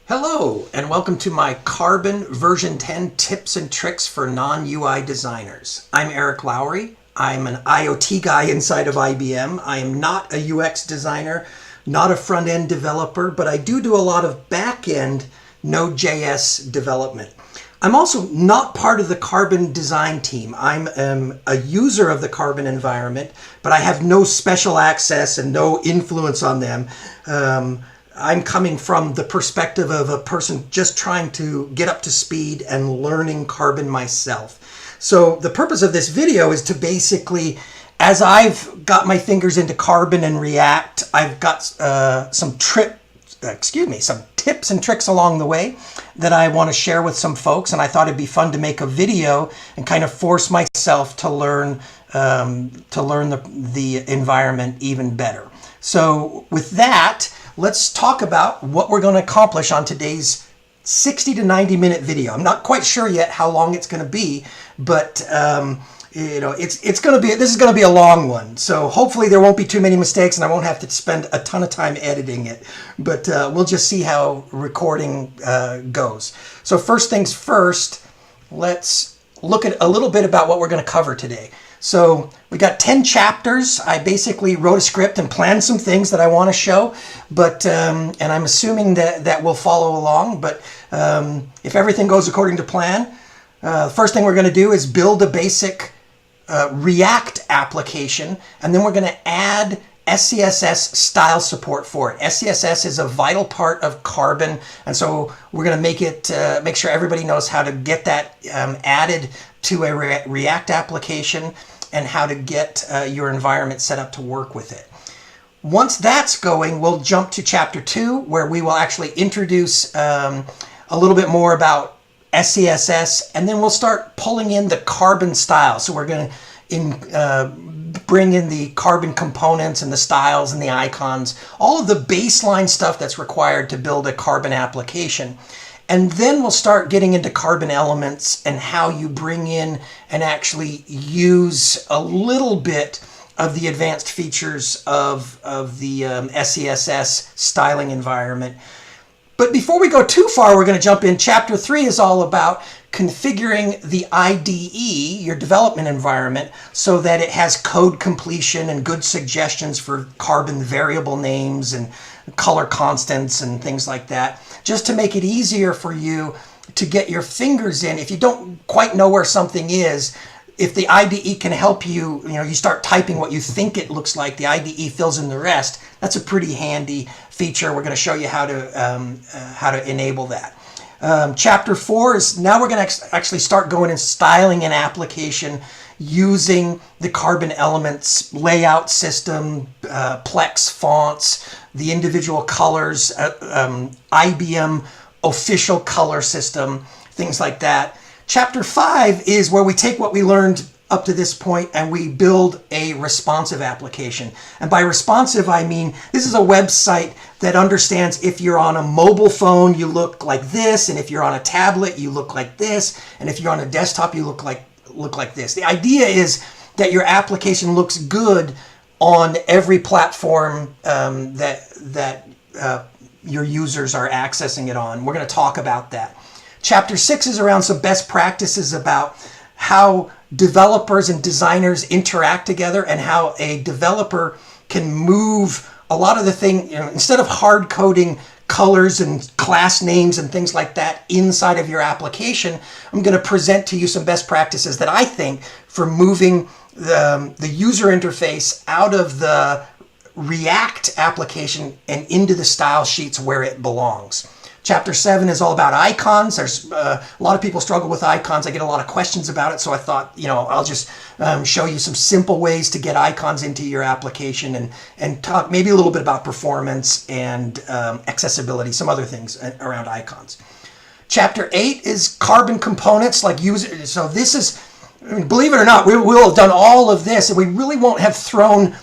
Hello, and welcome to my Carbon version 10 tips and tricks for non-UI designers. I'm Eric Lowry. I'm an IoT guy inside of IBM. I am not a UX designer, not a front-end developer, but I do a lot of back-end Node.js development. I'm also not part of the Carbon design team. I'm a user of the Carbon environment, but I have no special access and no influence on them. I'm coming from the perspective of a person just trying to get up to speed and learning Carbon myself. So the purpose of this video is to basically, as I've got my fingers into Carbon and React, I've got some tips and tricks along the way that I want to share with some folks, and I thought it'd be fun to make a video and kind of force myself to learn the environment even better. So with that, let's talk about what we're going to accomplish on today's 60 to 90 minute video. I'm not quite sure yet how long it's going to be, but this is going to be a long one. So hopefully there won't be too many mistakes and I won't have to spend a ton of time editing it, but we'll just see how recording goes. So first things first, let's look at a little bit about what we're going to cover today. So we got 10 chapters. I basically wrote a script and planned some things that I want to show, but and I'm assuming that will follow along. But if everything goes according to plan, the first thing we're going to do is build a basic React application, and then we're going to add SCSS style support for it. SCSS is a vital part of Carbon, and so we're going to make sure everybody knows how to get that added to a React application and how to get your environment set up to work with it. Once that's going, we'll jump to chapter 2, where we will actually introduce a little bit more about SCSS, and then we'll start pulling in the Carbon style. So we're going to bring in the Carbon components and the styles and the icons, all of the baseline stuff that's required to build a Carbon application. And then we'll start getting into Carbon elements and how you bring in and actually use a little bit of the advanced features of the SCSS styling environment. But before we go too far, we're going to jump in. Chapter 3 is all about configuring the IDE, your development environment, so that it has code completion and good suggestions for Carbon variable names and color constants and things like that, just to make it easier for you to get your fingers in. If you don't quite know where something is, if the IDE can help you, you start typing what you think it looks like, the IDE fills in the rest. That's a pretty handy feature. We're going to show you how to enable that. Chapter 4 is now we're going to actually start going and styling an application using the Carbon elements layout system, Plex fonts, the individual colors, IBM official color system, things like that. Chapter 5 is where we take what we learned up to this point and we build a responsive application. And by responsive, I mean this is a website that understands if you're on a mobile phone, you look like this, and if you're on a tablet, you look like this, and if you're on a desktop, you look like this. The idea is that your application looks good on every platform that your users are accessing it on. We're going to talk about that. Chapter 6 is around some best practices about how developers and designers interact together and how a developer can move a lot of the thing, instead of hard coding colors and class names and things like that inside of your application, I'm going to present to you some best practices that I think for moving the user interface out of the React application and into the style sheets where it belongs. Chapter 7 is all about icons. There's a lot of people struggle with icons. I get a lot of questions about it, so I thought, I'll just show you some simple ways to get icons into your application and talk maybe a little bit about performance and accessibility, some other things around icons. Chapter 8 is Carbon components, like user. So this is, believe it or not, we will have done all of this, and we really won't have thrown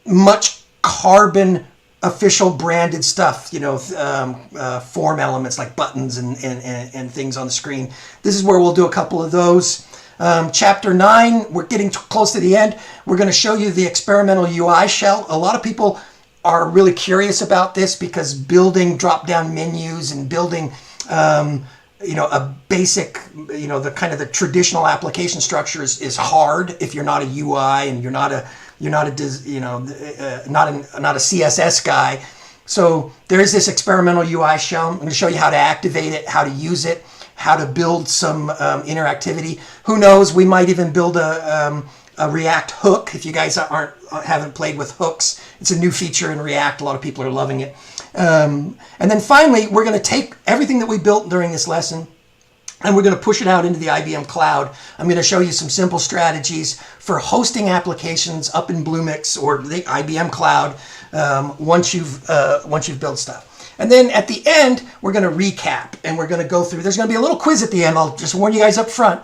much Carbon official branded stuff, form elements like buttons and things on the screen. This is where we'll do a couple of those. Chapter 9, we're getting close to the end. We're going to show you the experimental UI shell. A lot of people are really curious about this, because building drop-down menus and building a basic, the kind of the traditional application structure is hard if you're not a UI and you're not a CSS guy. So there is this experimental UI show. I'm going to show you how to activate it, how to use it, how to build some interactivity. Who knows? We might even build a React hook. If you guys haven't played with hooks, it's a new feature in React. A lot of people are loving it. And then finally, we're going to take everything that we built during this lesson and we're going to push it out into the IBM cloud. I'm going to show you some simple strategies for hosting applications up in Bluemix or the IBM cloud once you've built stuff. And then at the end, we're going to recap and we're going to go through. There's going to be a little quiz at the end. I'll just warn you guys up front.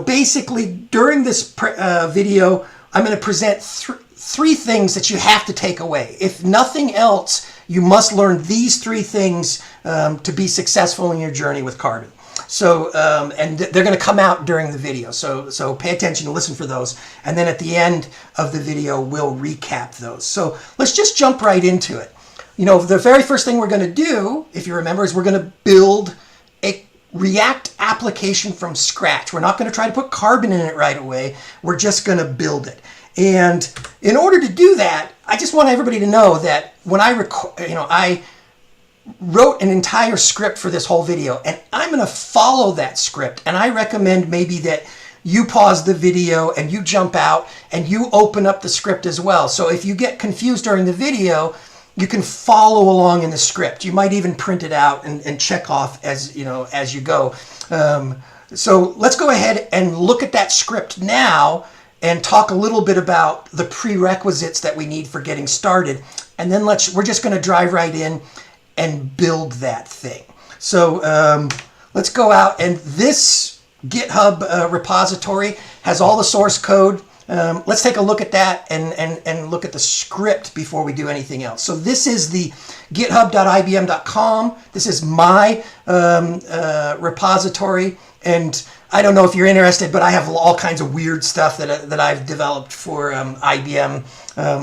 Basically during this video, I'm going to present three things that you have to take away. If nothing else, you must learn these three things to be successful in your journey with Carbon. So, and they're going to come out during the video. So pay attention and listen for those. And then at the end of the video, we'll recap those. So let's just jump right into it. The very first thing we're going to do, if you remember, is we're going to build a React application from scratch. We're not going to try to put Carbon in it right away. We're just going to build it. And in order to do that, I just want everybody to know that when I wrote an entire script for this whole video, and I'm going to follow that script. And I recommend maybe that you pause the video and you jump out and you open up the script as well. So if you get confused during the video, you can follow along in the script. You might even print it out and check off as you go. So let's go ahead and look at that script now and talk a little bit about the prerequisites that we need for getting started. And then we're just going to drive right in and build that thing. So let's go out, and this GitHub repository has all the source code. Let's take a look at that and look at the script before we do anything else. So this is the github.ibm.com. This is my repository, and I don't know if you're interested, but I have all kinds of weird stuff that I've developed for IBM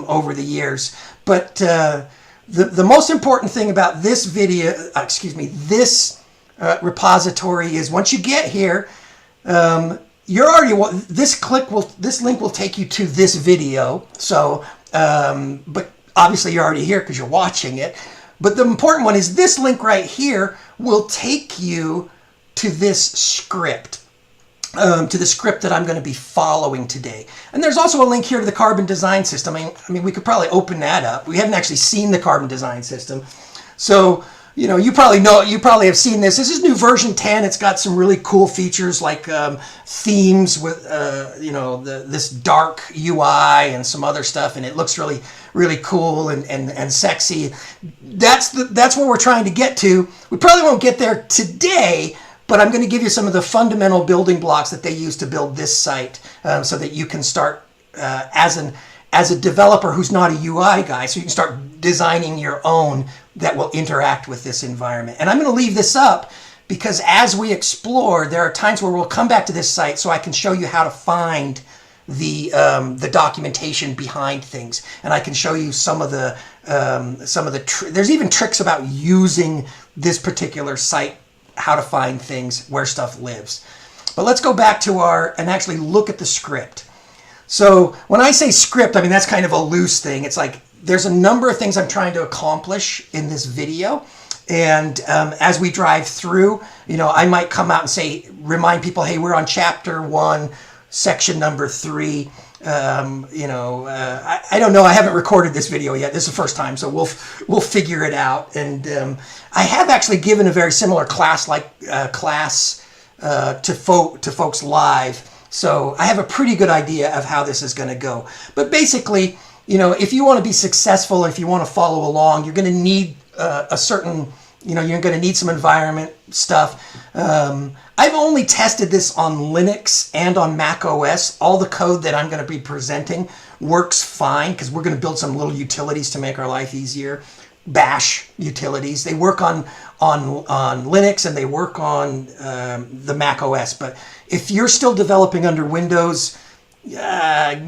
over the years. But the most important thing about this this repository is once you get here, you're already this link will take you to this video. So, but obviously you're already here because you're watching it. But the important one is this link right here will take you to this script. To the script that I'm going to be following today. And there's also a link here to the Carbon design system. I mean, we could probably open that up. We haven't actually seen the Carbon design system. So, you probably have seen this. This is new version 10. It's got some really cool features like themes with, this dark UI and some other stuff. And it looks really, really cool and sexy. That's what we're trying to get to. We probably won't get there today, but I'm going to give you some of the fundamental building blocks that they use to build this site so that you can start as a developer who's not a UI guy, so you can start designing your own that will interact with this environment. And I'm going to leave this up because as we explore, there are times where we'll come back to this site so I can show you how to find the documentation behind things, and I can show you some of the there's even tricks about using this particular site, how to find things, where stuff lives. But let's go back to and actually look at the script. So when I say script, I mean, that's kind of a loose thing. It's like there's a number of things I'm trying to accomplish in this video. And as we drive through, I might come out and remind people, hey, we're on chapter 1, section number 3. I don't know. I haven't recorded this video yet. This is the first time, so we'll figure it out. And I have actually given a very similar class to folks live, so I have a pretty good idea of how this is going to go. But basically, if you want to be successful, if you want to follow along, you're going to need you're going to need some environment stuff. I've only tested this on Linux and on Mac OS. All the code that I'm going to be presenting works fine because we're going to build some little utilities to make our life easier. Bash utilities. They work on Linux and they work on the Mac OS. But if you're still developing under Windows, run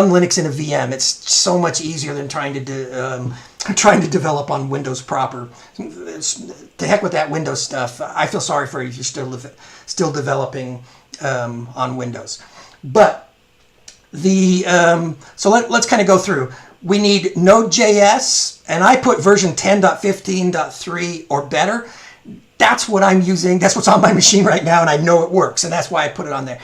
Linux in a VM. It's so much easier than trying to develop on Windows proper. To heck with that Windows stuff. I feel sorry for you if you're still developing on Windows. But so let's kind of go through. We need Node.js, and I put version 10.15.3 or better. That's what I'm using. That's what's on my machine right now, and I know it works, and that's why I put it on there.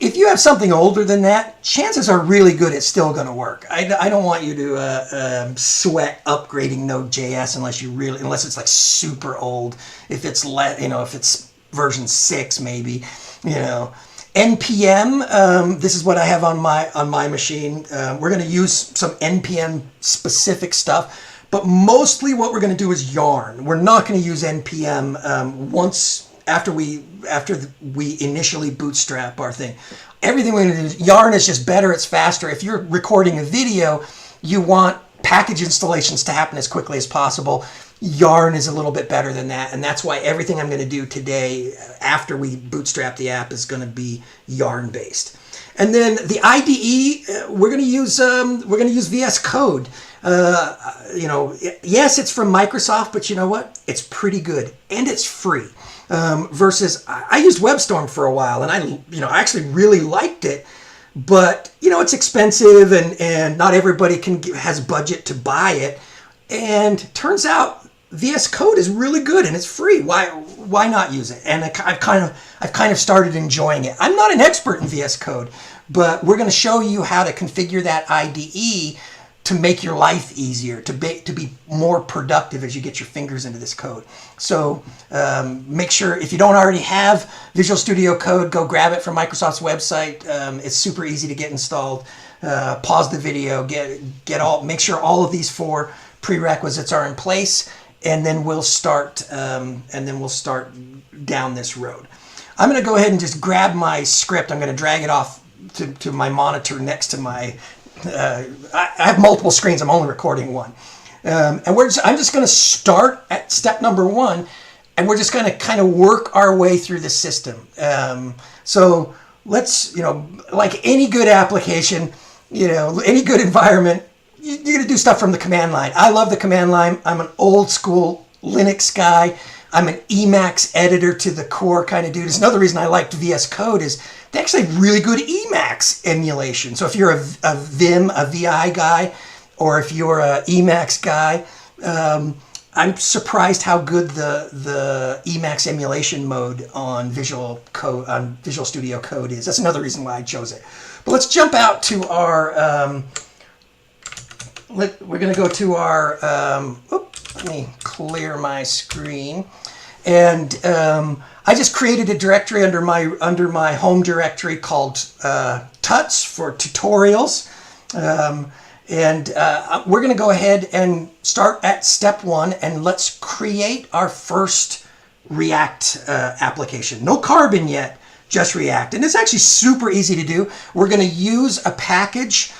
If you have something older than that, chances are really good it's still going to work. I don't want you to sweat upgrading Node.js unless it's like super old. If it's if it's version 6 maybe, NPM. This is what I have on my machine. We're going to use some NPM specific stuff, but mostly what we're going to do is Yarn. We're not going to use NPM after we initially bootstrap our thing. Everything we're going to do, Yarn is just better, it's faster. If you're recording a video, you want package installations to happen as quickly as possible. Yarn is a little bit better than that, and that's why everything I'm going to do today after we bootstrap the app is going to be Yarn based. And then the IDE, we're going to use VS Code. Yes, it's from Microsoft, but you know what? It's pretty good and it's free. Versus I used WebStorm for a while, and I actually really liked it, but it's expensive and not everybody has budget to buy it. And turns out VS Code is really good and it's free. Why not use it? And I've kind of started enjoying it. I'm not an expert in VS Code, but we're going to show you how to configure that IDE to make your life easier, to be more productive as you get your fingers into this code. So make sure, if you don't already have Visual Studio Code, go grab it from Microsoft's website. It's super easy to get installed. Pause the video, make sure all of these 4 prerequisites are in place, and then we'll start down this road. I'm going to go ahead and just grab my script. I'm going to drag it off to my monitor next to my. I have multiple screens. I'm only recording one, and I'm just going to start at step number 1, and we're just going to kind of work our way through the system. So let's, like any good application, any good environment, you're going to do stuff from the command line. I love the command line. I'm an old school Linux guy. I'm an Emacs editor to the core kind of dude. It's another reason I liked VS Code is they actually have really good Emacs emulation. So if you're a Vim, a VI guy, or if you're a Emacs guy, I'm surprised how good the Emacs emulation mode on Visual Studio Code is. That's another reason why I chose it. But let's jump out to our. We're going to go to our. Let me clear my screen, and I just created a directory under my home directory called Tuts for tutorials. We're going to go ahead and start at step 1, and let's create our first React application. No Carbon yet, just React. And it's actually super easy to do. We're going to use a package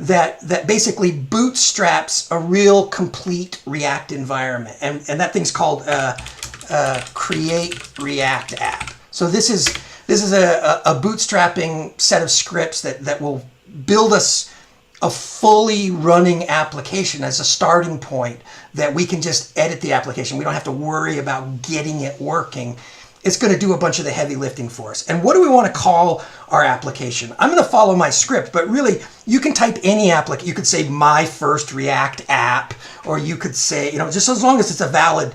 that basically bootstraps a real complete React environment. And that thing's called Create React App. So this is a bootstrapping set of scripts that will build us a fully running application as a starting point that we can just edit the application. We don't have to worry about getting it working. It's going to do a bunch of the heavy lifting for us. And what do we want to call our application? I'm going to follow my script, but really you can type any application. You could say my first React app, or you could say, just as long as it's a valid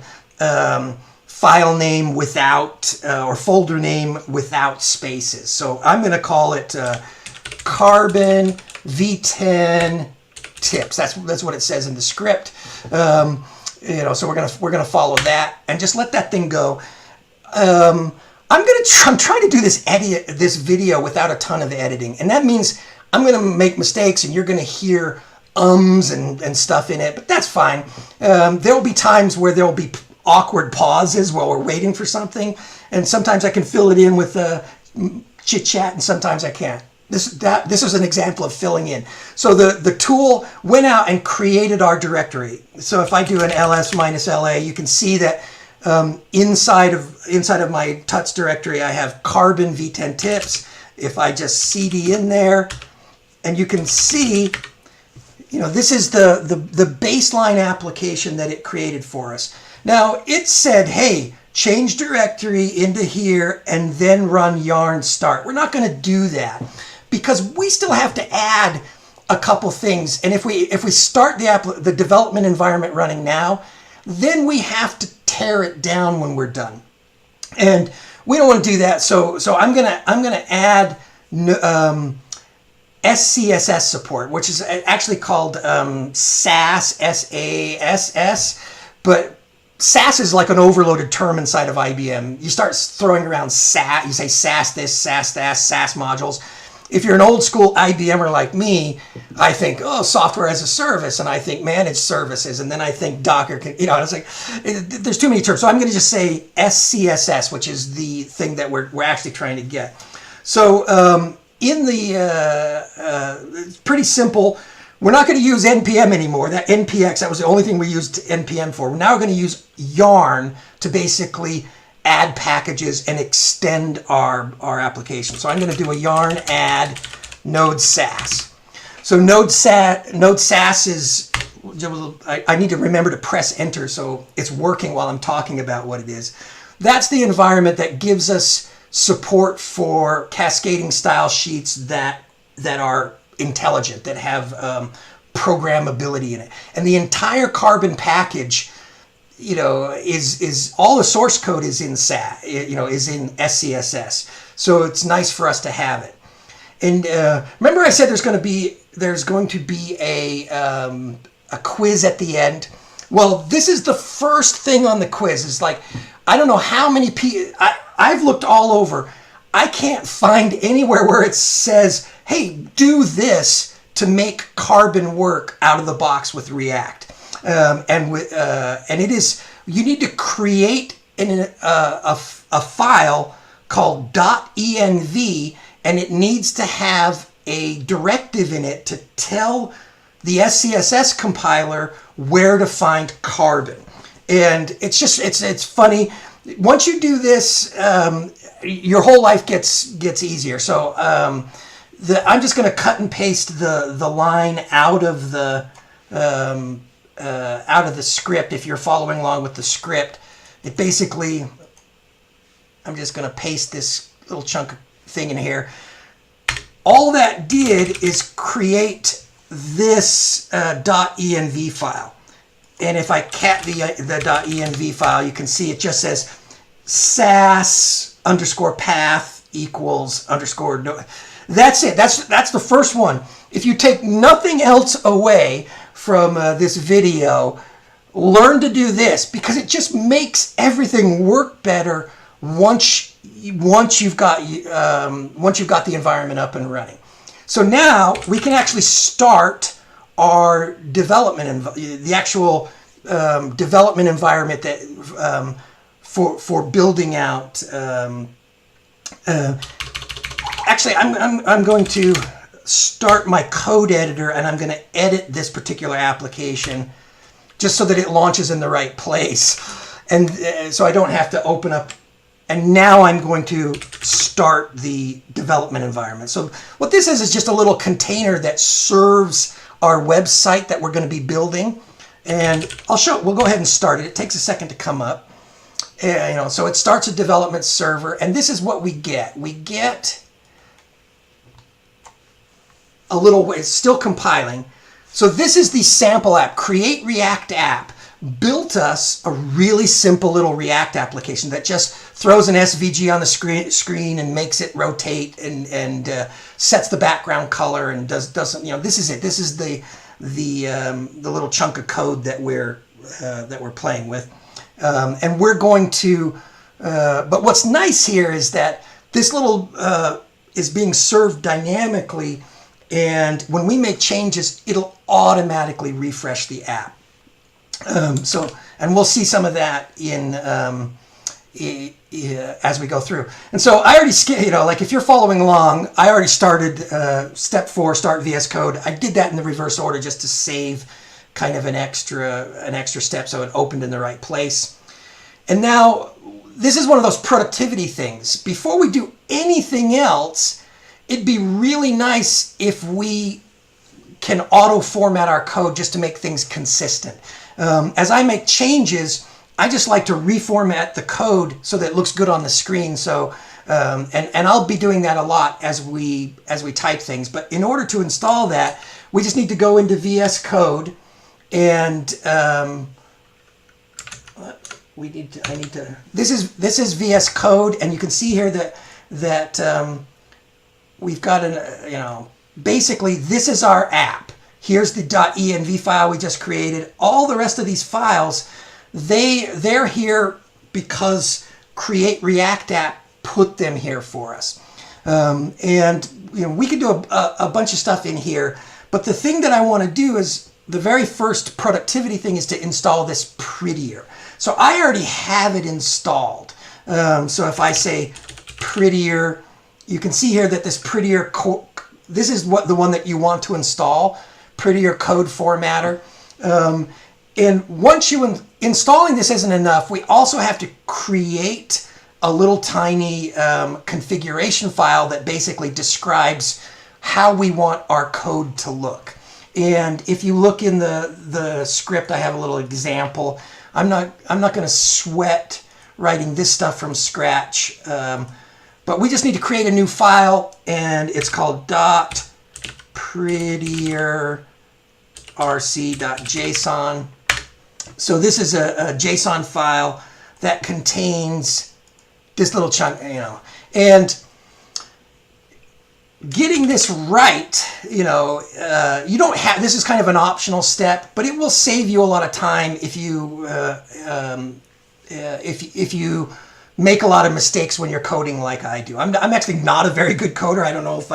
file name without, or folder name without spaces. So I'm going to call it Carbon V10 tips. That's what it says in the script. So we're gonna follow that and just let that thing go. I'm trying to do this video without a ton of editing, and that means I'm gonna make mistakes, and you're gonna hear ums and stuff in it, but that's fine. There will be times where there will be awkward pauses while we're waiting for something, and sometimes I can fill it in with chit chat, and sometimes I can't. This is an example of filling in. So the tool went out and created our directory. So if I do an ls-la, you can see that inside of my tuts directory, I have Carbon V10 tips, if I just CD in there, and you can see, you know, this is the baseline application that it created for us. Now, it said, hey, change directory into here and then run yarn start. We're not going to do that because we still have to add a couple things. And if we start the development environment running now, then we have to tear it down when we're done. And we don't want to do that. So I'm gonna add SCSS support, which is actually called SAS, S-A-S-S, but SAS is like an overloaded term inside of IBM. You start throwing around SAS, you say SAS this, SAS that, SAS modules. If you're an old school IBMer like me, I think, oh, software as a service, and I think managed services, and then I think Docker can, you know, it's like, there's too many terms. So I'm going to just say SCSS, which is the thing that we're actually trying to get. So in the, it's pretty simple. We're not going to use NPM anymore. That NPX, that was the only thing we used NPM for. Now we're going to use yarn to basically add packages and extend our application. So I'm going to do a yarn add node SAS. So node SAS is, I need to remember to press enter so it's working while I'm talking about what it is. That's the environment that gives us support for cascading style sheets that are intelligent, that have programmability in it. And the entire Carbon package, you know, is all the source code is in SAS, you know, is in SCSS. So it's nice for us to have it. And remember I said there's going to be a quiz at the end. Well, this is the first thing on the quiz. It's like, I don't know how many people, I've looked all over. I can't find anywhere where it says, hey, do this to make Carbon work out of the box with React. And it is, you need to create a file called .env, and it needs to have a directive in it to tell the SCSS compiler where to find Carbon. And it's just, it's funny. Once you do this, your whole life gets easier. So I'm just going to cut and paste the line out of the script. If you're following along with the script, it basically, I'm just going to paste this little chunk of thing in here. All that did is create this .env file. And if I cat the .env file, you can see it just says SAS _ path equals _ no. That's it. That's the first one. If you take nothing else away from this video, learn to do this, because it just makes everything work better once you've got the environment up and running. So now we can actually start our development, the actual development environment that for building out. Actually, I'm going to start my code editor, and I'm going to edit this particular application just so that it launches in the right place, and so I don't have to open up. And now I'm going to start the development environment. So what this is just a little container that serves our website that we're going to be building. And we'll go ahead and start it. It takes a second to come up. So it starts a development server, and this is what we get. We get a little way, it's still compiling. So this is the sample app, Create React App. Built us a really simple little React application that just throws an SVG on the screen and makes it rotate and sets the background color and doesn't, this is it. This is the little chunk of code that we're playing with, and we're going to. But what's nice here is that this little is being served dynamically, and when we make changes, it'll automatically refresh the app. And we'll see some of that in as we go through. And so I already, like if you're following along, I already started step 4, start VS Code. I did that in the reverse order just to save kind of an extra step, so it opened in the right place. And now this is one of those productivity things. Before we do anything else, it'd be really nice if we can auto format our code just to make things consistent. As I make changes, I just like to reformat the code so that it looks good on the screen. So, and I'll be doing that a lot as we type things. But in order to install that, we just need to go into VS Code, and This is VS Code, and you can see here that we've got basically this is our app. Here's the .env file we just created. All the rest of these files, they're here because Create React App put them here for us. And we can do a bunch of stuff in here, but the thing that I want to do is the very first productivity thing is to install this Prettier. So I already have it installed. So if I say Prettier, you can see here that this Prettier, this is the one that you want to install, Prettier Code Formatter. And once installing this isn't enough, we also have to create a little tiny configuration file that basically describes how we want our code to look. And if you look in the script, I have a little example. I'm not going to sweat writing this stuff from scratch, but we just need to create a new file, and it's called .prettierrc.json. So this is a JSON file that contains this little chunk, and getting this right, you don't have, this is kind of an optional step, but it will save you a lot of time if you if you make a lot of mistakes when you're coding like I do. I'm actually not a very good coder. I don't know if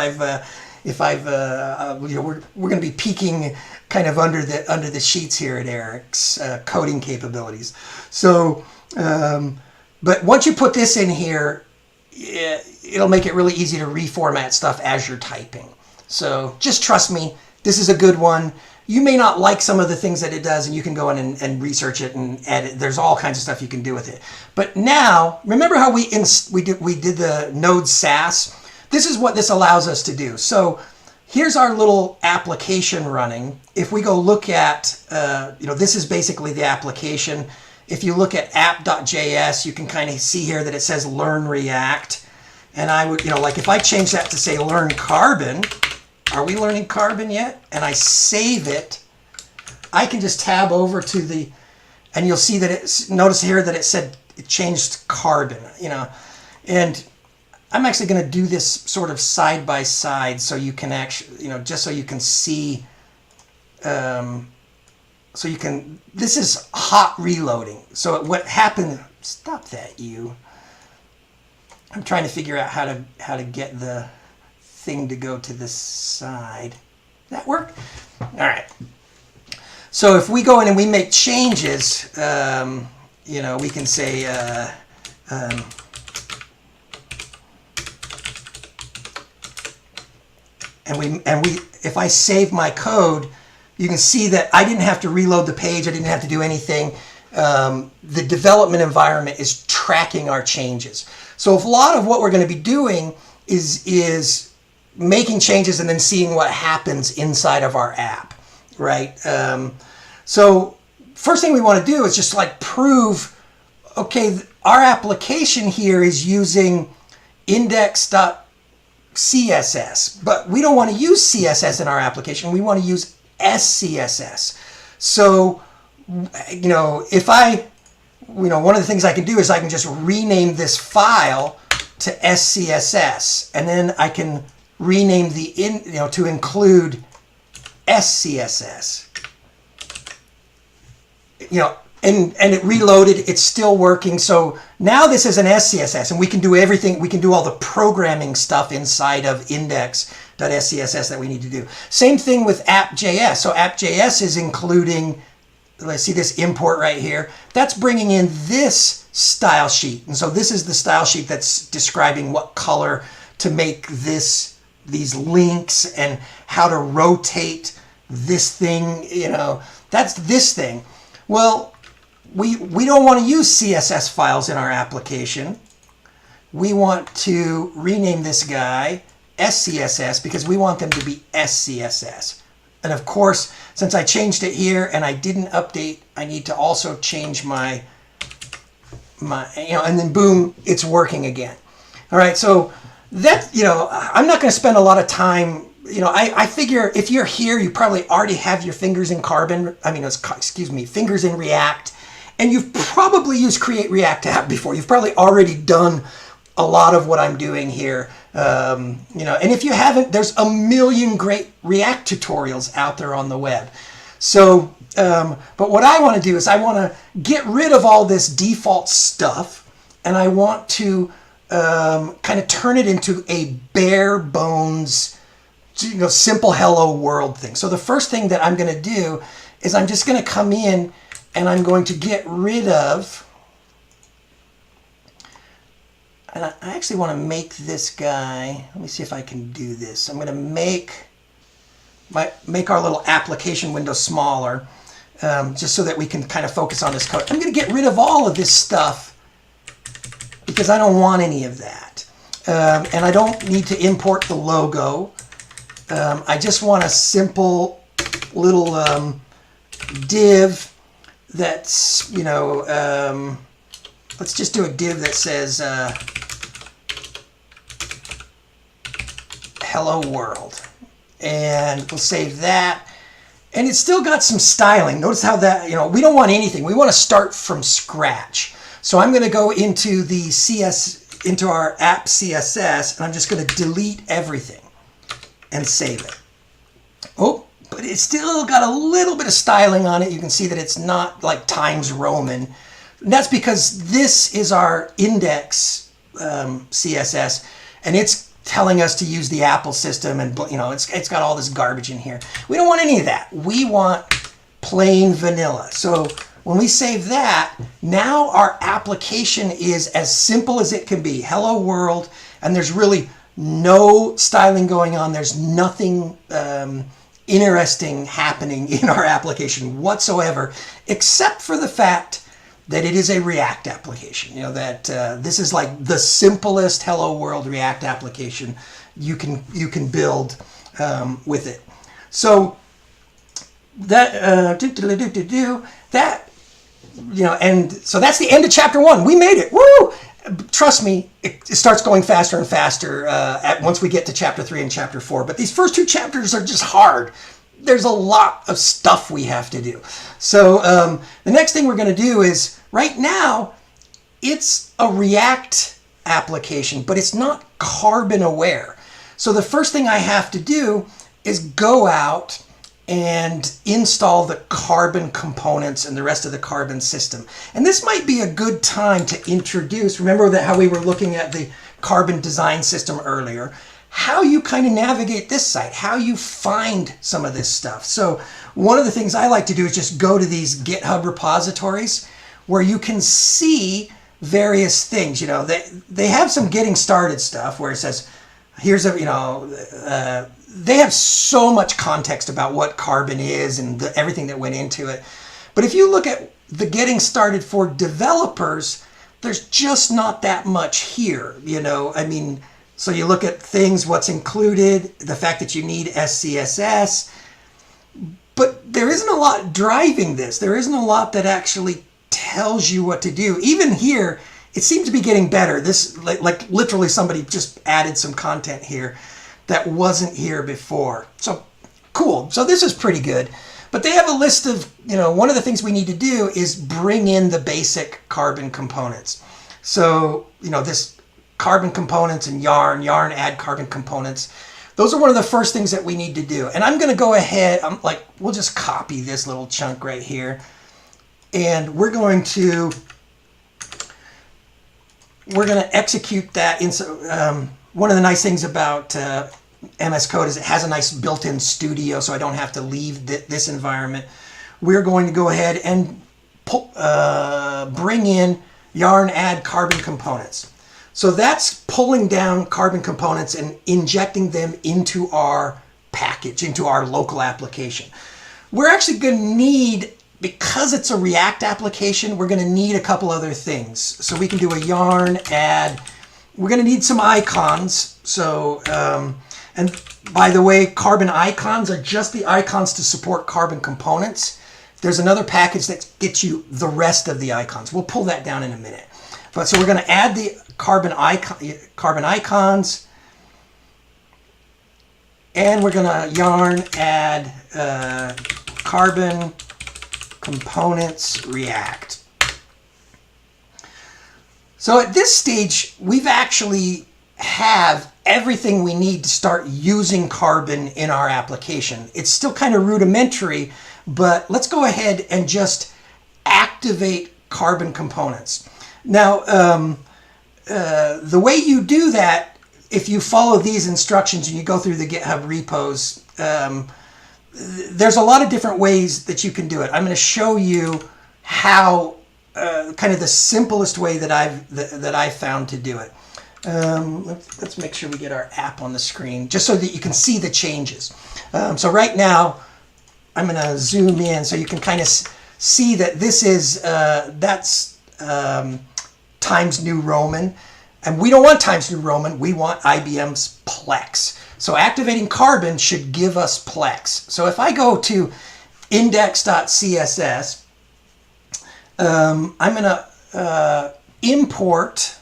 we're going to be peeking kind of under the sheets here at Eric's coding capabilities. So, but once you put this in here, it'll make it really easy to reformat stuff as you're typing. So just trust me, this is a good one. You may not like some of the things that it does, and you can go in and research it and edit. There's all kinds of stuff you can do with it. But now, remember how we did the Node Sass? This is what this allows us to do. So here's our little application running. If we go look at, this is basically the application. If you look at app.js, you can kind of see here that it says Learn React. And I would, like if I change that to say Learn Carbon, are we learning Carbon yet? And I save it, I can just tab over to and you'll see that notice here that it said it changed Carbon, and I'm actually going to do this sort of side by side so you can actually, just so you can see, this is hot reloading. So what happened, stop that I'm trying to figure out how to get the thing to go to this side. That work? All right. So if we go in and we make changes, we can say, if I save my code, you can see that I didn't have to reload the page. I didn't have to do anything. The development environment is tracking our changes. So if a lot of what we're going to be doing is making changes and then seeing what happens inside of our app, right? So first thing we want to do is just prove, okay, our application here is using index.css, but we don't want to use CSS in our application. We want to use SCSS. So, if one of the things I can do is I can just rename this file to SCSS, and then I can rename to include SCSS. And it reloaded, it's still working. So now this is an SCSS, and we can do everything, we can do all the programming stuff inside of index.scss that we need to do. Same thing with app.js. So app.js is including, let's see this import right here. That's bringing in this style sheet. And so this is the style sheet that's describing what color to make these links and how to rotate this thing, that's this thing. Well, we don't want to use CSS files in our application. We want to rename this guy SCSS because we want them to be SCSS. And of course, since I changed it here and I didn't update, I need to also change my and then boom, it's working again. All right, so that, I'm not going to spend a lot of time. I figure if you're here, you probably already have your fingers in fingers in React, and you've probably used Create React App before. You've probably already done a lot of what I'm doing here. And if you haven't, there's a million great React tutorials out there on the web. So, but what I want to do is I want to get rid of all this default stuff, and I want to kind of turn it into a bare bones, simple hello world thing. So the first thing that I'm going to do is I'm just going to come in and I'm going to get rid of, and I actually want to make this guy, let me see if I can do this. I'm going to make our little application window smaller, just so that we can kind of focus on this code. I'm going to get rid of all of this stuff because I don't want any of that. And I don't need to import the logo. I just want a simple little div that's, let's just do a div that says hello world. And we'll save that. And it's still got some styling. Notice how that, we don't want anything. We want to start from scratch. So I'm going to go into into our app CSS, and I'm just going to delete everything and save it. Oh, but it's still got a little bit of styling on it. You can see that it's not like Times Roman. And that's because this is our index CSS, and it's telling us to use the Apple system, and it's got all this garbage in here. We don't want any of that. We want plain vanilla. So when we save that, now our application is as simple as it can be. Hello world, and there's really no styling going on. There's nothing interesting happening in our application whatsoever, except for the fact that it is a React application. That this is like the simplest hello world React application you can build with it. So that and so that's the end of chapter 1. We made it. Woo! Trust me, it starts going faster and faster once we get to chapter 3 and chapter 4. But these first 2 chapters are just hard. There's a lot of stuff we have to do. So the next thing we're going to do is, right now, it's a React application, but it's not Carbon aware. So the first thing I have to do is go out and install the Carbon components and the rest of the Carbon system. And this might be a good time to introduce, remember that how we were looking at the Carbon design system earlier, how you kind of navigate this site, how you find some of this stuff. So one of the things I like to do is just go to these GitHub repositories where you can see various things. They have some getting started stuff where it says, here's they have so much context about what Carbon is and everything that went into it. But if you look at the getting started for developers, there's just not that much here. So you look at things, what's included, the fact that you need SCSS, but there isn't a lot driving this. There isn't a lot that actually tells you what to do. Even here, it seems to be getting better. This, like literally somebody just added some content here that wasn't here before. So cool. So this is pretty good. But they have a list of, one of the things we need to do is bring in the basic Carbon components. So, this Carbon components and yarn add Carbon components. Those are one of the first things that we need to do. And I'm going to go ahead, we'll just copy this little chunk right here. And we're going to execute that. One of the nice things about MS Code is it has a nice built-in studio, so I don't have to leave this environment. We're going to go ahead and bring in yarn add Carbon components. So that's pulling down Carbon components and injecting them into our package, into our local application. We're actually going to need, because it's a React application, we're going to need a couple other things. So we can do a yarn add. We're going to need some icons. So And by the way, carbon icons are just the icons to support carbon components. There's another package that gets you the rest of the icons. We'll pull that down in a minute. But so we're going to add the carbon icons, and we're going to yarn add carbon components react. So at this stage, we've actually have everything we need to start using carbon in our application. It's still kind of rudimentary, but let's go ahead and just activate carbon components. Now, the way you do that, if you follow these instructions and you go through the GitHub repos, there's a lot of different ways that you can do it. I'm going to show you how, kind of the simplest way that I found to do it. Let's make sure we get our app on the screen, just so that you can see the changes. So right now, I'm going to zoom in so you can kind of see that this is, that's Times New Roman. And we don't want Times New Roman, we want IBM's Plex. So activating carbon should give us Plex. So if I go to index.css, I'm going to import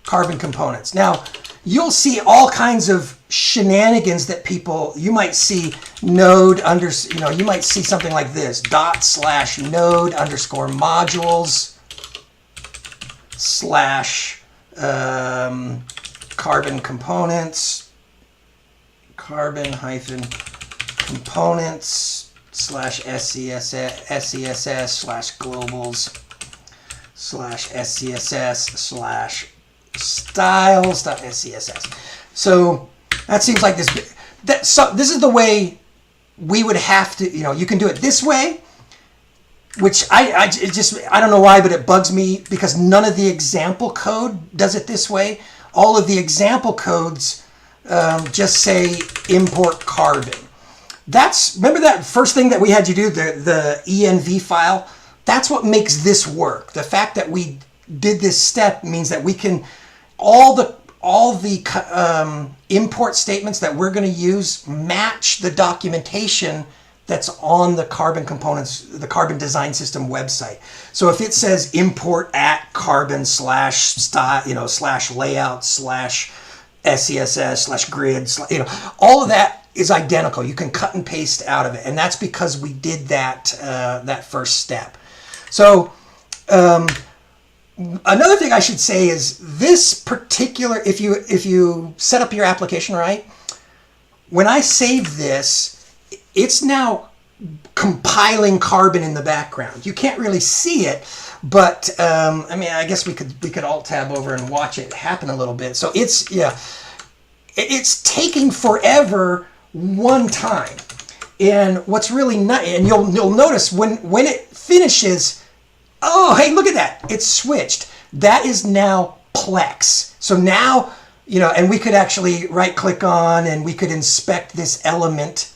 carbon components. Now, you'll see all kinds of shenanigans that you might see node you might see something like this, /node _ modules / carbon components, carbon -components / SCSS / globals / SCSS / styles.scss. So that seems like this. So this is the way we would have to, you can do it this way, which I don't know why, but it bugs me because none of the example code does it this way. All of the example codes just say import carbon. Remember that first thing that we had you do, the env file? That's what makes this work. The fact that we did this step means that we can, all the import statements that we're going to use match the documentation that's on the carbon components, the Carbon Design System website. So if it says import at carbon / style, / layout / SCSS / grid, all of that is identical. You can cut and paste out of it, and that's because we did that that first step. So another thing I should say is this particular, if you set up your application right, when I save this, it's now compiling carbon in the background. You can't really see it, but I mean, I guess we could alt tab over and watch it happen a little bit. So it's taking forever one time. And what's really nice, and you'll notice when it finishes, oh, hey, look at that. It's switched. That is now Plex. So now, and we could actually right click on and we could inspect this element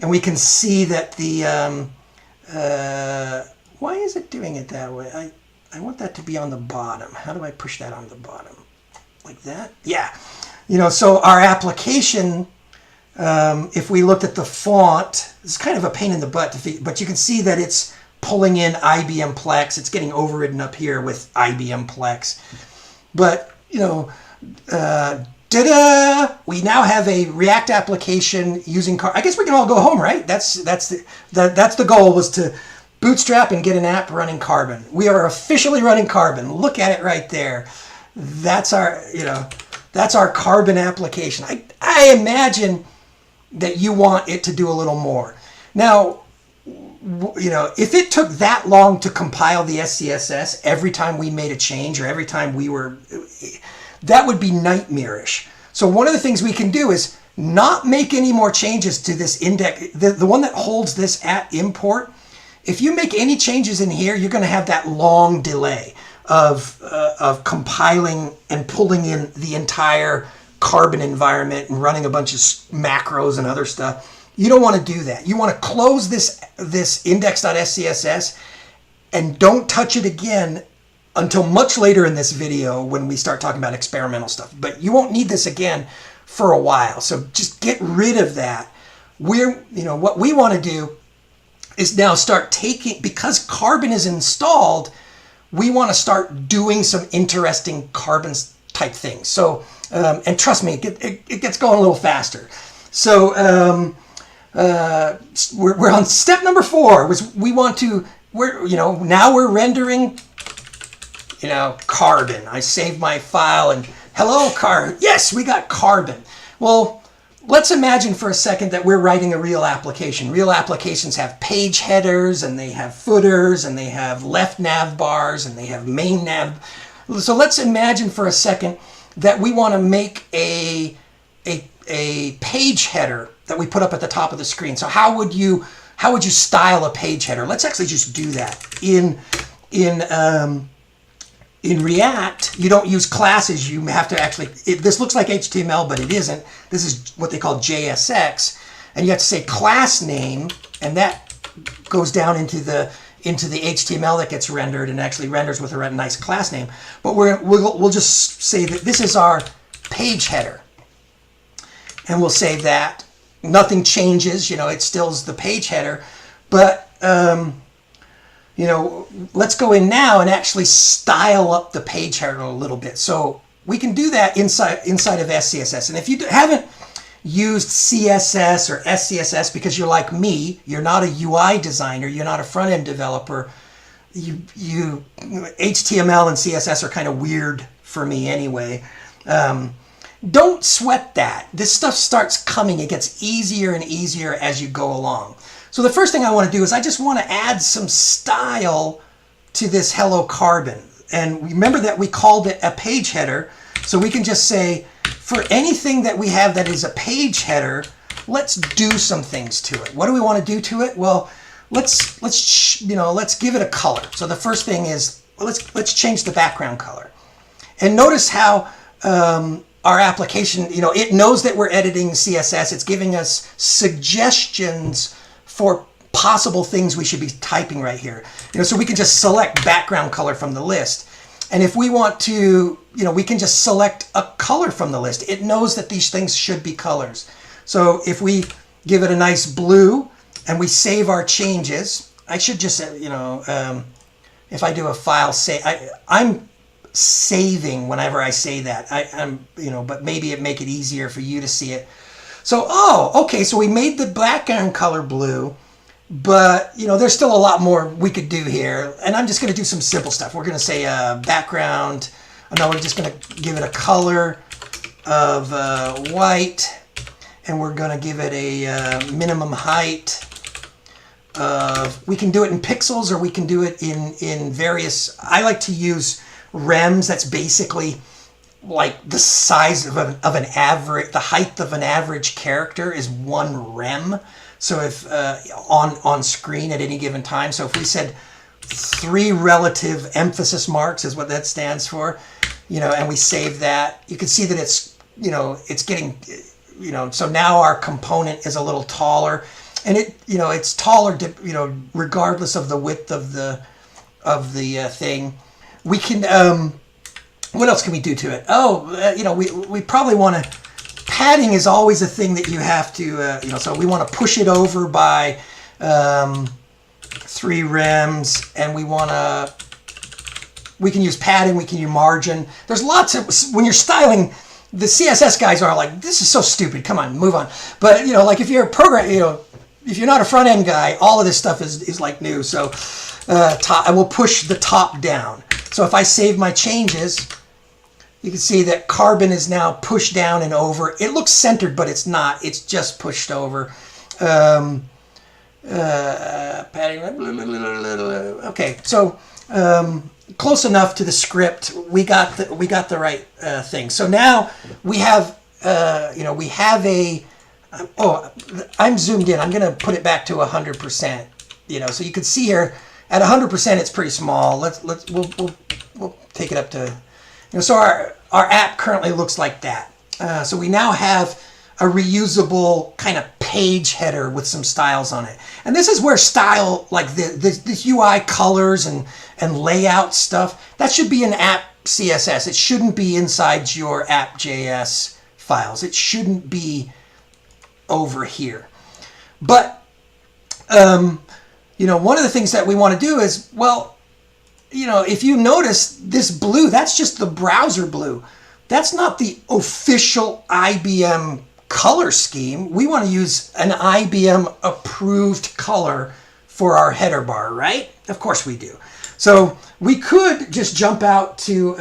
and we can see that the, why is it doing it that way? I want that to be on the bottom. How do I push that on the bottom? Like that? Yeah. So our application, if we looked at the font, it's kind of a pain in the butt, but you can see that it's pulling in IBM Plex. It's getting overridden up here with IBM Plex. But, ta-da! We now have a React application using I guess we can all go home, right? That's the goal, was to bootstrap and get an app running Carbon. We are officially running Carbon. Look at it right there. That's our, that's our Carbon application. I imagine that you want it to do a little more. Now, if it took that long to compile the SCSS every time we made a change or every time that would be nightmarish. So one of the things we can do is not make any more changes to this index, the one that holds this at import. If you make any changes in here, you're going to have that long delay of compiling and pulling in the entire Carbon environment and running a bunch of macros and other stuff. You don't want to do that. You want to close this index.scss and don't touch it again until much later in this video when we start talking about experimental stuff. But you won't need this again for a while. So just get rid of that. What we want to do is now start taking, because Carbon is installed, we want to start doing some interesting Carbon type things. So, and trust me, it gets going a little faster. So we're on step number 4, which now we're rendering, Carbon. I saved my file and hello, Carbon. Yes, we got Carbon. Well, let's imagine for a second that we're writing a real application. Real applications have page headers, and they have footers, and they have left nav bars, and they have main nav. So let's imagine for a second that we want to make a page header that we put up at the top of the screen. So how would you style a page header? Let's actually just do that. In React, you don't use classes. You have to actually, this looks like HTML, but it isn't. This is what they call JSX. And you have to say class name, and that goes down into the HTML that gets rendered and actually renders with a nice class name. But we'll just say that this is our page header. And we'll say that. Nothing changes, it still's the page header. But let's go in now and actually style up the page header a little bit. So we can do that inside of SCSS. And if you haven't used CSS or SCSS because you're like me, you're not a UI designer, you're not a front-end developer, HTML and CSS are kind of weird for me anyway. Don't sweat that. This stuff starts coming. It gets easier and easier as you go along. So the first thing I want to do is I just want to add some style to this Hello Carbon. And remember that we called it a page header. So we can just say, for anything that we have that is a page header, let's do some things to it. What do we want to do to it? Well, let's give it a color. So the first thing is, let's change the background color. And notice how our application, it knows that we're editing CSS. It's giving us suggestions for possible things we should be typing right here. So we can just select background color from the list. And if we want to, we can just select a color from the list. It knows that these things should be colors. So if we give it a nice blue and we save our changes, I should just, if I do a file save, I'm saving whenever I say that. But maybe it make it easier for you to see it. So, okay, so we made the background color blue, but, there's still a lot more we could do here. And I'm just going to do some simple stuff. We're going to say background. We're just going to give it a color of white, and we're going to give it a minimum height of, we can do it in pixels or we can do it in various, I like to use rems. That's basically like the size of an average, the height of an average character is 1 rem. So if on screen at any given time, so if we said 3 relative emphasis marks is what that stands for, and we save that, you can see that it's getting, so now our component is a little taller, and it's taller, regardless of the width of the thing. We can, what else can we do to it? We probably want to, padding is always a thing that you have to, so we want to push it over by 3 rems, and we can use padding, we can use margin. There's lots of, when you're styling, the CSS guys are like, this is so stupid, come on, move on. But, like if you're a program, if you're not a front end guy, all of this stuff is like new. So I will push the top down. So if I save my changes, you can see that Carbon is now pushed down and over. It looks centered, but it's not. It's just pushed over. Okay, so close enough to the script. We got the right thing. So now we have we have a. I'm zoomed in. I'm going to put it back to 100%. So you can see here at 100% it's pretty small. We'll take it up to. So our app currently looks like that. So we now have a reusable kind of page header with some styles on it. And this is where style, like the UI colors and layout stuff, that should be in app CSS. It shouldn't be inside your app.js files. It shouldn't be over here. But, you know, one of the things that we want to do is, well, you know, if you notice this blue, that's just the browser blue. That's not the official IBM color scheme. We want to use an IBM approved color for our header bar, right? Of course we do. So we could just jump out to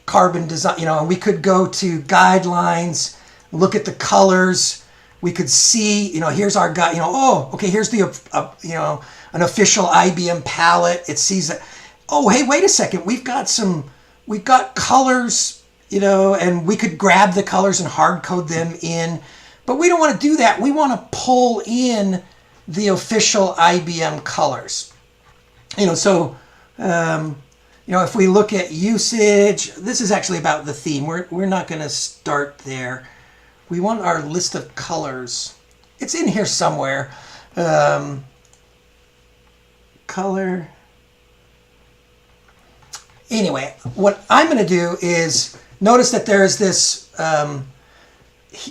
Carbon Design, you know, and we could go to guidelines, look at the colors. We could see, you know, here's our guide, you know, oh, okay, here's the, you know, an official IBM palette. It sees that, oh, hey, wait a second. We've got colors, you know, and we could grab the colors and hard code them in, but we don't want to do that. We want to pull in the official IBM colors. You know, so, you know, if we look at usage, this is actually about the theme. We're not going to start there. We want our list of colors. It's in here somewhere. Color. Anyway, what I'm going to do is notice that there's this,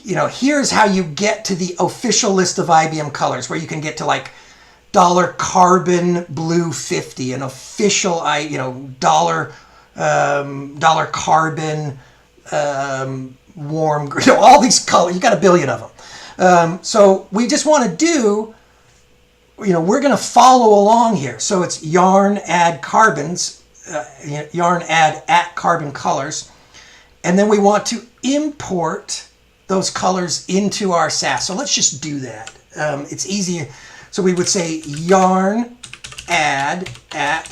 you know, here's how you get to the official list of IBM colors, where you can get to like $carbon blue 50, an official, you know, $carbon warm green, all these colors. You got a billion of them. So we just want to do, you know, we're going to follow along here. So it's yarn add carbons, yarn add at carbon colors, and then we want to import those colors into our SAS. So let's just do that. It's easy. So we would say yarn add at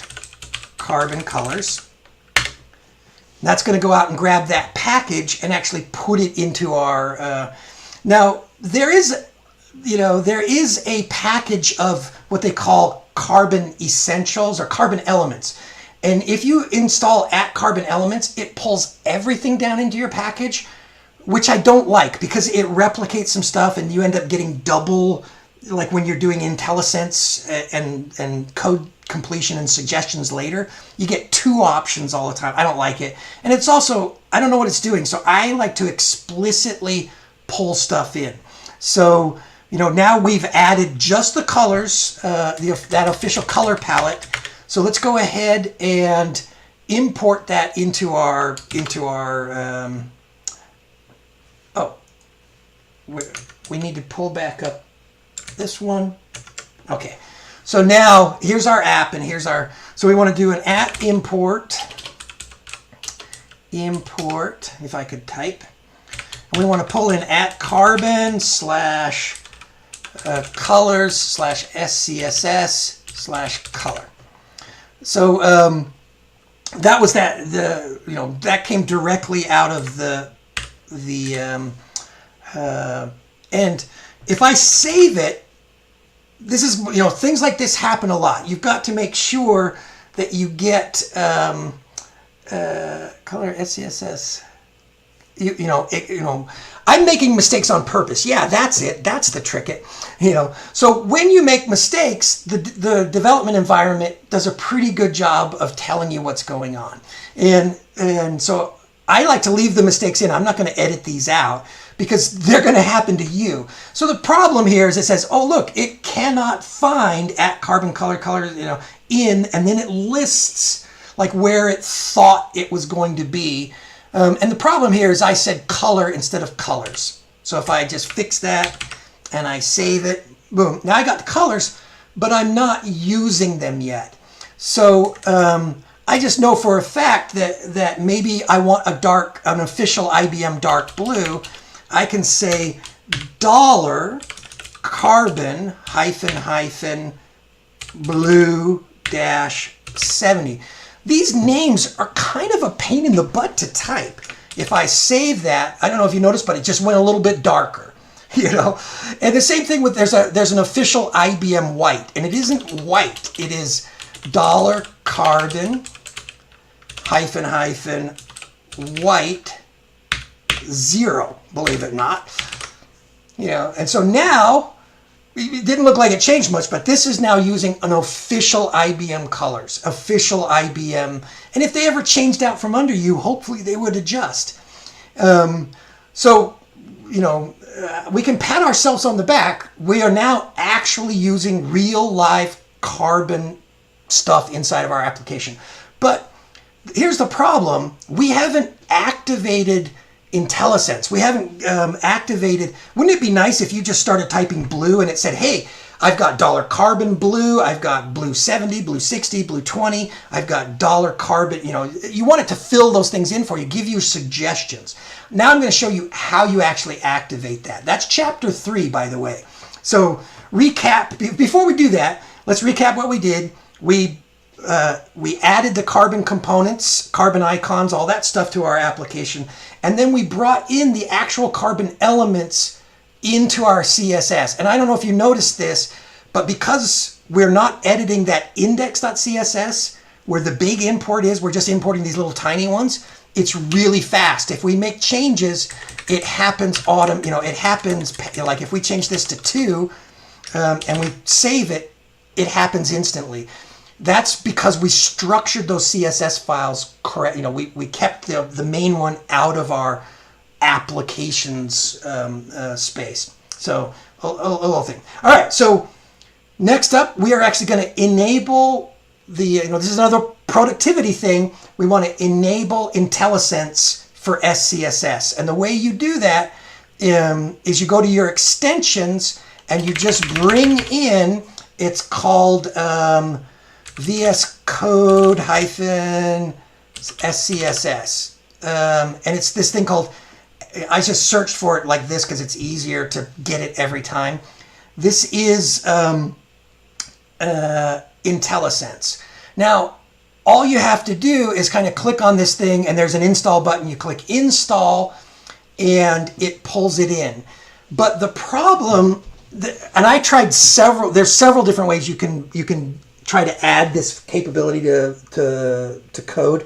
carbon colors. That's going to go out and grab that package and actually put it into our. Now there is, you know, there is a package of what they call Carbon Essentials or Carbon Elements. And if you install at Carbon Elements, it pulls everything down into your package, which I don't like because it replicates some stuff and you end up getting double, like when you're doing IntelliSense and code completion and suggestions later, you get two options all the time. I don't like it. And it's also, I don't know what it's doing. So I like to explicitly pull stuff in. So, you know, now we've added just the colors, that official color palette. So let's go ahead and import that into our oh, we need to pull back up this one. Okay. So now here's our app and here's our, so we want to do an at import, if I could type, and we want to pull in at carbon slash colors slash SCSS slash color. So that was that, you know, that came directly out of and if I save it, this is, you know, things like this happen a lot. You've got to make sure that you get color SCSS. You know, I'm making mistakes on purpose. Yeah, that's it. That's the trick. You know, so when you make mistakes, the development environment does a pretty good job of telling you what's going on. And so I like to leave the mistakes in. I'm not going to edit these out, because they're going to happen to you. So the problem here is it says, oh, look, it cannot find at carbon color, you know, in, and then it lists like where it thought it was going to be. And the problem here is I said color instead of colors. So if I just fix that and I save it, boom. Now I got the colors, but I'm not using them yet. So I just know for a fact that maybe I want an official IBM dark blue. I can say $carbon blue -70. These names are kind of a pain in the butt to type. If I save that, I don't know if you noticed, but it just went a little bit darker, you know. And the same thing with there's an official IBM white, and it isn't white. It is $carbon white 0, believe it or not. And so now, it didn't look like it changed much, but this is now using an official IBM colors, official IBM. And if they ever changed out from under you, hopefully they would adjust. So, we can pat ourselves on the back. We are now actually using real live carbon stuff inside of our application. But here's the problem. We haven't activated IntelliSense. We haven't activated. Wouldn't it be nice if you just started typing blue and it said, hey, I've got $carbon blue, I've got blue 70, blue 60, blue 20, I've got $carbon, you want it to fill those things in for you, give you suggestions. Now I'm going to show you how you actually activate that. That's chapter 3, by the way. So recap, before we do that, let's recap what we did. We added the carbon components, carbon icons, all that stuff to our application. And then we brought in the actual carbon elements into our CSS. And I don't know if you noticed this, but because we're not editing that index.css, where the big import is, we're just importing these little tiny ones, it's really fast. If we make changes, it happens it happens, like if we change this to 2 and we save it, it happens instantly. That's because we structured those CSS files correct. We kept the main one out of our applications space. So a little thing. All right. So next up, we are actually going to enable the. This is another productivity thing. We want to enable IntelliSense for SCSS, and the way you do that is you go to your extensions and you just bring in. It's called VS Code -SCSS, and it's this thing called. I just searched for it like this because it's easier to get it every time. This is IntelliSense. Now, all you have to do is kind of click on this thing, and there's an install button. You click install, and it pulls it in. But the problem, and I tried there's several different ways you can try to add this capability to code.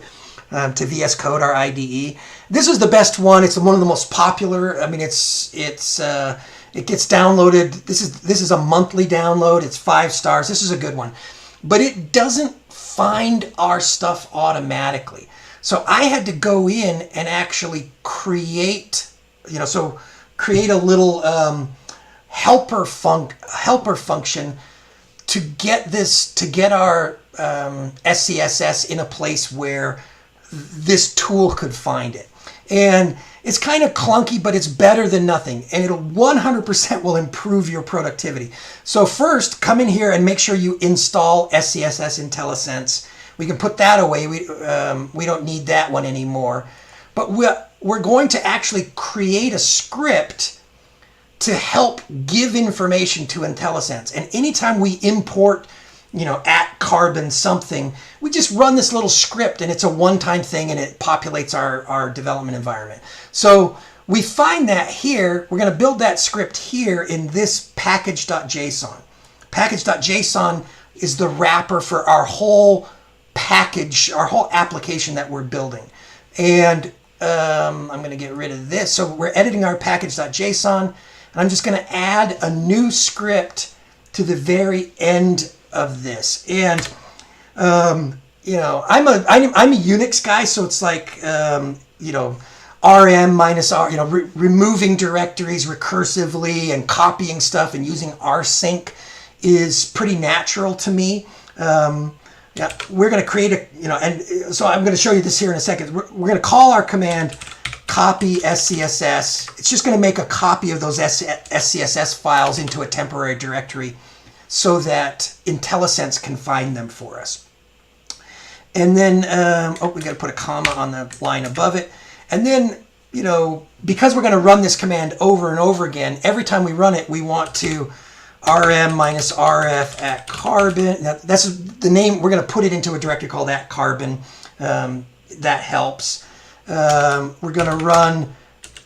To VS Code, our IDE. This is the best one. It's one of the most popular. I mean, it gets downloaded. This is a monthly download. It's 5 stars. This is a good one, but it doesn't find our stuff automatically. So I had to go in and actually create, create a little helper function to get our SCSS in a place where this tool could find it. And it's kind of clunky, but it's better than nothing. And it'll 100% will improve your productivity. So first, come in here and make sure you install SCSS IntelliSense. We can put that away. We don't need that one anymore. But we're going to actually create a script to help give information to IntelliSense. And anytime we import @carbon something, we just run this little script, and it's a one-time thing, and it populates our development environment. So we find that here. We're going to build that script here in this package.json. Package.json is the wrapper for our whole package, our whole application that we're building. And I'm going to get rid of this. So we're editing our package.json, and I'm just going to add a new script to the very end of this. And I'm a Unix guy, so it's like rm minus r, removing directories recursively and copying stuff and using rsync is pretty natural to me. We're going to create and so I'm going to show you this here in a second. We're going to call our command copy SCSS. It's just going to make a copy of those SCSS files into a temporary directory, so that IntelliSense can find them for us. And then, we got to put a comma on the line above it. And then, because we're going to run this command over and over again, every time we run it, we want to rm minus rf @carbon. Now, that's the name. We're going to put it into a directory called @carbon. That helps. We're going to run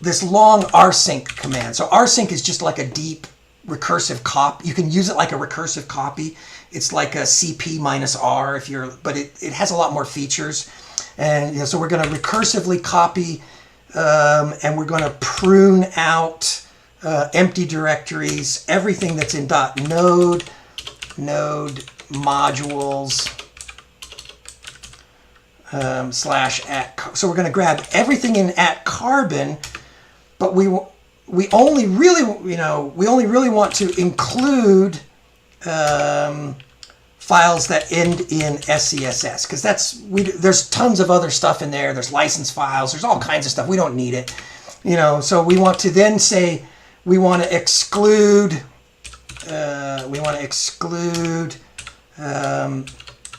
this long rsync command. So rsync is just like a deep recursive copy. You can use it like a recursive copy. It's like a CP minus R but it has a lot more features. And so we're going to recursively copy, and we're going to prune out empty directories, everything that's in .node, node modules, /@ so we're going to grab everything in @carbon, but we only really want to include files that end in SCSS, because there's tons of other stuff in there. There's license files, there's all kinds of stuff. We don't need it, so we want to then say we want to exclude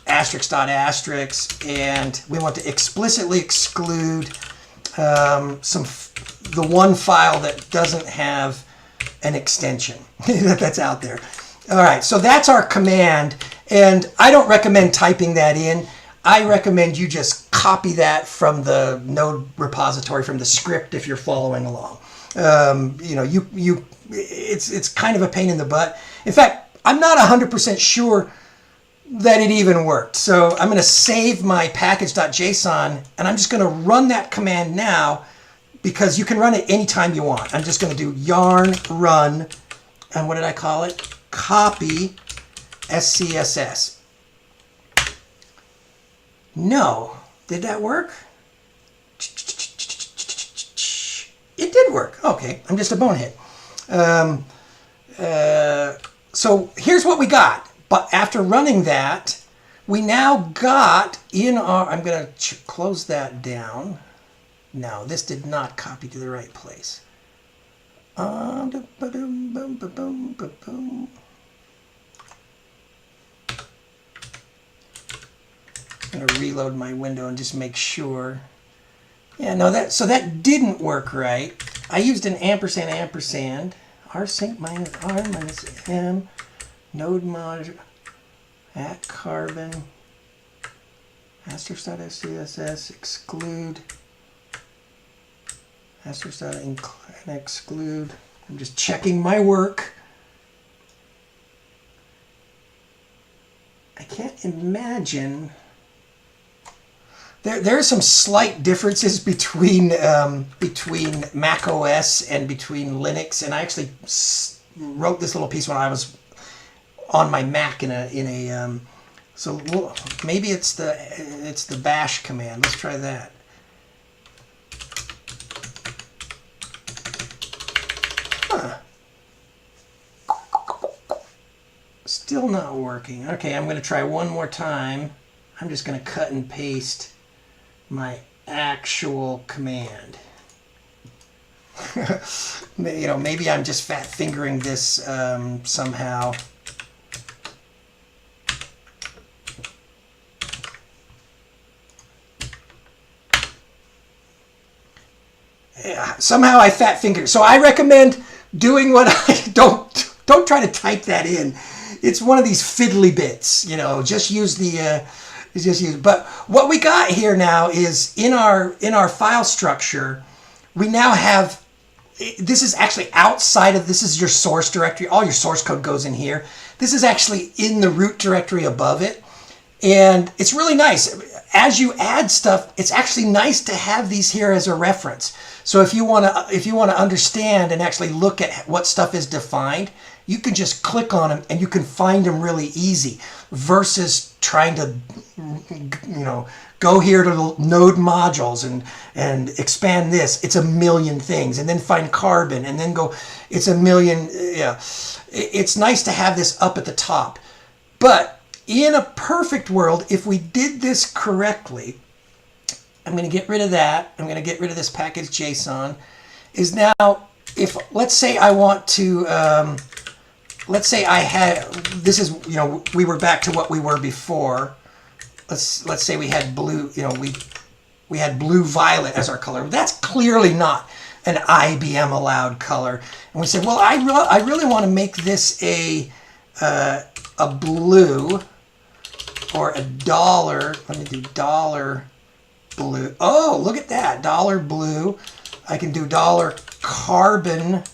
asterisk dot asterisk, and we want to explicitly exclude the one file that doesn't have an extension that's out there. All right, so that's our command, and I don't recommend typing that in. I recommend you just copy that from the node repository, from the script, if you're following along. It's kind of a pain in the butt. In fact, I'm not 100% sure that it even worked. So I'm going to save my package.json, and I'm just going to run that command now, because you can run it anytime you want. I'm just going to do yarn run, and what did I call it? Copy SCSS. No. Did that work? It did work. Okay, I'm just a bonehead. So here's what we got. But after running that, we now got in our... I'm going to close that down. No, this did not copy to the right place. I'm going to reload my window and just make sure. Yeah, no, that didn't work right. I used an ampersand, rsync minus r minus m, node mod @carbon, asterisk.scss, exclude, asterisk.exclude. I'm just checking my work. I can't imagine. There are some slight differences between Mac OS and between Linux, and I actually wrote this little piece when I was on my Mac so maybe it's the bash command. Let's try that. Huh. Still not working. Okay, I'm going to try one more time. I'm just going to cut and paste my actual command. Maybe I'm just fat fingering this somehow. Yeah, somehow I fat fingered. So I recommend doing what I don't try to type that in. It's one of these fiddly bits, just use the but what we got here now is in our file structure, we now have, this is actually outside of, this is your source directory. All your source code goes in here. This is actually in the root directory above it. And it's really nice. As you add stuff, it's actually nice to have these here as a reference. So if you want to understand and actually look at what stuff is defined, you can just click on them and you can find them really easy, versus trying to go here to the node modules and expand this. It's a million things, and then find carbon and then go, it's a million. Yeah, it's nice to have this up at the top. But in a perfect world, if we did this correctly, I'm going to get rid of that. I'm going to get rid of this package JSON. Is now, if let's say I want to, let's say I had, this is, we were back to what we were before. Let's say we had blue, we had blue violet as our color. That's clearly not an IBM allowed color. And we said, well, I really want to make this a blue, or a dollar. Let me do dollar blue. Oh, look at that, dollar blue. I can do dollar carbon.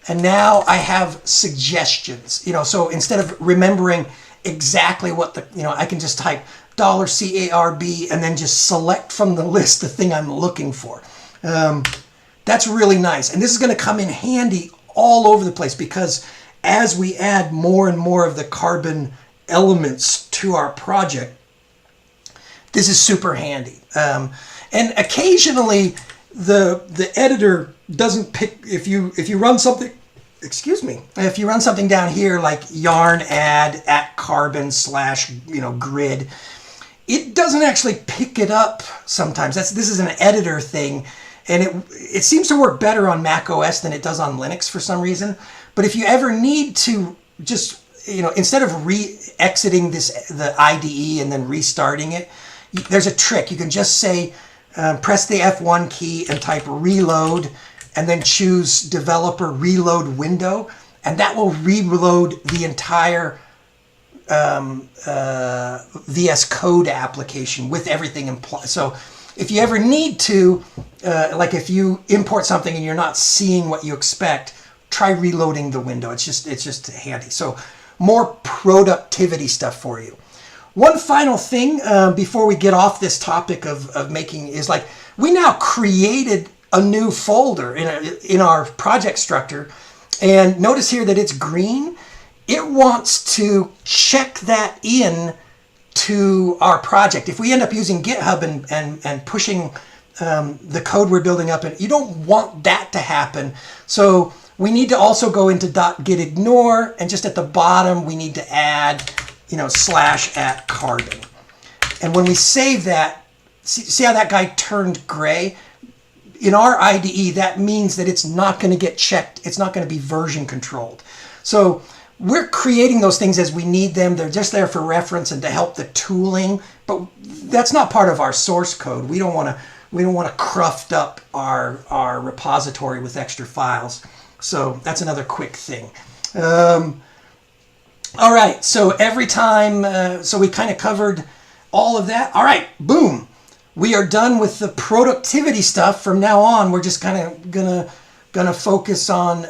And now I have suggestions, so instead of remembering exactly what I can just type $CARB and then just select from the list the thing I'm looking for. That's really nice. And this is going to come in handy all over the place, because as we add more and more of the carbon elements to our project, this is super handy. And occasionally the editor doesn't pick, if you run something, excuse me, if you run something down here like yarn add at carbon slash, grid, it doesn't actually pick it up sometimes. This is an editor thing, and it seems to work better on Mac OS than it does on Linux for some reason. But if you ever need to just, instead of exiting the IDE and then restarting it, there's a trick. You can just say, press the F1 key and type reload, and then choose developer reload window, and that will reload the entire VS Code application with everything in place. So if you ever need to, like if you import something and you're not seeing what you expect, try reloading the window. It's just handy. So more productivity stuff for you. One final thing before we get off this topic of making is, like, we now created a new folder in our project structure, and notice here that it's green. It wants to check that in to our project. If we end up using GitHub and pushing the code we're building up, and you don't want that to happen. So we need to also go into .gitignore, and just at the bottom we need to add /@ carbon. And when we save that, see how that guy turned gray? In our IDE, that means that it's not going to get checked. It's not going to be version controlled. So we're creating those things as we need them. They're just there for reference and to help the tooling, but that's not part of our source code. We don't want to cruft up our repository with extra files. So that's another quick thing. All right, so every time, so we kind of covered all of that. All right, boom. We are done with the productivity stuff. From now on, we're just kind of gonna focus on,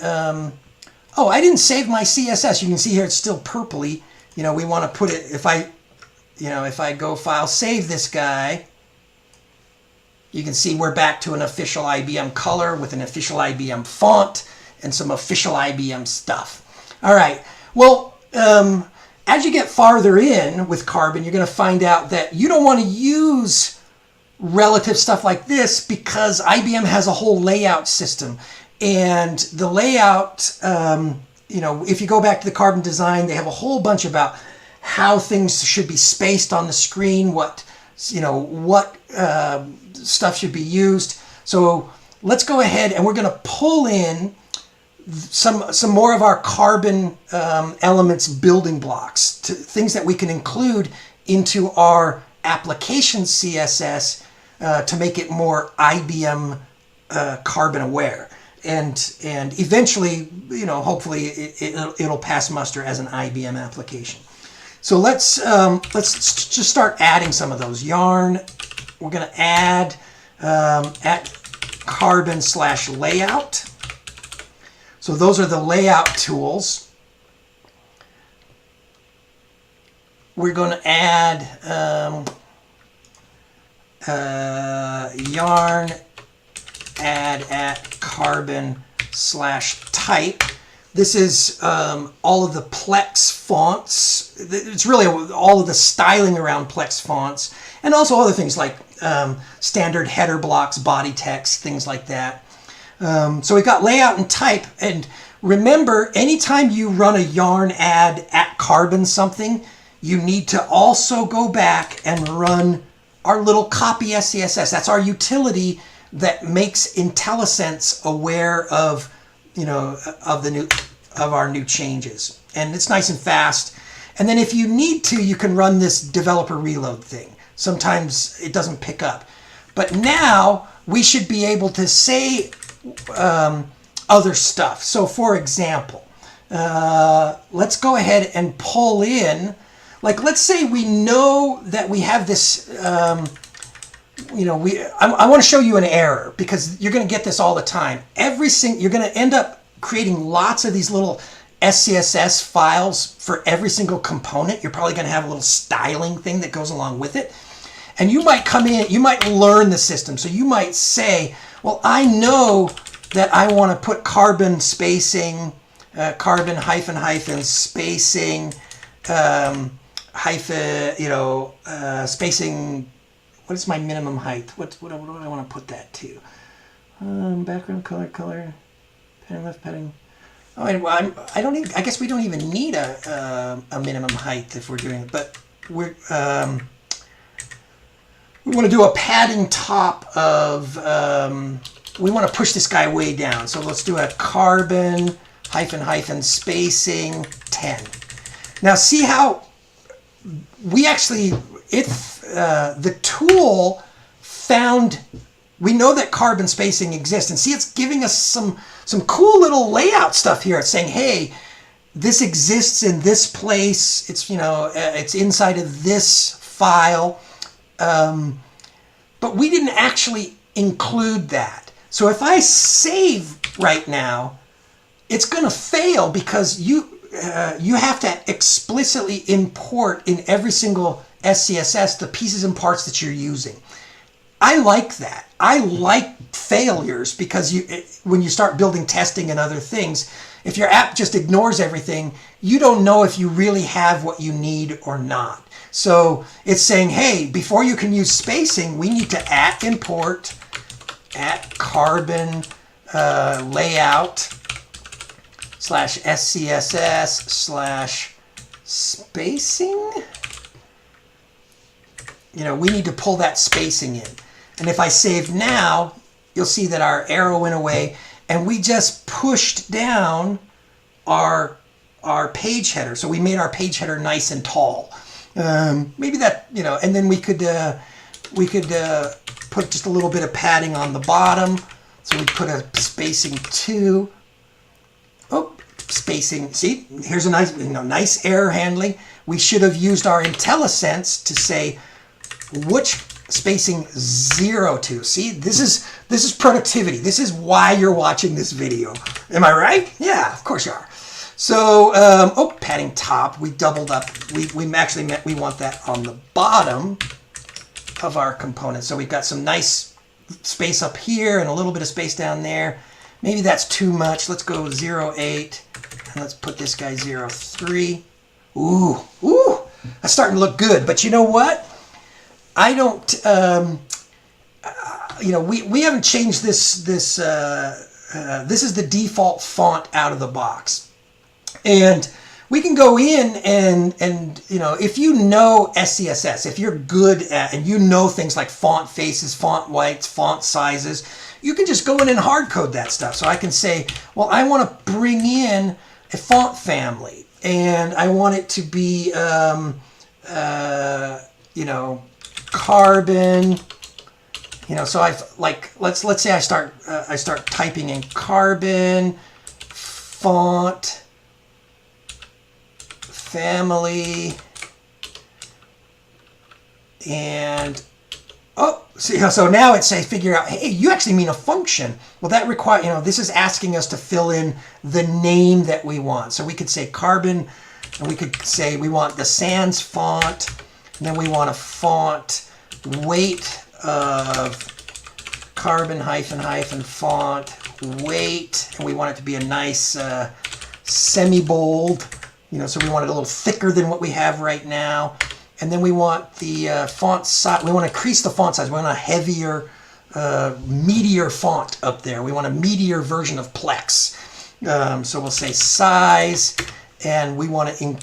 oh, I didn't save my CSS. You can see here it's still purpley. We want to put it, if I go file, save this guy, you can see we're back to an official IBM color with an official IBM font and some official IBM stuff. All right, well, as you get farther in with Carbon, you're going to find out that you don't want to use relative stuff like this, because IBM has a whole layout system. And the layout, if you go back to the Carbon design, they have a whole bunch about how things should be spaced on the screen, what stuff should be used. So let's go ahead and we're going to pull in some more of our Carbon elements building blocks, things that we can include into our application CSS to make it more IBM Carbon aware. And eventually, hopefully it'll pass muster as an IBM application. So let's just start adding some of those. Yarn, we're going to add at Carbon /layout. So those are the layout tools. We're going to add yarn add at Carbon /type. This is all of the Plex fonts. It's really all of the styling around Plex fonts, and also other things like standard header blocks, body text, things like that. So we've got layout and type, and remember, anytime you run a yarn add at Carbon something, you need to also go back and run our little copy SCSS. That's our utility that makes IntelliSense aware of our new changes, and it's nice and fast. And then if you need to, you can run this developer reload thing. Sometimes it doesn't pick up, but now we should be able to say other stuff. So for example, let's go ahead and pull in, like, let's say we know that we have this, I want to show you an error, because you're going to get this all the time. You're going to end up creating lots of these little SCSS files for every single component. You're probably going to have a little styling thing that goes along with it. And you might come in, you might learn the system. So you might say, well, I know that I want to put carbon spacing, carbon hyphen hyphen spacing, hyphen, spacing. What is my minimum height? What do I want to put that to? Background color, padding left, padding. Oh, I don't even. I guess we don't even need a minimum height if we're doing it. But we want to do a padding top of. We want to push this guy way down. So let's do a carbon hyphen hyphen spacing 10. Now see how we actually the tool found. We know that carbon spacing exists, and see, it's giving us some cool little layout stuff here. It's saying, hey, this exists in this place. It's it's inside of this file, but we didn't actually include that. So if I save right now, it's going to fail because you have to explicitly import in every single SCSS the pieces and parts that you're using. I like that. I like failures because when you start building testing and other things, if your app just ignores everything, you don't know if you really have what you need or not. So it's saying, hey, before you can use spacing, we need to import carbon layout / SCSS / spacing. We need to pull that spacing in. And if I save now, you'll see that our arrow went away and we just pushed down our page header. So we made our page header nice and tall. Maybe that, and then we could put just a little bit of padding on the bottom. So we put a spacing 2. Oh, spacing. See, here's a nice, nice error handling. We should have used our IntelliSense to say which spacing 0 to. See, this is productivity. This is why you're watching this video. Am I right? Yeah, of course you are. So, padding top. We doubled up. We actually meant we want that on the bottom of our component. So we've got some nice space up here and a little bit of space down there. Maybe that's too much. Let's go 0.8 and let's put this guy 0.3. Ooh, that's starting to look good. But you know what? I don't, we haven't changed this. This is the default font out of the box, and we can go in and if you know SCSS, if you're good at and things like font faces, font weights, font sizes, you can just go in and hard code that stuff. So I can say, well, I want to bring in a font family, and I want it to be, carbon, so let's say I start typing in carbon font family, and so now it's say figure out, hey, you actually mean a function. Well, that require, this is asking us to fill in the name that we want. So we could say carbon, and we could say we want the sans font, and then we want a font weight of carbon hyphen hyphen font weight, and we want it to be a nice semi-bold, so we want it a little thicker than what we have right now. And then we want the font size, we want to increase the font size. We want a heavier, meatier font up there. We want a meatier version of Plex. So we'll say size, and we want to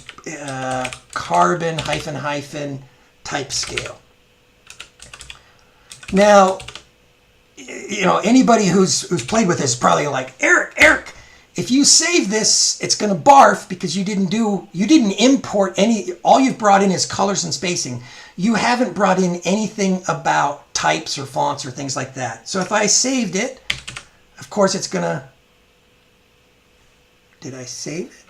carbon hyphen hyphen type scale. Now, anybody who's played with this is probably like, Eric, if you save this, it's going to barf because you didn't import all you've brought in is colors and spacing. You haven't brought in anything about types or fonts or things like that. So if I saved it, of course it's going to, did I save it?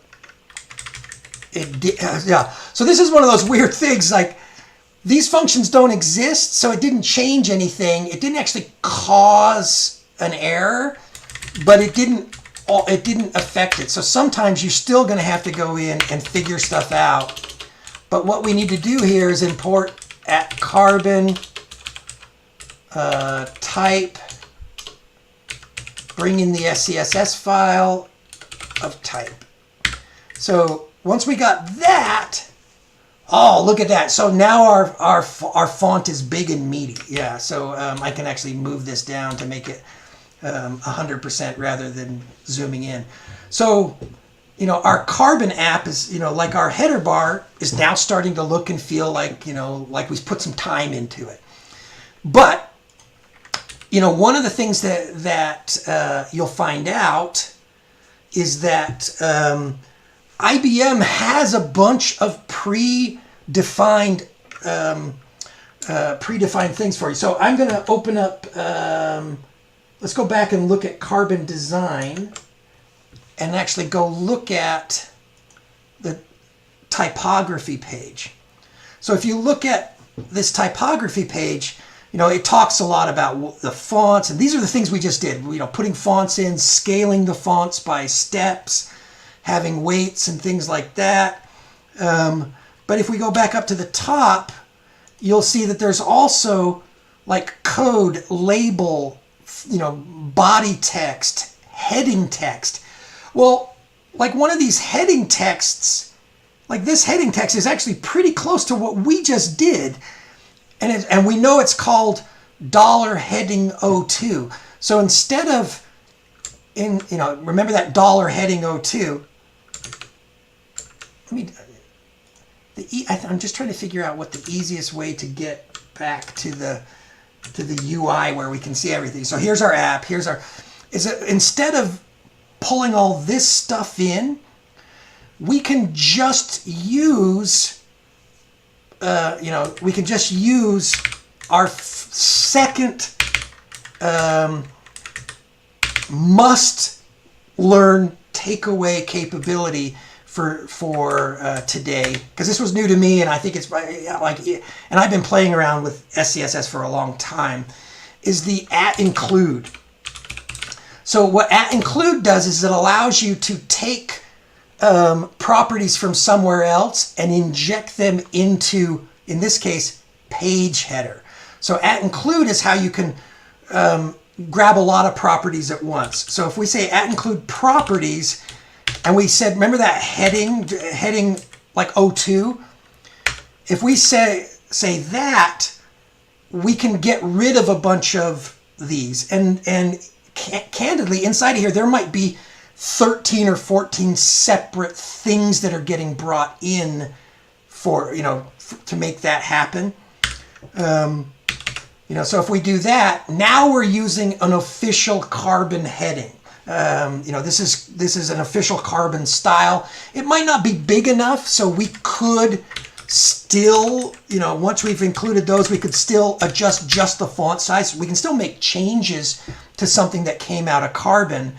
It did, yeah. So this is one of those weird things, like these functions don't exist, so it didn't change anything. It didn't actually cause an error, but it didn't affect it. So sometimes you're still going to have to go in and figure stuff out. But what we need to do here is import carbon type bring in the SCSS file of type. So once we got that, oh, look at that. So now our font is big and meaty. Yeah, so I can actually move this down to make it 100% rather than zooming in. So, you know, our Carbon app is, you know, like our header bar is now starting to look and feel like, you know, like we put some time into it. But, you know, one of the things that you'll find out is that IBM has a bunch of predefined things for you. So I'm going to open up, let's go back and look at Carbon Design and actually go look at the typography page. So if you look at this typography page, you know, it talks a lot about the fonts, and these are the things we just did, you know, putting fonts in, scaling the fonts by steps, having weights and things like that. But if we go back up to the top, you'll see that there's also like code, label, you know, body text, heading text. Well, like one of these heading texts, like this heading text is actually pretty close to what we just did. And we know it's called $heading 02. So instead of, you know, remember that $heading 02. I'm just trying to figure out what the easiest way to get back to the UI where we can see everything. So here's our app. Instead of pulling all this stuff in, we can just use, you know, we can just use our second must learn takeaway capability for today, because this was new to me, and I think it's like, and I've been playing around with SCSS for a long time, is the @include. So what @include does is it allows you to take properties from somewhere else and inject them into, in this case, page header. So @include is how you can grab a lot of properties at once. So if we say @include properties, and we said, remember that heading like 02? If we say that, we can get rid of a bunch of these. And candidly, inside of here, there might be 13 or 14 separate things that are getting brought in for, you know, to make that happen. You know, so if we do that, now we're using an official Carbon heading. You know, this is an official Carbon style. It might not be big enough, so we could still, you know, once we've included those, we could still adjust just the font size. We can still make changes to something that came out of Carbon,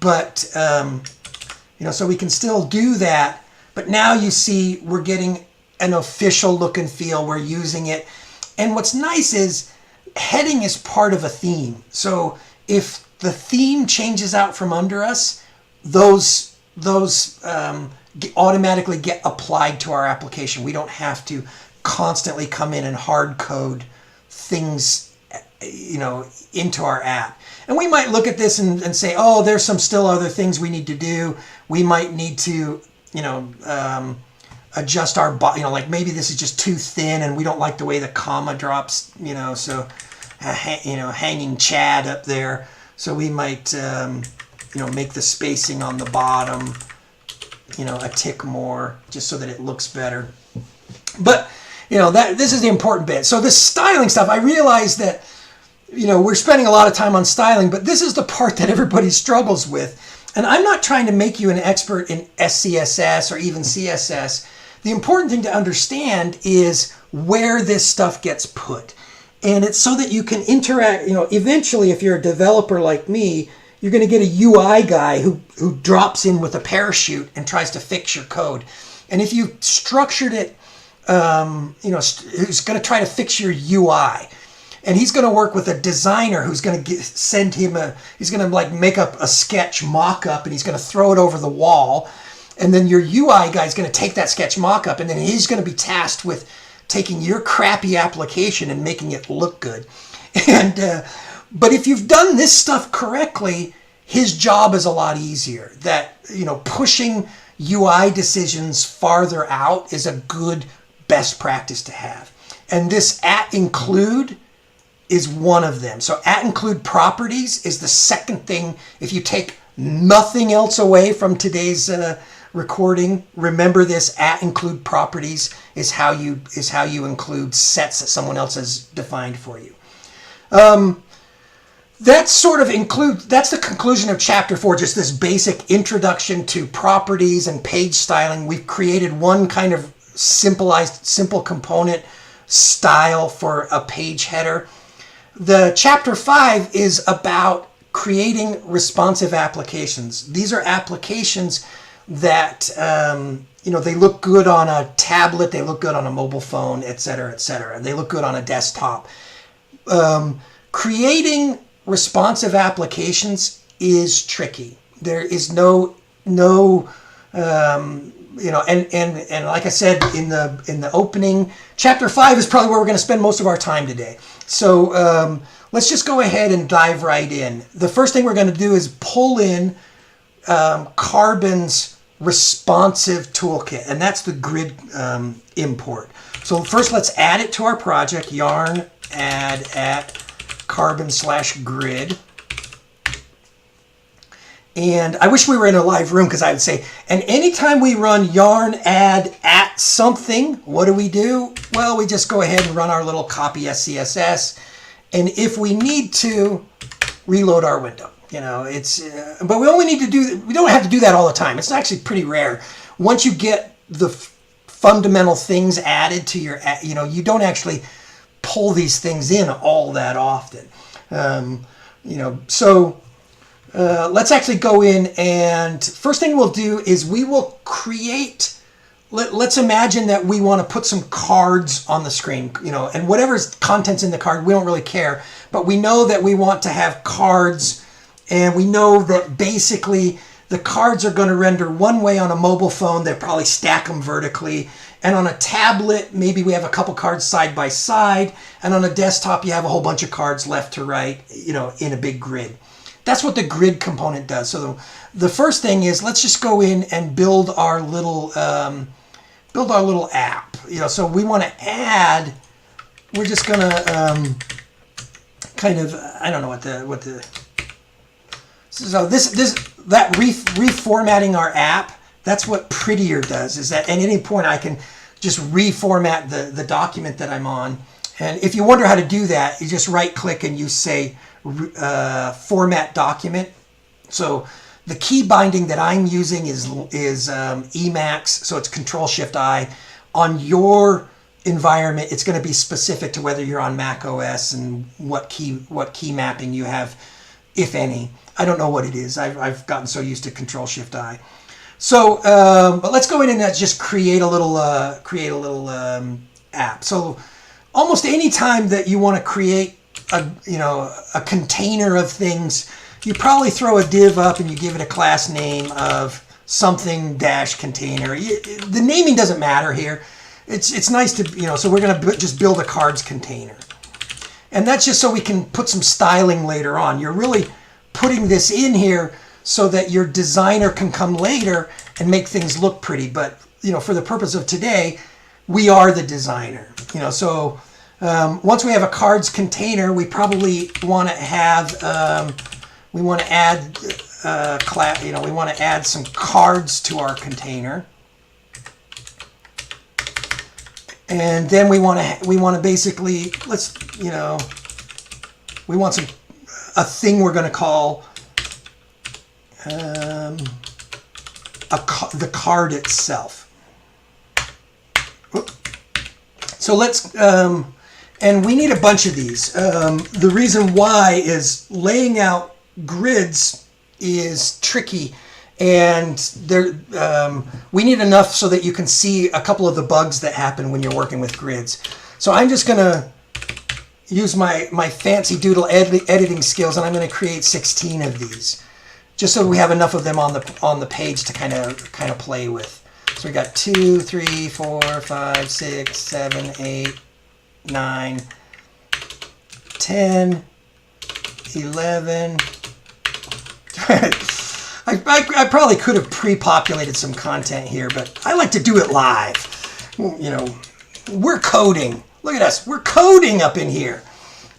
but, you know, so we can still do that. But now you see we're getting an official look and feel. We're using it. And what's nice is heading is part of a theme. So if the theme changes out from under us, those automatically get applied to our application. We don't have to constantly come in and hard code things, you know, into our app. And we might look at this and say, oh, there's some still other things we need to do. We might need to, you know, adjust our, you know, like maybe this is just too thin and we don't like the way the comma drops, you know, so, you know, hanging Chad up there. So we might, you know, make the spacing on the bottom, you know, a tick more, just so that it looks better. But, you know, this is the important bit. So this styling stuff, I realize that, you know, we're spending a lot of time on styling, but this is the part that everybody struggles with. And I'm not trying to make you an expert in SCSS or even CSS. The important thing to understand is where this stuff gets put. And it's so that you can interact, you know, eventually if you're a developer like me, you're going to get a UI guy who drops in with a parachute and tries to fix your code. And if you structured it, you know, who's going to try to fix your UI, and he's going to work with a designer who's going to send him he's going to like make up a sketch mock-up and he's going to throw it over the wall. And then your UI guy is going to take that sketch mock-up and then he's going to be tasked with taking your crappy application and making it look good. And but if you've done this stuff correctly, his job is a lot easier. That, pushing UI decisions farther out is a good best practice to have. And this @include is one of them. So @include properties is the second thing. If you take nothing else away from today's recording, remember this: @include properties is how you include sets that someone else has defined for you. That's the conclusion of chapter 4, just this basic introduction to properties and page styling. We've created one kind of simple component style for a page header. The chapter 5 is about creating responsive applications. These are applications that, they look good on a tablet, they look good on a mobile phone, et cetera, et cetera. They look good on a desktop. Creating responsive applications is tricky. There is no and like I said in the opening, chapter 5 is probably where we're going to spend most of our time today. So let's just go ahead and dive right in. The first thing we're going to do is pull in Carbon's responsive toolkit, and that's the grid import. So first let's add it to our project, yarn add at carbon/grid. And I wish we were in a live room, because I would say, and anytime we run yarn add at something, what do? Well, we just go ahead and run our little copy SCSS. And if we need to, reload our window. But we don't have to do that all the time. It's actually pretty rare. Once you get the fundamental things added to your, you don't actually pull these things in all that often. Let's actually go in, and first thing we'll do is we will create, let's imagine that we want to put some cards on the screen, and whatever's content's in the card, we don't really care, but we know that we want to have cards, and we know that basically the cards are going to render one way on a mobile phone. They'll probably stack them vertically. And on a tablet, maybe we have a couple cards side by side. And on a desktop, you have a whole bunch of cards left to right, in a big grid. That's what the grid component does. So the first thing is, let's just go in and build our little app. So we want to add. We're just gonna kind of, I don't know what the. So that reformatting our app. That's what Prettier does. Is that at any point I can just reformat the document that I'm on. And if you wonder how to do that, you just right click and you say format document. So the key binding that I'm using is Emacs, so it's Control-Shift-I. On your environment, it's going to be specific to whether you're on Mac OS and what key mapping you have, if any. I don't know what it is. I've gotten so used to Control-Shift-I. So, but let's go in and just create a little app. So, almost any time that you want to create a container of things, you probably throw a div up and you give it a class name of something dash container. The naming doesn't matter here. It's nice to So we're going to just build a cards container, and that's just so we can put some styling later on. You're really putting this in here so that your designer can come later and make things look pretty. But, for the purpose of today, we are the designer. So once we have a cards container, we probably want to have, we want to add some cards to our container. And then we want to basically, we want a thing we're going to call the card itself. So let's, and we need a bunch of these. The reason why is laying out grids is tricky, and we need enough so that you can see a couple of the bugs that happen when you're working with grids. So I'm just going to use my fancy doodle editing skills, and I'm going to create 16 of these, just so we have enough of them on the page to kind of play with. So we got 2, 3, 4, 5, 6, 7, 8, 9, 10, 11, I probably could have pre-populated some content here, but I like to do it live. You know, we're coding. Look at us. We're coding up in here.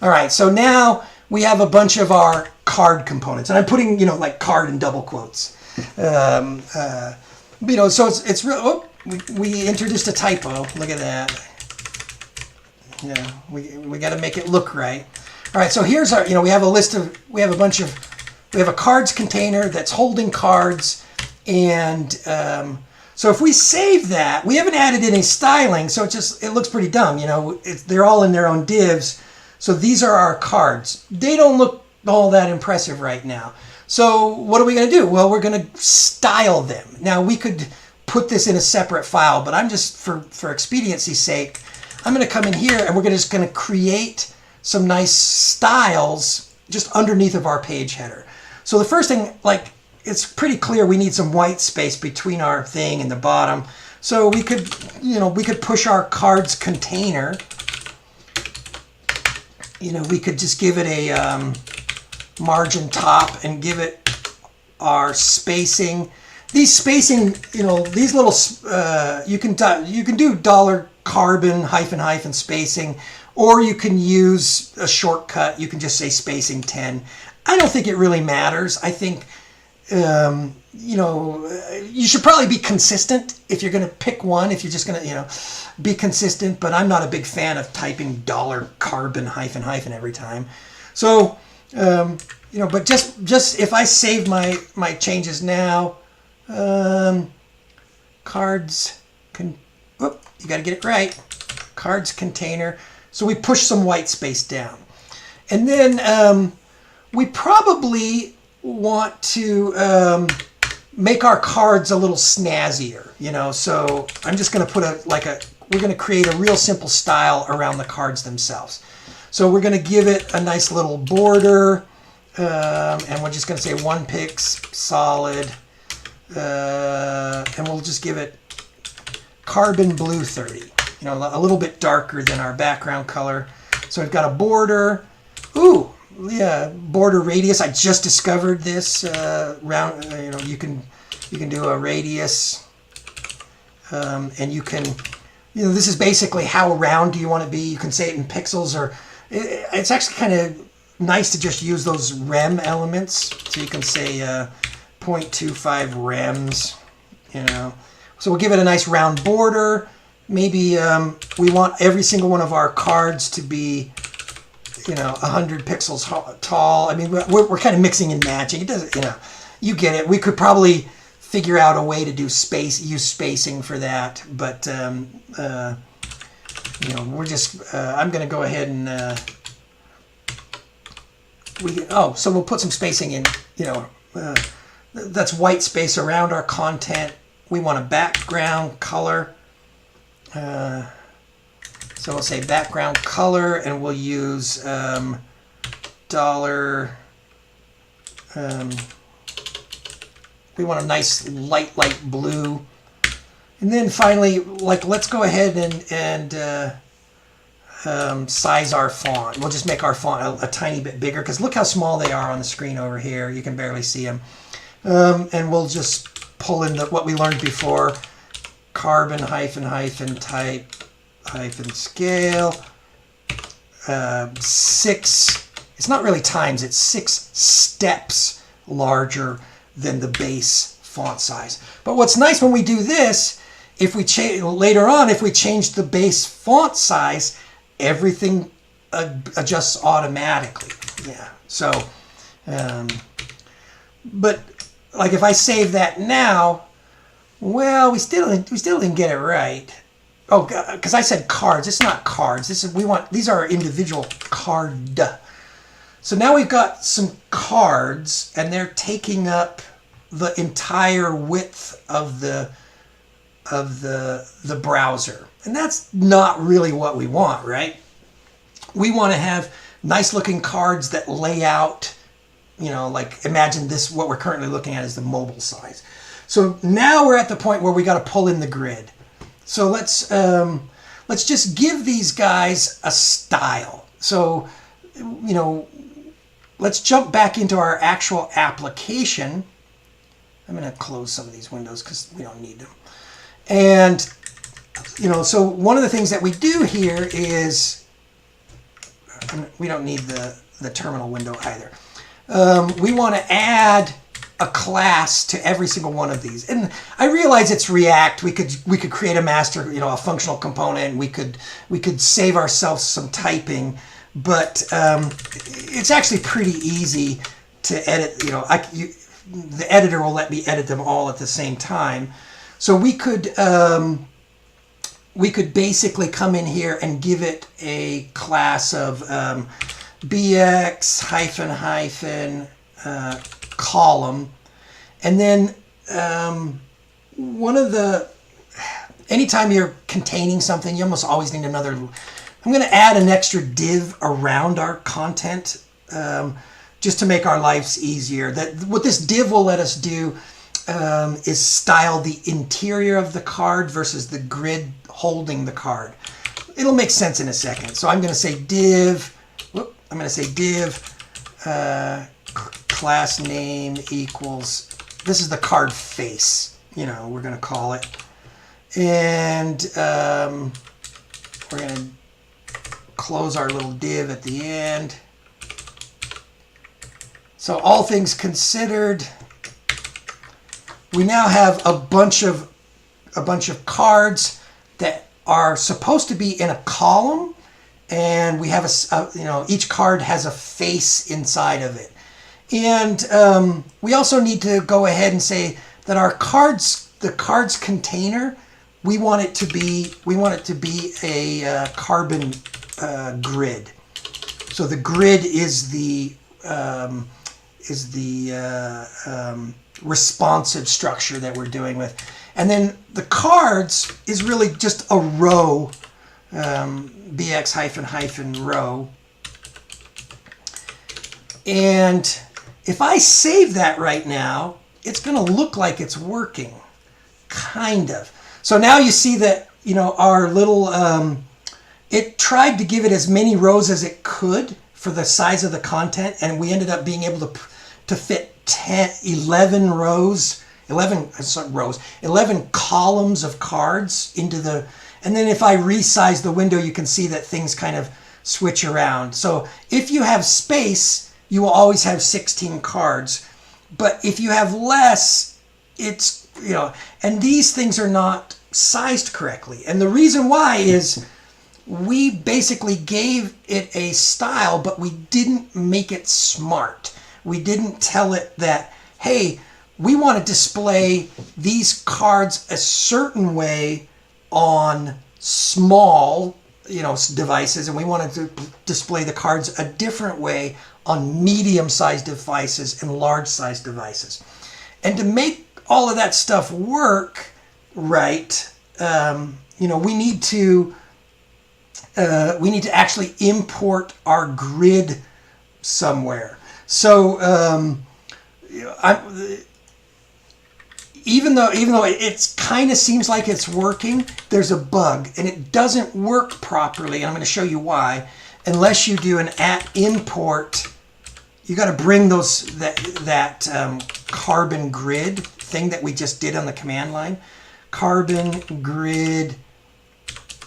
All right, so now we have a bunch of our card components. And I'm putting, you know, like card in double quotes. You know, so it's real. Oh, we introduced a typo. Look at that. Yeah, we got to make it look right. All right, so here's our, you know, we have a cards container that's holding cards. And so if we save that, we haven't added any styling, so it looks pretty dumb. You know, they're all in their own divs. So these are our cards. They don't look all that impressive right now. So what are we going to do? Well, we're going to style them. Now, we could put this in a separate file, but I'm just, for expediency's sake, I'm going to come in here and we're just going to create some nice styles just underneath of our page header. So the first thing, like, it's pretty clear we need some white space between our thing and the bottom. So we could, you know, we could push our cards container. You know, we could just give it a margin top and give it our spacing. These spacing, you know, these little, you can do dollar carbon hyphen spacing, or you can use a shortcut. You can just say spacing 10. I don't think it really matters. I think, you know, you should probably be consistent if you're going to pick one, if you're just going to, you know, be consistent, but I'm not a big fan of typing dollar carbon hyphen every time. So, you know, but just if I save my changes now, cards, you got to get it right, cards container. So we push some white space down. And then we probably want to make our cards a little snazzier, you know. So I'm just going to put we're going to create a real simple style around the cards themselves. So we're going to give it a nice little border, and we're just going to say 1 pix solid, and we'll just give it carbon blue 30, you know, a little bit darker than our background color. So I've got a border. Ooh, yeah, border radius. I just discovered this round. You know, you can do a radius, and you can, you know, this is basically how round do you want it to be. You can say it in pixels, or it's actually kind of nice to just use those rem elements. So you can say 0.25 rems, you know. So we'll give it a nice round border. Maybe we want every single one of our cards to be, you know, 100 pixels tall. I mean, we're kind of mixing and matching. It doesn't, you know, you get it. We could probably figure out a way to do use spacing for that, but you know, we're just. I'm going to go ahead and so we'll put some spacing in. You know, that's white space around our content. We want a background color. So we'll say background color, and we'll use dollar. We want a nice light blue, and then finally, like, let's go ahead and size our font. We'll just make our font a tiny bit bigger, because look how small they are on the screen over here. You can barely see them, and we'll just pull in what we learned before. Carbon hyphen type hyphen scale 6. It's not really times, it's 6 steps larger than the base font size. But what's nice when we do this, if we later on, if we change the base font size, everything adjusts automatically. Yeah. So, but like if I save that now, well, we still didn't get it right. Oh, because I said cards. It's not cards. These are individual card. So now we've got some cards, and they're taking up the entire width of the browser, and that's not really what we want, right? We want to have nice looking cards that lay out, you know, like imagine this. What we're currently looking at is the mobile size. So now we're at the point where we got to pull in the grid. So let's just give these guys a style. So, you know, let's jump back into our actual application. I'm going to close some of these windows because we don't need them. And, you know, so one of the things that we do here is, we don't need the terminal window either. We want to add a class to every single one of these. And I realize it's React. We could create a master, you know, a functional component. We could save ourselves some typing, but it's actually pretty easy to edit. You know, the editor will let me edit them all at the same time. So we could basically come in here and give it a class of bx -- column, and then anytime you're containing something, you almost always need another. I'm going to add an extra div around our content just to make our lives easier. What this div will let us do is style the interior of the card versus the grid holding the card. It'll make sense in a second. So I'm going to say div. I'm going to say div class name equals, this is the card face, you know, we're going to call it. And we're going to close our little div at the end. So all things considered, we now have a bunch of cards that are supposed to be in a column, and we have you know, each card has a face inside of it. And we also need to go ahead and say that the cards container, we want it to be a carbon grid. So the grid is the responsive structure that we're doing with. And then the cards is really just a row, bx -- row. And if I save that right now, it's going to look like it's working, kind of. So now you see that, you know, our little, it tried to give it as many rows as it could for the size of the content, and we ended up being able to fit 11 columns of cards into the, and then if I resize the window, you can see that things kind of switch around. So if you have space, you will always have 16 cards, but if you have less, it's, you know, and these things are not sized correctly. And the reason why is we basically gave it a style, but we didn't make it smart. We didn't tell it that, hey, we want to display these cards a certain way on small, you know, devices, and we wanted to display the cards a different way on medium-sized devices and large-sized devices. And to make all of that stuff work right, you know, we need to actually import our grid somewhere. So even though it kind of seems like it's working, there's a bug, and it doesn't work properly. And I'm going to show you why. Unless you do an @import, you got to bring that carbon grid thing that we just did on the command line. Carbon grid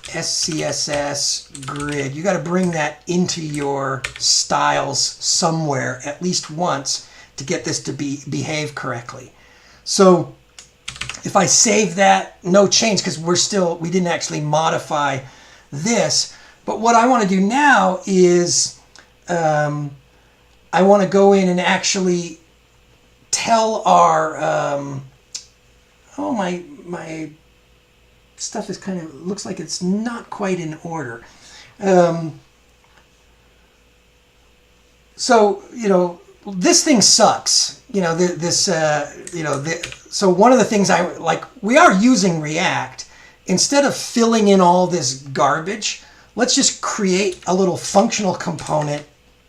SCSS grid. You got to bring that into your styles somewhere at least once to get this to behave correctly. So if I save that, no change, because we didn't actually modify this. But what I want to do now is I want to go in and actually tell our my stuff is kind of looks like it's not quite in order. So, you know, this thing sucks. You know, so one of the things I like, we are using React. Instead of filling in all this garbage, let's just create a little functional component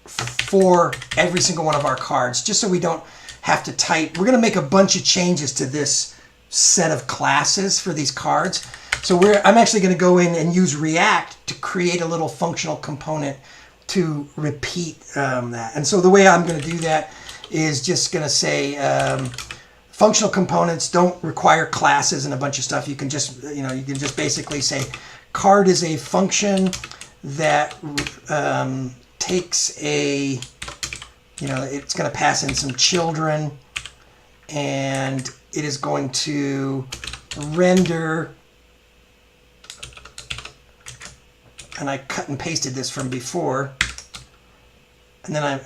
for every single one of our cards, just so we don't have to type. We're going to make a bunch of changes to this set of classes for these cards. So I'm actually going to go in and use React to create a little functional component to repeat that. And so the way I'm going to do that is just going to say functional components don't require classes and a bunch of stuff. You can just, you know, you can just basically say card is a function that takes a, you know, it's going to pass in some children, and it is going to render, and I cut and pasted this from before, and then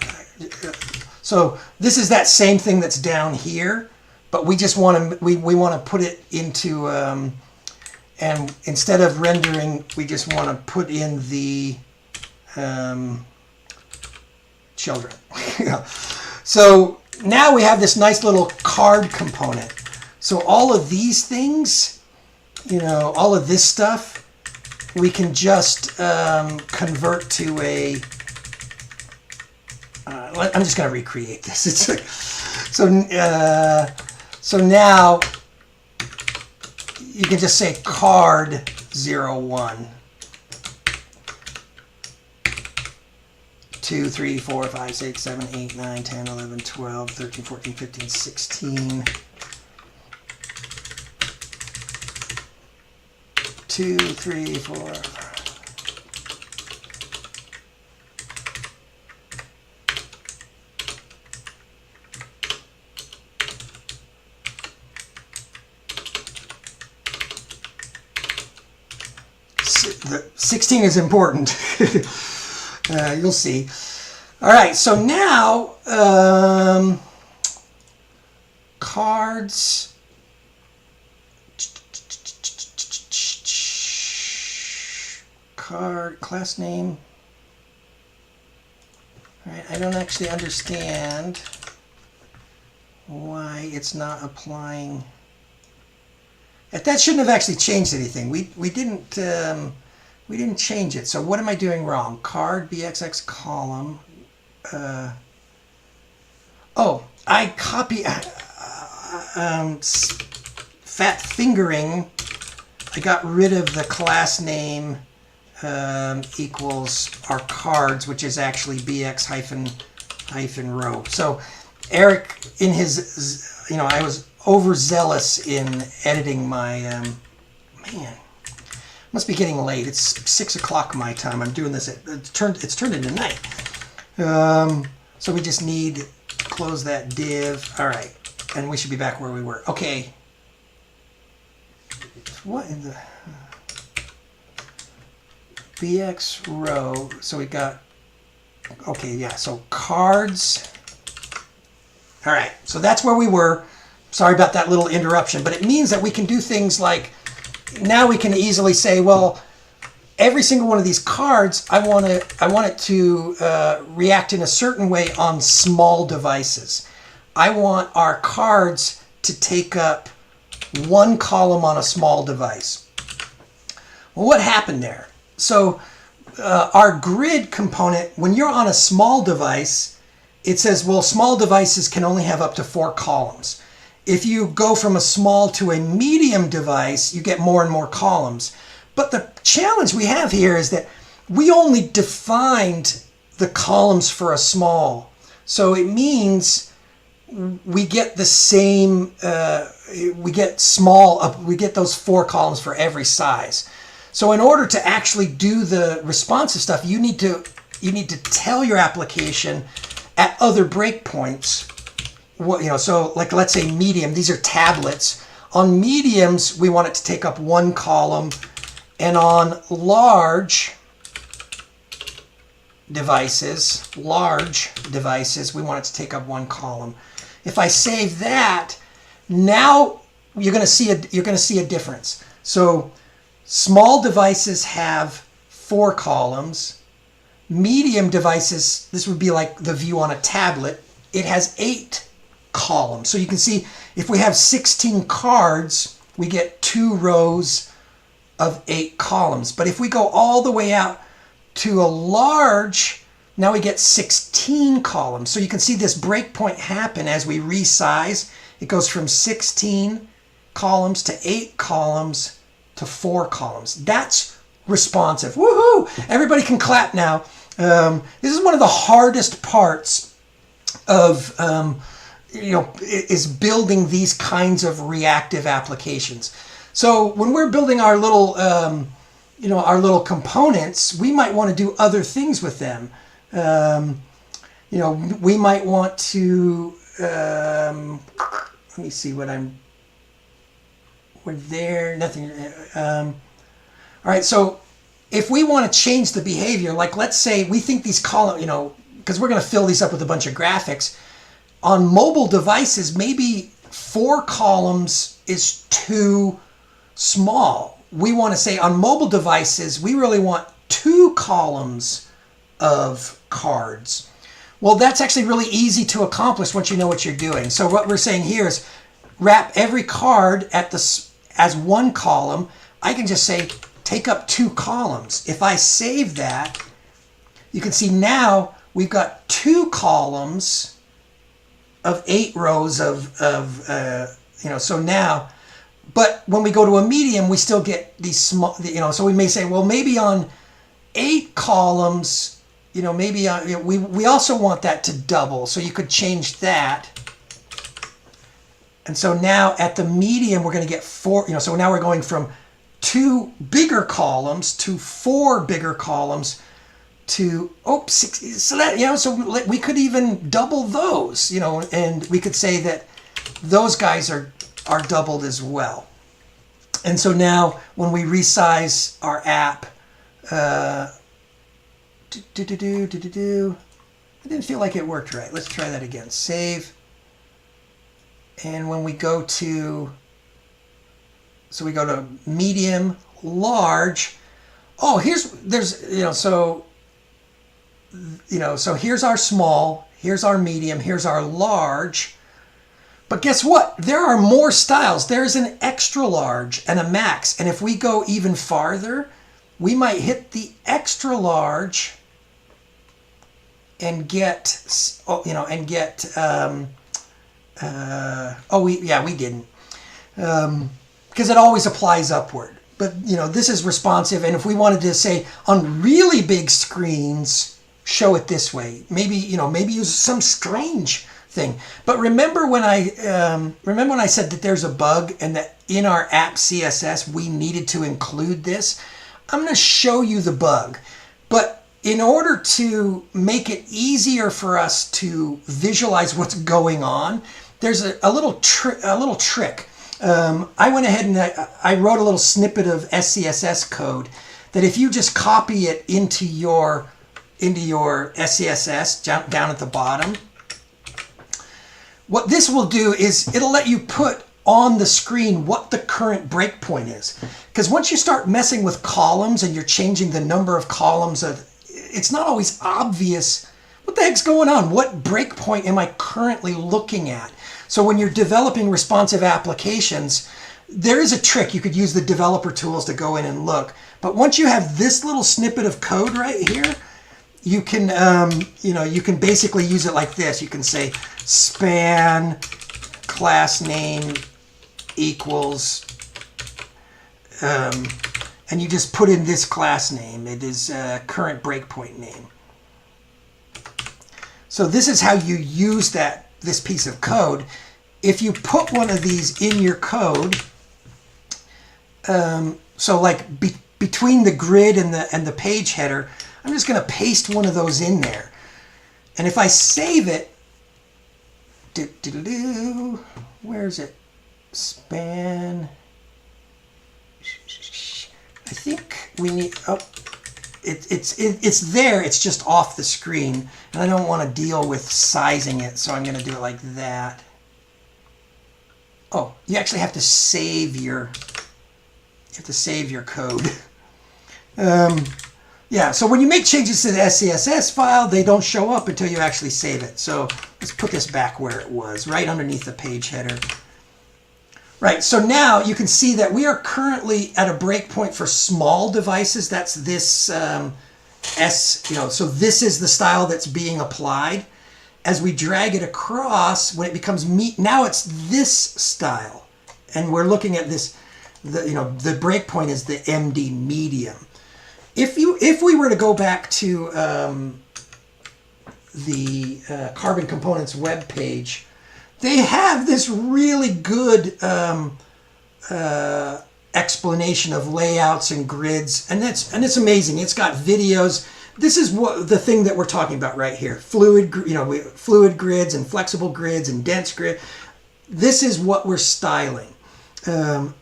so this is that same thing that's down here, but we just want to, we want to put it into, and instead of rendering, we just want to put in the children. So now we have this nice little card component. So all of these things, you know, all of this stuff, we can just convert to a, I'm just going to recreate this. It's like, so now you can just say card 01. 2, 3, 4, 5, 6, 7, 8, 9, 10, 11, 12, 13, 14, 15, 16. 2, 3, 4. The 16 is important. You'll see. All right, so now cards. Card class name. All right, I don't actually understand why it's not applying. That shouldn't have actually changed anything. We didn't change it. So what am I doing wrong? Card BXX column. Oh, I copy fat fingering. I got rid of the class name equals our cards, which is actually BX hyphen row. So Eric, in his, you know, I was overzealous in editing my, man, must be getting late. It's 6 o'clock my time. I'm doing this. It's turned into night. So we just need to close that div. All right, and we should be back where we were. Okay. What in the BX row? So we got. Okay, yeah. So cards. All right. So that's where we were. Sorry about that little interruption, but it means that we can do things like. Now we can easily say, well, every single one of these cards, I want it to react in a certain way on small devices. I want our cards to take up one column on a small device. Well, what happened there? So our grid component, when you're on a small device, it says, well, small devices can only have up to 4 columns. If you go from a small to a medium device, you get more and more columns. But the challenge we have here is that we only defined the columns for a small. So it means we get the same, we get those 4 columns for every size. So in order to actually do the responsive stuff, you need to tell your application at other breakpoints. What, you know, so like let's say medium, these are tablets. On mediums, we want it to take up 1 column, and on large devices, we want it to take up 1 column. If I save that, now you're going to see a difference. So small devices have 4 columns. Medium devices, this would be like the view on a tablet, it has 8 columns. So you can see if we have 16 cards, we get 2 rows of 8 columns. But if we go all the way out to a large, now we get 16 columns. So you can see this breakpoint happen as we resize. It goes from 16 columns to 8 columns to 4 columns. That's responsive. Woohoo! Everybody can clap now. This is one of the hardest parts of, is building these kinds of reactive applications. So when we're building our little, our little components, we might want to do other things with them. We might want to, let me see what we're there, nothing. All right, so if we want to change the behavior, like let's say we think these columns, because we're going to fill these up with a bunch of graphics. On mobile devices, maybe 4 columns is too small. We want to say on mobile devices, we really want 2 columns of cards. Well, that's actually really easy to accomplish once you know what you're doing. So what we're saying here is wrap every card as 1 column. I can just say take up 2 columns. If I save that, you can see now we've got 2 columns of 8 rows so now, but when we go to a medium, we still get these small, so we may say, well, maybe on 8 columns, maybe we also want that to double. So you could change that. And so now at the medium, we're going to get 4, so now we're going from 2 bigger columns to 4 bigger columns to 6. So that, so we could even double those, and we could say that those guys are doubled as well. And so now when we resize our app, I didn't feel like it worked right. Let's try that again. Save. And when we go to, we go to medium, large. Oh, so here's our small, here's our medium, here's our large. But guess what? There are more styles. There's an extra large and a max. And if we go even farther, we might hit the extra large and get, we didn't. Because it always applies upward. But, this is responsive. And if we wanted to say on really big screens, show it this way. Maybe use some strange thing. But remember when I said that there's a bug and that in our app CSS we needed to include this? I'm going to show you the bug. But in order to make it easier for us to visualize what's going on, there's a little trick. I went ahead and I wrote a little snippet of SCSS code that if you just copy it into your SCSS down at the bottom, what this will do is it'll let you put on the screen what the current breakpoint is. Because once you start messing with columns and you're changing the number of columns, it's not always obvious what the heck's going on. What breakpoint am I currently looking at? So when you're developing responsive applications, there is a trick. You could use the developer tools to go in and look. But once you have this little snippet of code right here, you can, you can basically use it like this. You can say span class name equals, and you just put in this class name. It is current breakpoint name. So this is how you use this piece of code. If you put one of these in your code, so like between the grid and the page header, I'm just going to paste one of those in there. And if I save it, where is it? Span. I think we need, it's there, it's just off the screen. And I don't want to deal with sizing it, so I'm going to do it like that. Oh, you actually have to save your, code. Yeah, so when you make changes to the SCSS file, they don't show up until you actually save it. So let's put this back where it was, right underneath the page header. Right, so now you can see that we are currently at a breakpoint for small devices. That's this so this is the style that's being applied. As we drag it across, when it becomes now it's this style. And we're looking at this, the breakpoint is the MD medium. if we were to go back to the Carbon Components web page, they have this really good explanation of layouts and grids, and it's amazing. It's got videos. This is what the thing that we're talking about right here: fluid grids and flexible grids and dense grid. This is what we're styling. And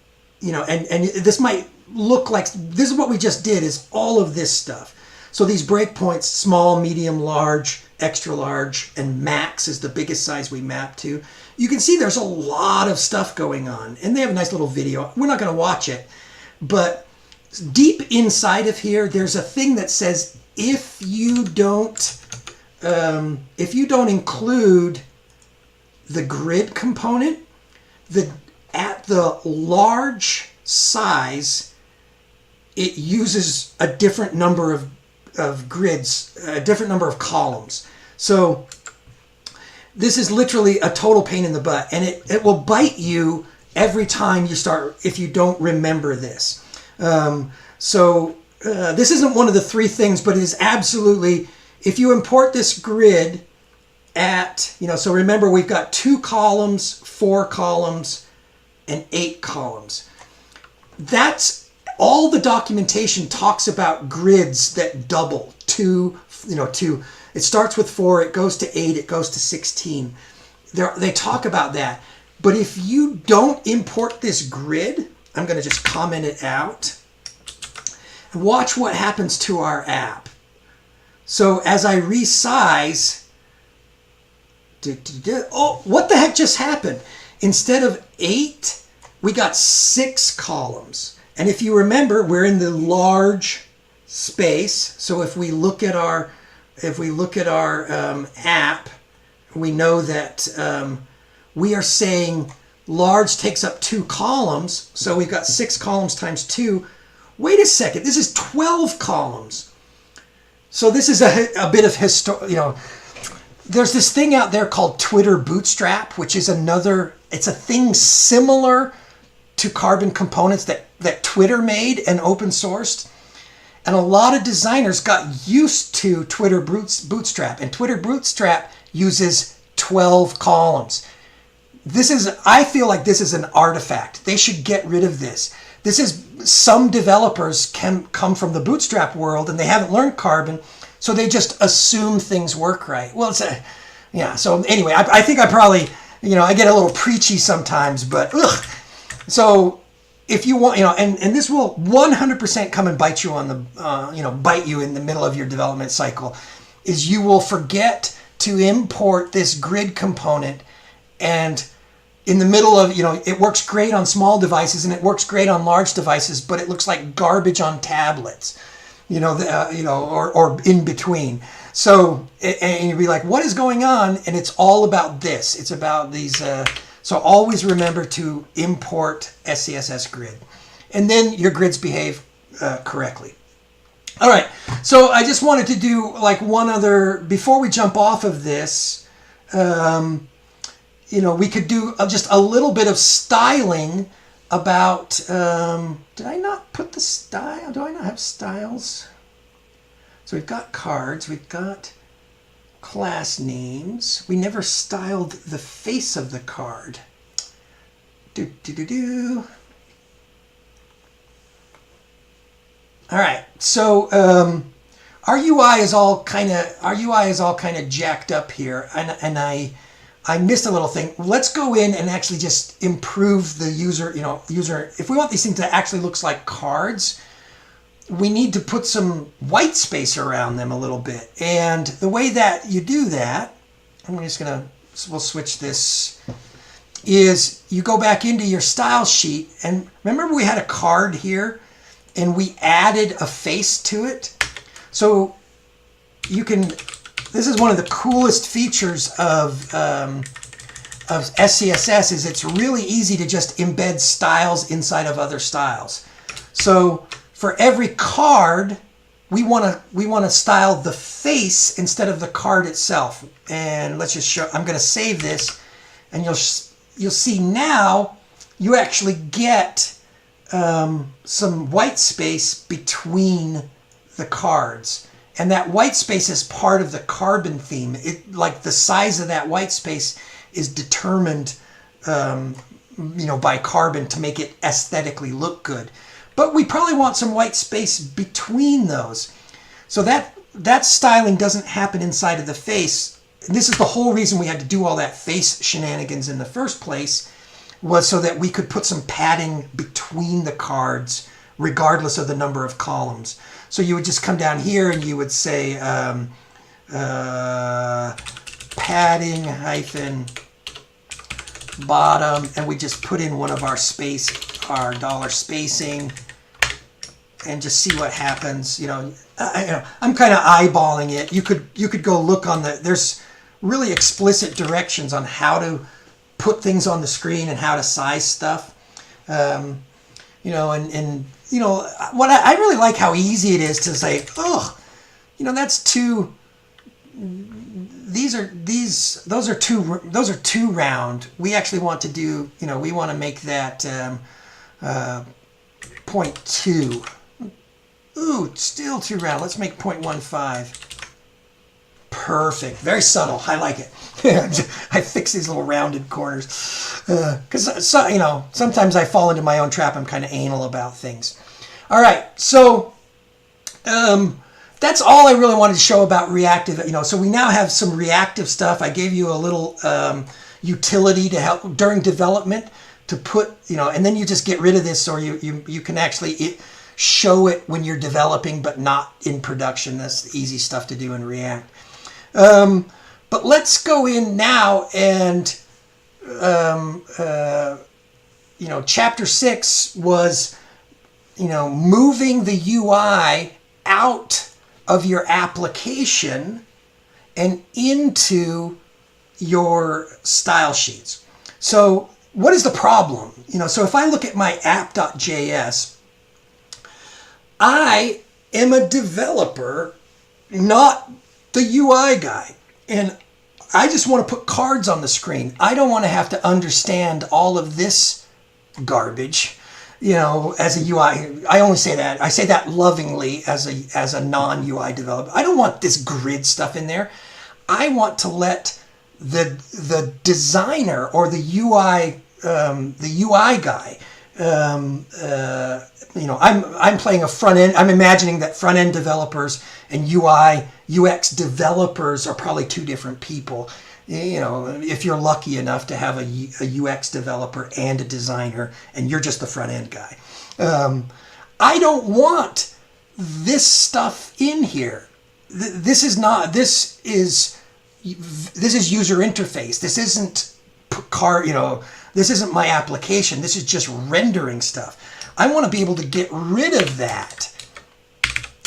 this might look like this is what we just did. Is all of this stuff. So these breakpoints: small, medium, large, extra large, and max is the biggest size we map to. You can see there's a lot of stuff going on, and they have a nice little video. We're not going to watch it, but deep inside of here, there's a thing that says if you don't include the grid component, at the large size, it uses a different number of grids, a different number of columns. So this is literally a total pain in the butt, and it will bite you every time you start if you don't remember this. This isn't one of the three things, but it is absolutely, if you import this grid so remember we've got 2 columns, 4 columns, and 8 columns. That's all the documentation talks about grids that double to. It starts with 4, it goes to 8, it goes to 16. They talk about that. But if you don't import this grid, I'm going to just comment it out. And watch what happens to our app. So as I resize, oh, what the heck just happened? Instead of 8, we got 6 columns. And if you remember, we're in the large space. So if we look at our app, we know that we are saying large takes up 2 columns. So we've got 6 columns times 2. Wait a second, this is 12 columns. So this is a bit of there's this thing out there called Twitter Bootstrap, which is it's a thing similar to Carbon Components that Twitter made and open sourced. And a lot of designers got used to Twitter Bootstrap, and Twitter Bootstrap uses 12 columns. I feel like this is an artifact. They should get rid of this. Some developers can come from the Bootstrap world and they haven't learned Carbon, so they just assume things work right. Well, so anyway, I think I probably, I get a little preachy sometimes, but ugh. So if you want, and this will 100% come and bite you on the, bite you in the middle of your development cycle, is you will forget to import this grid component, and in the middle of, it works great on small devices and it works great on large devices, but it looks like garbage on tablets, or in between. So, and you'd be like, what is going on? And it's all about this. It's about these, so always remember to import SCSS grid, and then your grids behave correctly. All right, so I just wanted to do like one other, before we jump off of this, we could do just a little bit of styling about, did I not put the style? Do I not have styles? So we've got cards, we've got class names. We never styled the face of the card. All right, so our UI is all kind of jacked up here, and I missed a little thing. Let's go in and actually just improve the user. If we want these things to actually look like cards, we need to put some white space around them a little bit. And the way that you do that, we'll switch this, is you go back into your style sheet, and remember we had a card here and we added a face to it. So this is one of the coolest features of SCSS, is it's really easy to just embed styles inside of other styles. So for every card, we want to style the face instead of the card itself. And let's just show. I'm going to save this, and you'll see now you actually get some white space between the cards. And that white space is part of the carbon theme. It, like the size of that white space is determined, by carbon to make it aesthetically look good. But we probably want some white space between those. So that styling doesn't happen inside of the face. This is the whole reason we had to do all that face shenanigans in the first place, was so that we could put some padding between the cards regardless of the number of columns. So you would just come down here and you would say padding hyphen bottom, and we just put in one of our dollar spacing and just see what happens. I'm kind of eyeballing it. You could go look on there's really explicit directions on how to put things on the screen and how to size stuff. What I really like how easy it is to say, that's too. Those are too round. We actually want to do, we want to make that 0.2. Ooh, still too round. Let's make 0.15. Perfect. Very subtle. I like it. I fix these little rounded corners because sometimes I fall into my own trap. I'm kind of anal about things. All right, so that's all I really wanted to show about reactive. So we now have some reactive stuff. I gave you a little utility to help during development to put, and then you just get rid of this, or you can actually show it when you're developing, but not in production. That's the easy stuff to do in React. But let's go in now and, chapter 6 was, moving the UI out of your application and into your style sheets. So what is the problem? So if I look at my app.js, I am a developer, not the UI guy. And I just want to put cards on the screen. I don't want to have to understand all of this garbage, as a UI. I only say that. I say that lovingly as a non-UI developer. I don't want this grid stuff in there. I want to let the designer or the UI guy. I'm playing a front end. I'm imagining that front end developers and UX developers are probably two different people. If you're lucky enough to have a UX developer and a designer, and you're just the front end guy. I don't want this stuff in here. This is user interface. This isn't this isn't my application. This is just rendering stuff. I want to be able to get rid of that.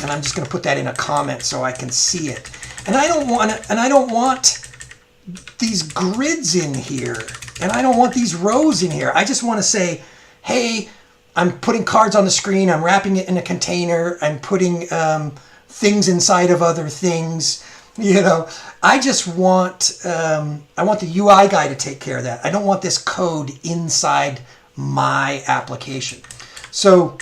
And I'm just going to put that in a comment so I can see it. And I don't want these grids in here. And I don't want these rows in here. I just want to say, hey, I'm putting cards on the screen. I'm wrapping it in a container. I'm putting things inside of other things. I just want, I want the UI guy to take care of that. I don't want this code inside my application. So,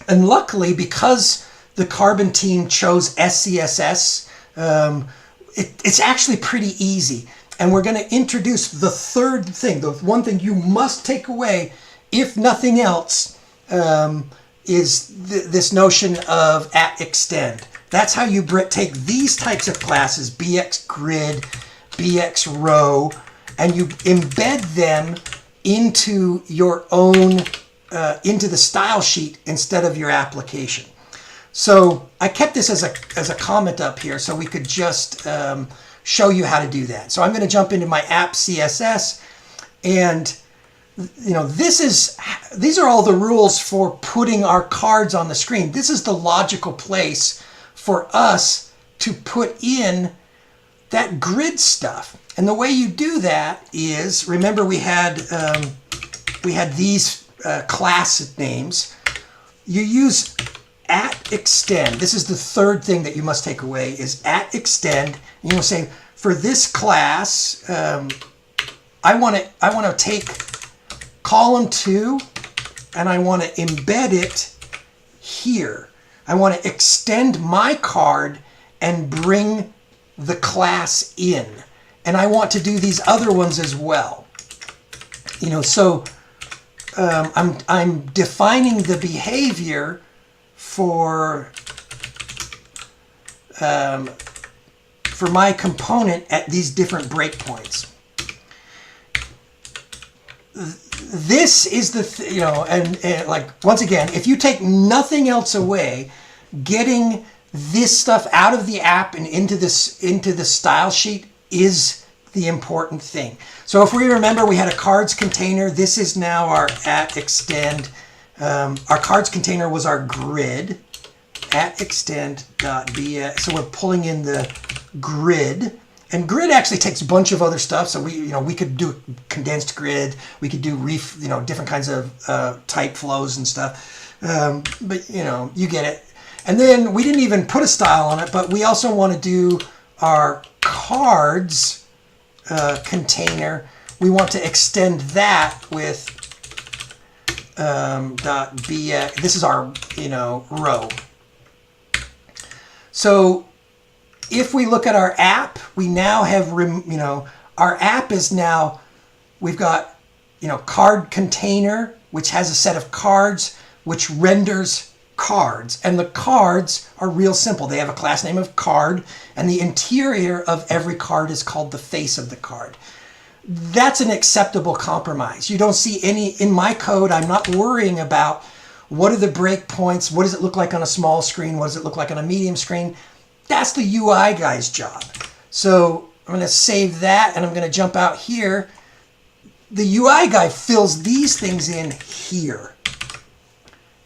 and luckily, because the Carbon team chose SCSS, it's actually pretty easy. And we're going to introduce the third thing, the one thing you must take away, if nothing else, is this notion of @extend. That's how you take these types of classes, BX grid, BX row, and you embed them into your own, into the style sheet instead of your application. So I kept this as a comment up here so we could just show you how to do that. So I'm going to jump into my app CSS, and these are all the rules for putting our cards on the screen. This is the logical place for us to put in that grid stuff. And the way you do that is, remember we had these class names. You use @extend. This is the third thing that you must take away is @extend. And you will say, for this class, I want to take column 2 and I want to embed it here. I want to extend my card and bring the class in. And I want to do these other ones as well. You know, so I'm defining the behavior for my component at these different breakpoints. This is the, you know, and like, once again, if you take nothing else away, getting this stuff out of the app and into the style sheet is the important thing. So if we remember, we had a cards container. This is now our at extend. Our cards container was our grid, at extend.bx. So we're pulling in the grid. And grid actually takes a bunch of other stuff. So we could do condensed grid. We could do different kinds of type flows and stuff. But you get it. And then we didn't even put a style on it, but we also want to do our cards container. We want to extend that with .bx. This is our row. So if we look at our app, we now have, our app is now, we've got, card container, which has a set of cards, which renders cards. And the cards are real simple. They have a class name of card, and the interior of every card is called the face of the card. That's an acceptable compromise. You don't see any, in my code, I'm not worrying about what are the breakpoints, what does it look like on a small screen, what does it look like on a medium screen. That's the UI guy's job. So I'm going to save that, and I'm going to jump out here. The UI guy fills these things in here.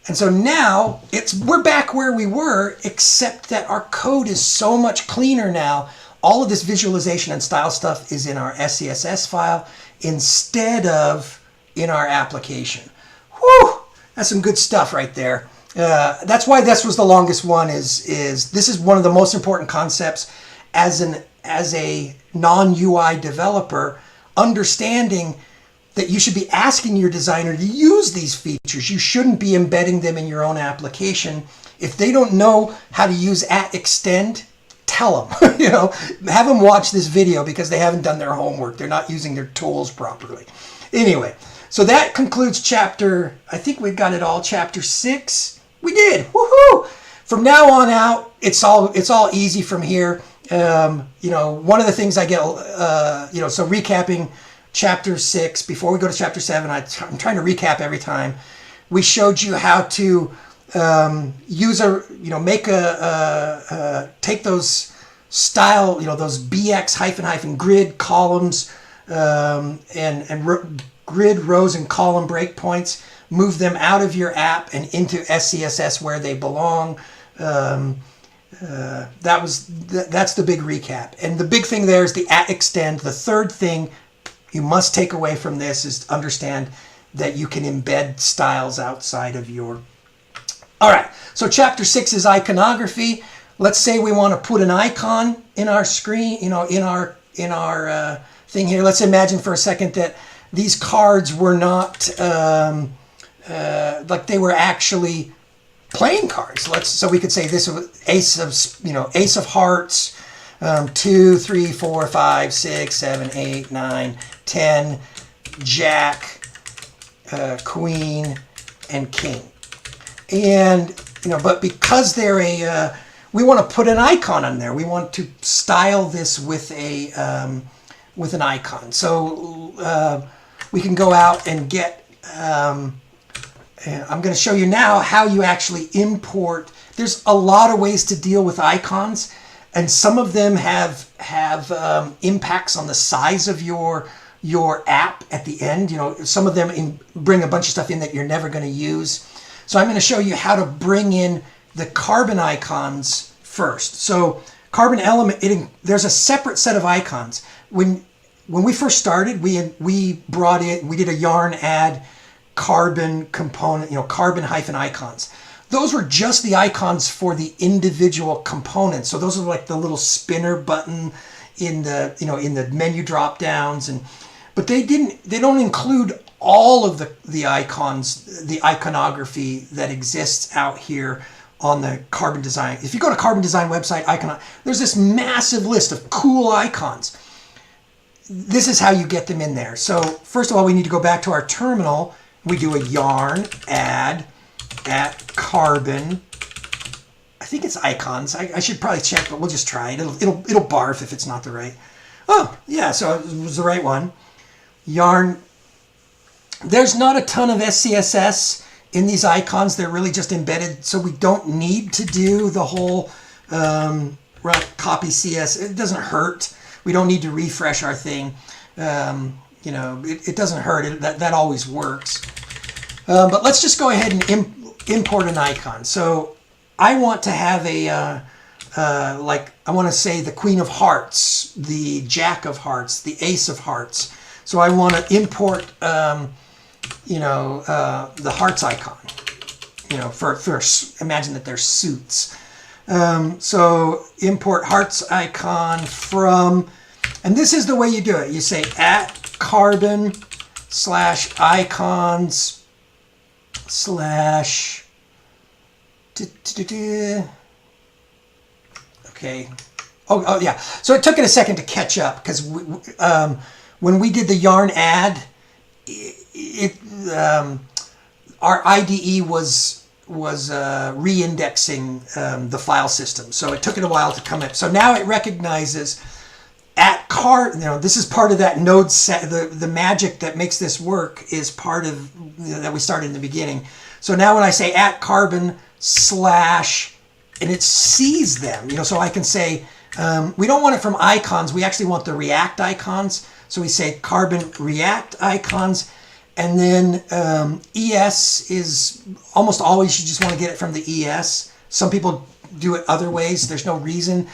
And so now we're back where we were, except that our code is so much cleaner now. All of this visualization and style stuff is in our SCSS file instead of in our application. Whew, that's some good stuff right there. That's why this was the longest one. Is this is one of the most important concepts as a non-UI developer, understanding that you should be asking your designer to use these features. You shouldn't be embedding them in your own application. If they don't know how to use @extend, tell them. Have them watch this video because they haven't done their homework. They're not using their tools properly. Anyway, so that concludes chapter. I think we've got it all. Chapter 6. We did. Woohoo! From now on out, it's all easy from here. One of the things I get, so recapping chapter 6 before we go to chapter 7, I'm trying to recap every time. We showed you how to take those style, those BX grid columns and grid rows and column breakpoints. Move them out of your app and into SCSS where they belong. That's the big recap. And the big thing there is the @extend. The third thing you must take away from this is to understand that you can embed styles outside of your... All right, so chapter 6 is iconography. Let's say we want to put an icon in our screen, in our thing here. Let's imagine for a second that these cards were not... like they were actually playing cards. So we could say this was ace of hearts, 2, 3, 4, 5, 6, 7, 8, 9, 10, jack, queen, and king. And but because they're we want to put an icon on there. We want to style this with an icon. So we can go out and get. I'm going to show you now how you actually import. There's a lot of ways to deal with icons, and some of them have impacts on the size of your app at the end. Some of them bring a bunch of stuff in that you're never going to use. So I'm going to show you how to bring in the carbon icons first. So carbon element, there's a separate set of icons. When we first started, we did a yarn add carbon component, carbon -icons. Those were just the icons for the individual components. So those are like the little spinner button in the, in the menu drop downs, but they don't include all of the icons, the iconography that exists out here on the Carbon Design. If you go to Carbon Design website, icon, there's this massive list of cool icons. This is how you get them in there. So first of all, we need to go back to our terminal. We do a yarn add at carbon. I think it's icons. I should probably check, but we'll just try it. It'll barf if it's not the right. Oh yeah, so it was the right one. Yarn. There's not a ton of SCSS in these icons. They're really just embedded, so we don't need to do the whole copy CS. It doesn't hurt. We don't need to refresh our thing. You know, it doesn't hurt. That always works. But let's just go ahead and import an icon. So I want to have a, like, I want to say the Queen of Hearts, the Jack of Hearts, the Ace of Hearts. So I want to import, you know, the hearts icon, you know, for imagine that they're suits. So import hearts icon from, and this is the way you do it. You say at carbon / icons / okay. Oh yeah. So it took it a second to catch up because when we did the yarn add, our IDE was re-indexing the file system, so it took it a while to come up. So now it recognizes at you know, this is part of that node set. The magic that makes this work is part of, you know, that we started in the beginning. So now when I say at carbon / and it sees them, you know, so I can say we don't want it from icons. We actually want the React icons. So we say carbon React icons. And then ES is almost always you just want to get it from the ES. Some people do it other ways. There's no reason.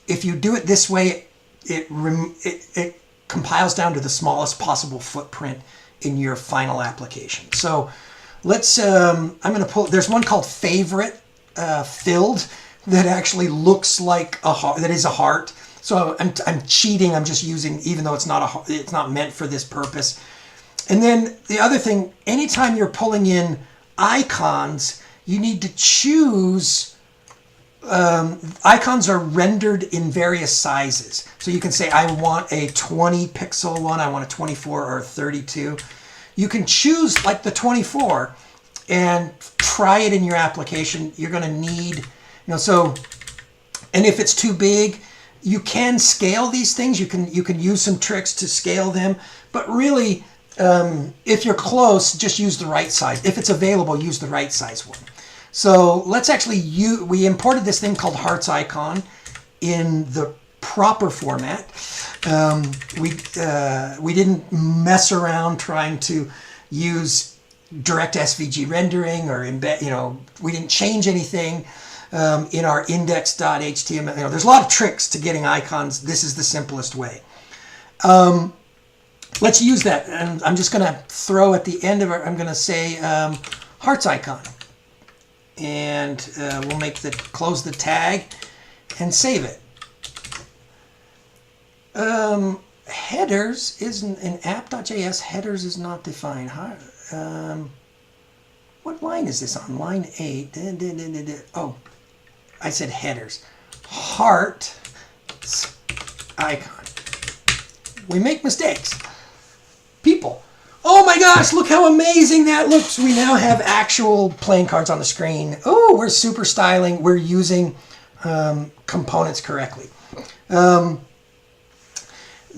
If you do it this way, it compiles down to the smallest possible footprint in your final application. So let's, I'm going to pull, there's one called favorite filled that actually looks like a heart, that is a heart. So I'm cheating. I'm just using, even though it's not meant for this purpose. And then the other thing, anytime you're pulling in icons, you need to choose, icons are rendered in various sizes. So you can say, I want a 20 pixel one, I want a 24 or a 32. You can choose like the 24 and try it in your application. You're going to need, you know, so, and if it's too big, you can scale these things. You can use some tricks to scale them, but really, if you're close, just use the right size. If it's available, use the right size one. So let's actually we imported this thing called hearts icon in the proper format. We didn't mess around trying to use direct SVG rendering or embed, you know, we didn't change anything in our index.html. You know, there's a lot of tricks to getting icons. This is the simplest way. Let's use that, and I'm just going to throw at the end of it, I'm going to say hearts icon, and we'll close the tag and save it. Headers isn't in app.js. Headers is not defined. What line is this on? Line 8. Oh, I said headers. Heart icon. We make mistakes. People. Oh my gosh, look how amazing that looks. We now have actual playing cards on the screen. Oh, we're super styling. We're using components correctly. You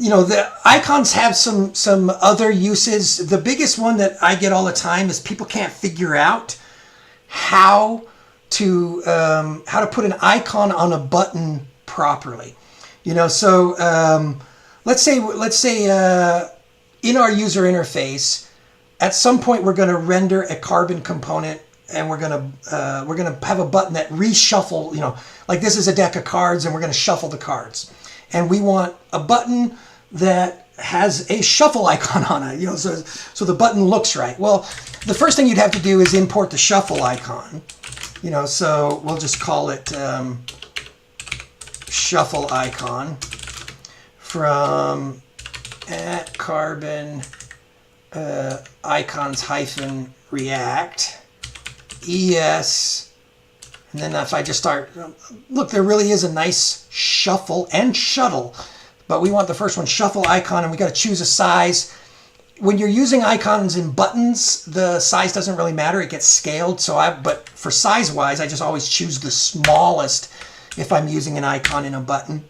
know, the icons have some other uses. The biggest one that I get all the time is people can't figure out how to put an icon on a button properly. You know, so let's say in our user interface, at some point we're going to render a carbon component, and we're going to have a button that reshuffle. You know, like this is a deck of cards, and we're going to shuffle the cards, and we want a button that has a shuffle icon on it. You know, so the button looks right. Well, the first thing you'd have to do is import the shuffle icon. You know, so we'll just call it shuffle icon from at carbon icons -react es And then if I just start, look, there really is a nice shuffle and shuttle, but we want the first one, shuffle icon, and we got to choose a size. When you're using icons in buttons, the size doesn't really matter. It gets scaled. But for size-wise, I just always choose the smallest if I'm using an icon in a button.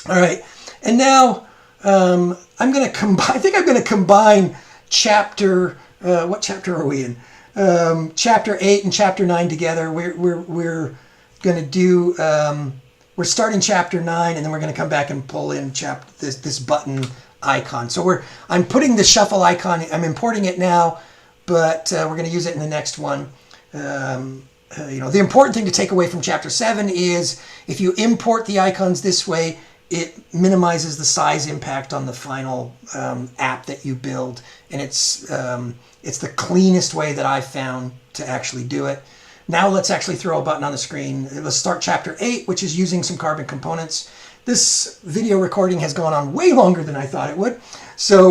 All right, and now I'm going to combine. I think I'm going to combine chapter. What chapter are we in? Chapter 8 and chapter 9 together. We're going to do. We're starting chapter 9, and then we're going to come back and pull in this button icon. So I'm putting the shuffle icon. I'm importing it now, but we're going to use it in the next one. The important thing to take away from chapter 7 is if you import the icons this way, it minimizes the size impact on the final app that you build, and it's the cleanest way that I've found to actually do it. Now let's actually throw a button on the screen. Let's start chapter 8, which is using some carbon components. This video recording has gone on way longer than I thought it would, so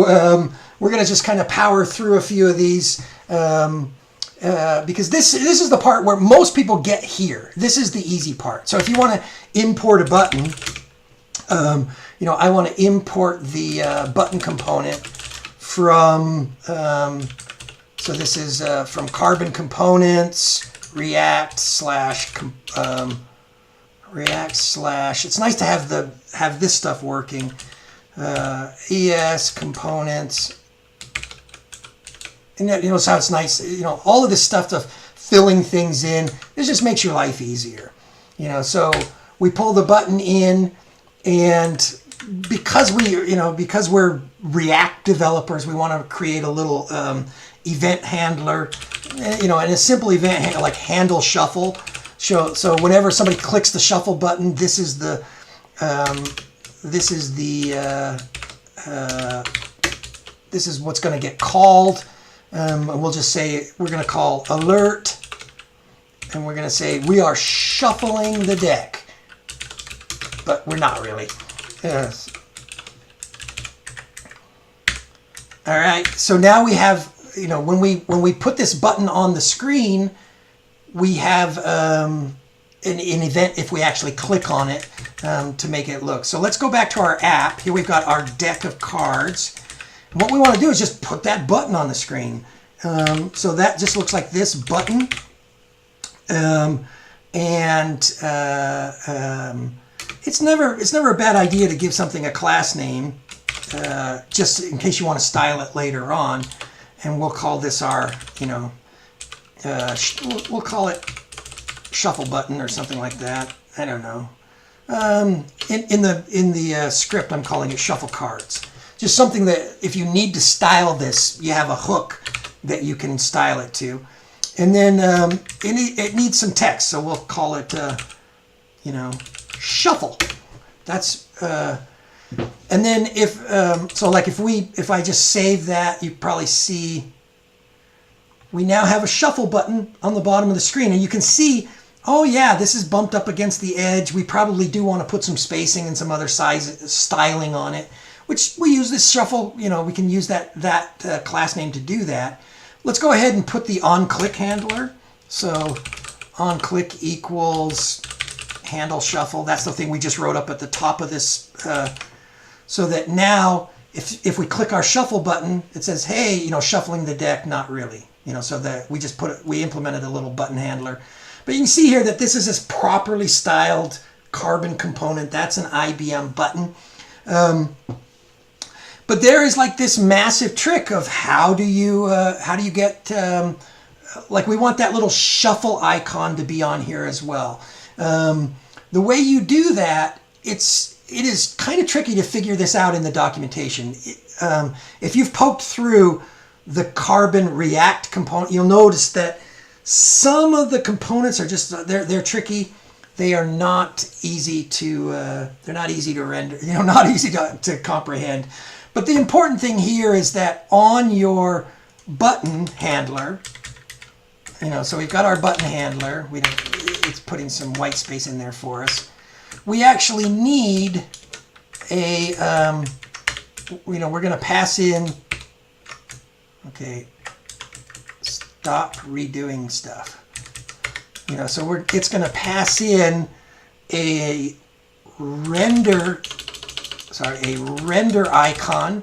we're going to just kind of power through a few of these because this is the part where most people get here. This is the easy part. So if you want to import a button, I want to import the button component from, so this is from Carbon Components, React slash, it's nice to have this stuff working, ES components, and so it's nice, all of this stuff of filling things in, this just makes your life easier, so we pull the button in. And because we're React developers, we want to create a little event handler, and a simple event handler like handle shuffle. So whenever somebody clicks the shuffle button, this is what's going to get called. And we'll just say we're going to call alert, and we're going to say we are shuffling the deck. But we're not really. Yes. All right. So now we have, when we put this button on the screen, we have an event if we actually click on it to make it look. So let's go back to our app. Here we've got our deck of cards. And what we want to do is just put that button on the screen. So that just looks like this button. It's never a bad idea to give something a class name, just in case you want to style it later on. And we'll call this our, we'll call it shuffle button or something like that. I don't know. In the script, I'm calling it shuffle cards. Just something that if you need to style this, you have a hook that you can style it to. And then it needs some text, so we'll call it, shuffle. That's and then if I just save that, you probably see we now have a shuffle button on the bottom of the screen, and you can see, oh yeah, this is bumped up against the edge. We probably do want to put some spacing and some other size styling on it, which we use this shuffle. We can use that class name to do that. Let's go ahead and put the on-click handler. So on-click equals handle shuffle. That's the thing we just wrote up at the top of this. So that now, if we click our shuffle button, it says, hey, shuffling the deck, not really. So that we implemented a little button handler. But you can see here that this is this properly styled carbon component. That's an IBM button. But there is like this massive trick of how do you get, we want that little shuffle icon to be on here as well. The way you do that, it is kind of tricky to figure this out in the documentation. If you've poked through the Carbon React component, you'll notice that some of the components are just, they're tricky. They are not easy to render, not easy to comprehend. But the important thing here is that on your button handler, so we've got our button handler. It's putting some white space in there for us. We actually need a, we're going to pass in, okay, stop redoing stuff. You know, so it's going to pass in a render icon,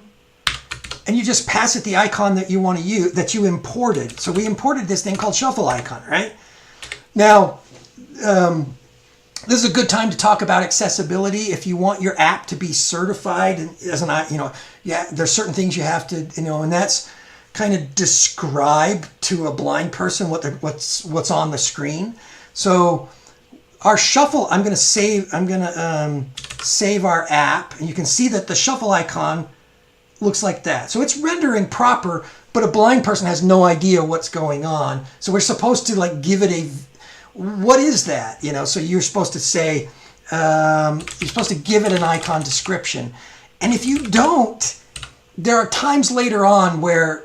and you just pass it the icon that you want to use, that you imported. So we imported this thing called shuffle icon, right? Now, this is a good time to talk about accessibility. If you want your app to be certified, and as an, you know, yeah, there's certain things you have to, you know, and that's kind of describe to a blind person what's on the screen. So our shuffle, I'm going to save our app, and you can see that the shuffle icon looks like that. So it's rendering proper, but a blind person has no idea what's going on. So we're supposed to like give it a, what is that? You know, so you're supposed to say, you're supposed to give it an icon description. And if you don't, there are times later on where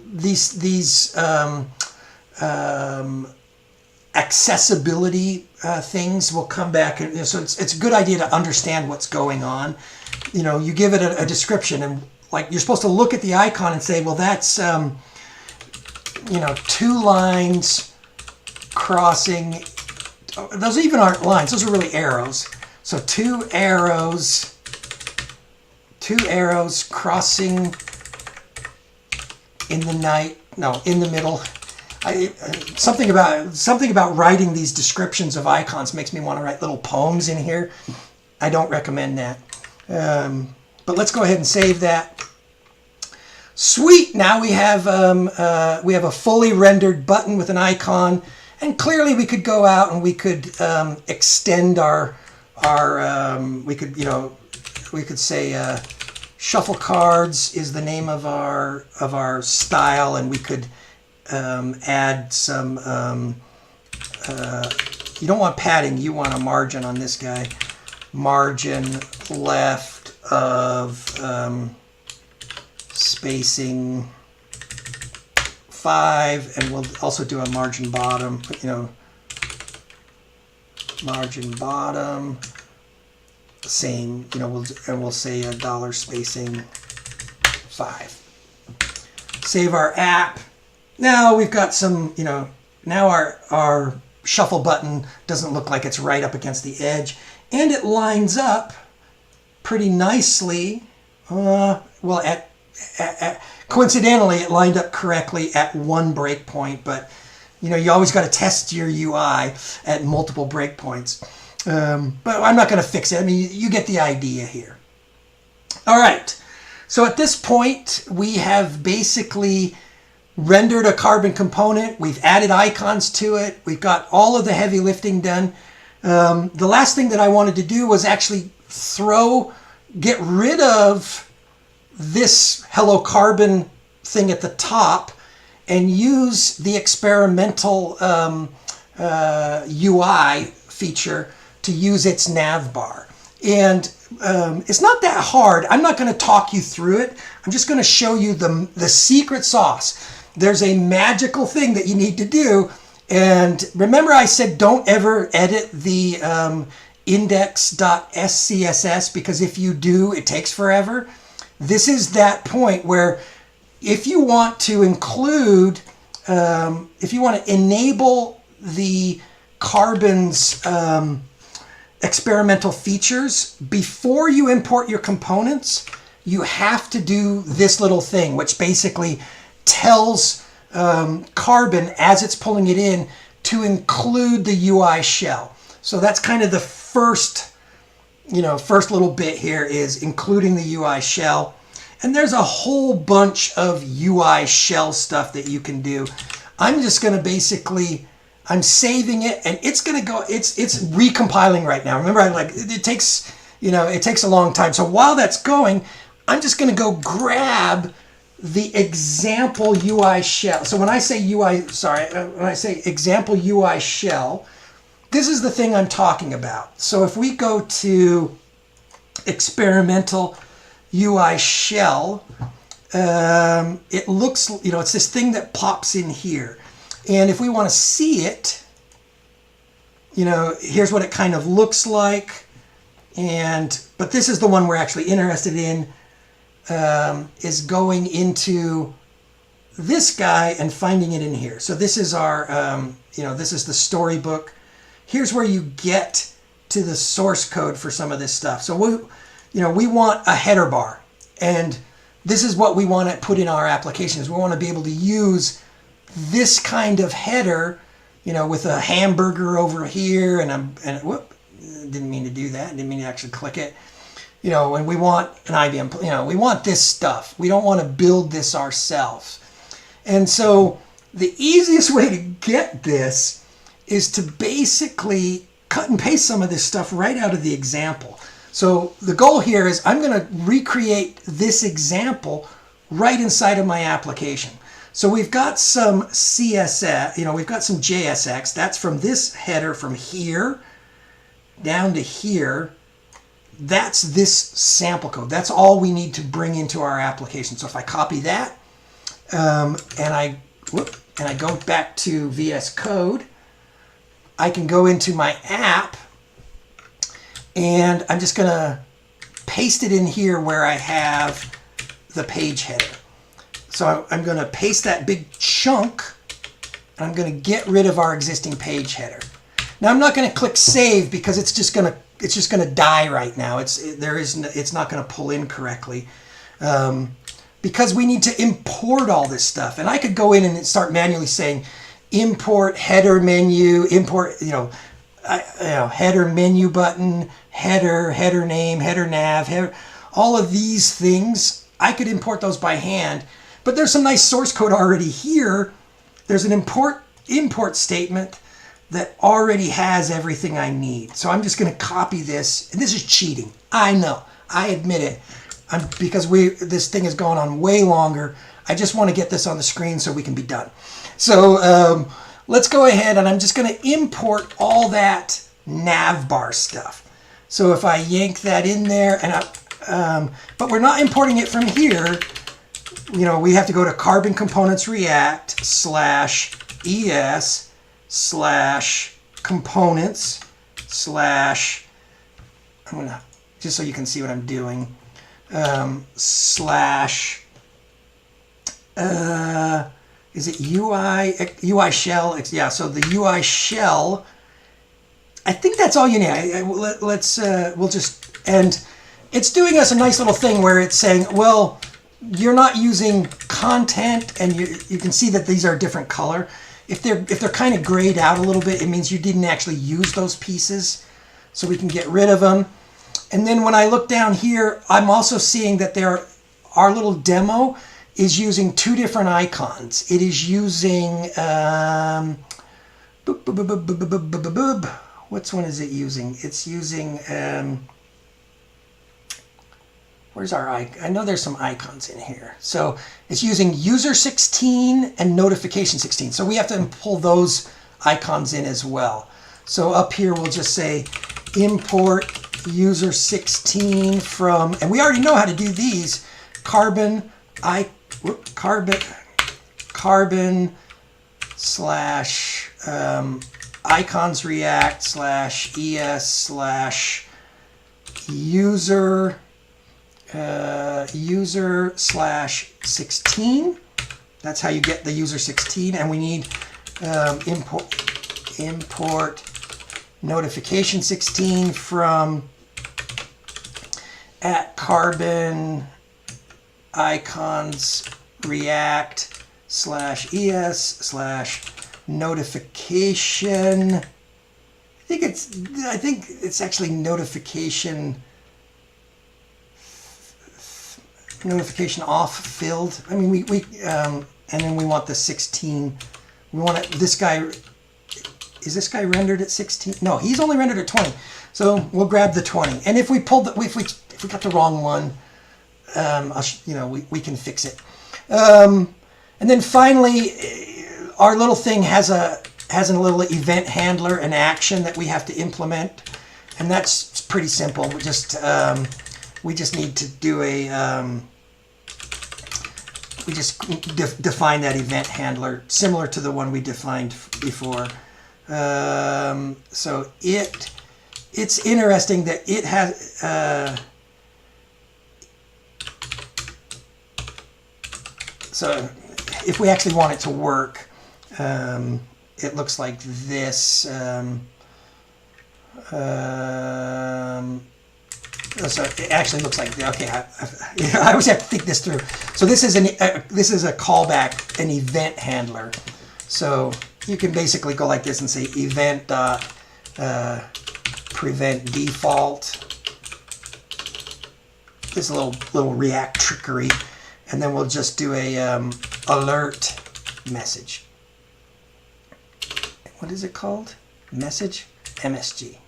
these accessibility things will come back, and so it's a good idea to understand what's going on. You know, you give it a description, and like you're supposed to look at the icon and say, well, that's you know, 2 lines crossing. Those even aren't lines; those are really arrows. So 2 arrows crossing in the night. No, in the middle. Something about writing these descriptions of icons makes me want to write little poems in here. I don't recommend that. But let's go ahead and save that. Sweet. Now we have a fully rendered button with an icon, and clearly we could go out and we could extend our we could say shuffle cards is the name of our style, and we could add some, you don't want padding, you want a margin on this guy. Margin left of spacing 5, and we'll also do a margin bottom, you know, margin bottom, same, you know, we'll say a dollar spacing 5. Save our app. Now we've got some, you know, now our shuffle button doesn't look like it's right up against the edge, and it lines up pretty nicely. Well, coincidentally, it lined up correctly at 1 breakpoint, but you know, you always got to test your UI at multiple breakpoints. But I'm not going to fix it. I mean, you get the idea here. All right. So at this point, we have basically rendered a carbon component. We've added icons to it. We've got all of the heavy lifting done. The last thing that I wanted to do was actually get rid of this Hello Carbon thing at the top and use the experimental UI feature to use its nav bar. And it's not that hard. I'm not going to talk you through it. I'm just going to show you the secret sauce. There's a magical thing that you need to do. And remember I said don't ever edit the index.scss, because if you do, it takes forever. This is that point where if you want to include, if you want to enable the Carbon's experimental features before you import your components, you have to do this little thing, which basically tells Carbon as it's pulling it in to include the UI shell. So that's kind of the first little bit here, is including the UI shell. And there's a whole bunch of UI shell stuff that you can do. I'm just going to basically, I'm saving it, and it's going to go, it's recompiling right now. Remember, it takes a long time. So while that's going, I'm just going to go grab the example UI shell. So when I say when I say example UI shell, this is the thing I'm talking about. So if we go to experimental UI shell, it looks, it's this thing that pops in here. And if we want to see it, here's what it kind of looks like. But this is the one we're actually interested in, is going into this guy and finding it in here. So this is our, this is the storybook. Here's where you get to the source code for some of this stuff. So we want a header bar, and this is what we want to put in our applications. We want to be able to use this kind of header, with a hamburger over here, and whoop, didn't mean to do that. Didn't mean to actually click it. And we want an IBM, we want this stuff. We don't want to build this ourselves. And so the easiest way to get this is to basically cut and paste some of this stuff right out of the example. So the goal here is I'm going to recreate this example right inside of my application. So we've got some CSS, we've got some JSX. That's from this header from here down to here. That's this sample code. That's all we need to bring into our application. So if I copy that and I go back to VS Code, I can go into my app, and I'm just going to paste it in here where I have the page header. So I'm going to paste that big chunk, and I'm going to get rid of our existing page header. Now I'm not going to click save because it's just going to die right now. It's not going to pull in correctly because we need to import all this stuff. And I could go in and start manually saying import header menu, import header menu button, header name, header nav, all of these things. I could import those by hand, but there's some nice source code already here. There's an import statement that already has everything I need. So I'm just going to copy this, and this is cheating. I know, I admit it. Because this thing has gone on way longer. I just want to get this on the screen so we can be done. So let's go ahead, and I'm just going to import all that navbar stuff. So if I yank that in there, but we're not importing it from here. We have to go to Carbon Components React /ES/components/ I'm gonna, just so you can see what I'm doing, is it UI shell? Yeah, so the UI shell, I think that's all you need. We'll just, and it's doing us a nice little thing where it's saying, well, you're not using content, and you can see that these are a different color. If they're kind of grayed out a little bit, it means you didn't actually use those pieces, so we can get rid of them. And then when I look down here, I'm also seeing that our little demo is using two different icons. It is using, which one is it using? It's using, where's our icon? I know there's some icons in here. So it's using user 16 and notification 16. So we have to pull those icons in as well. So up here, we'll just say import user 16 from, and we already know how to do these, carbon slash icons react slash es slash user slash 16. That's how you get the user 16, and we need import notification 16 from @carbon icons react slash es slash notification. I think it's actually notification off filled. I mean, we and then we want the 16. We want it, this guy. Is this guy rendered at 16? No, he's only rendered at 20. So we'll grab the 20. And if we pulled, if we got the wrong one, we can fix it. And then finally, our little thing has a little event handler, an action that we have to implement, and that's pretty simple. We just need to do we just define that event handler similar to the one we defined before. So it's interesting that it has so if we actually want it to work, it looks like this. So it actually looks like, okay, I always have to think this through. So this is a callback, an event handler. So you can basically go like this and say event prevent default. This little React trickery, and then we'll just do a alert message. What is it called? Message? MSG.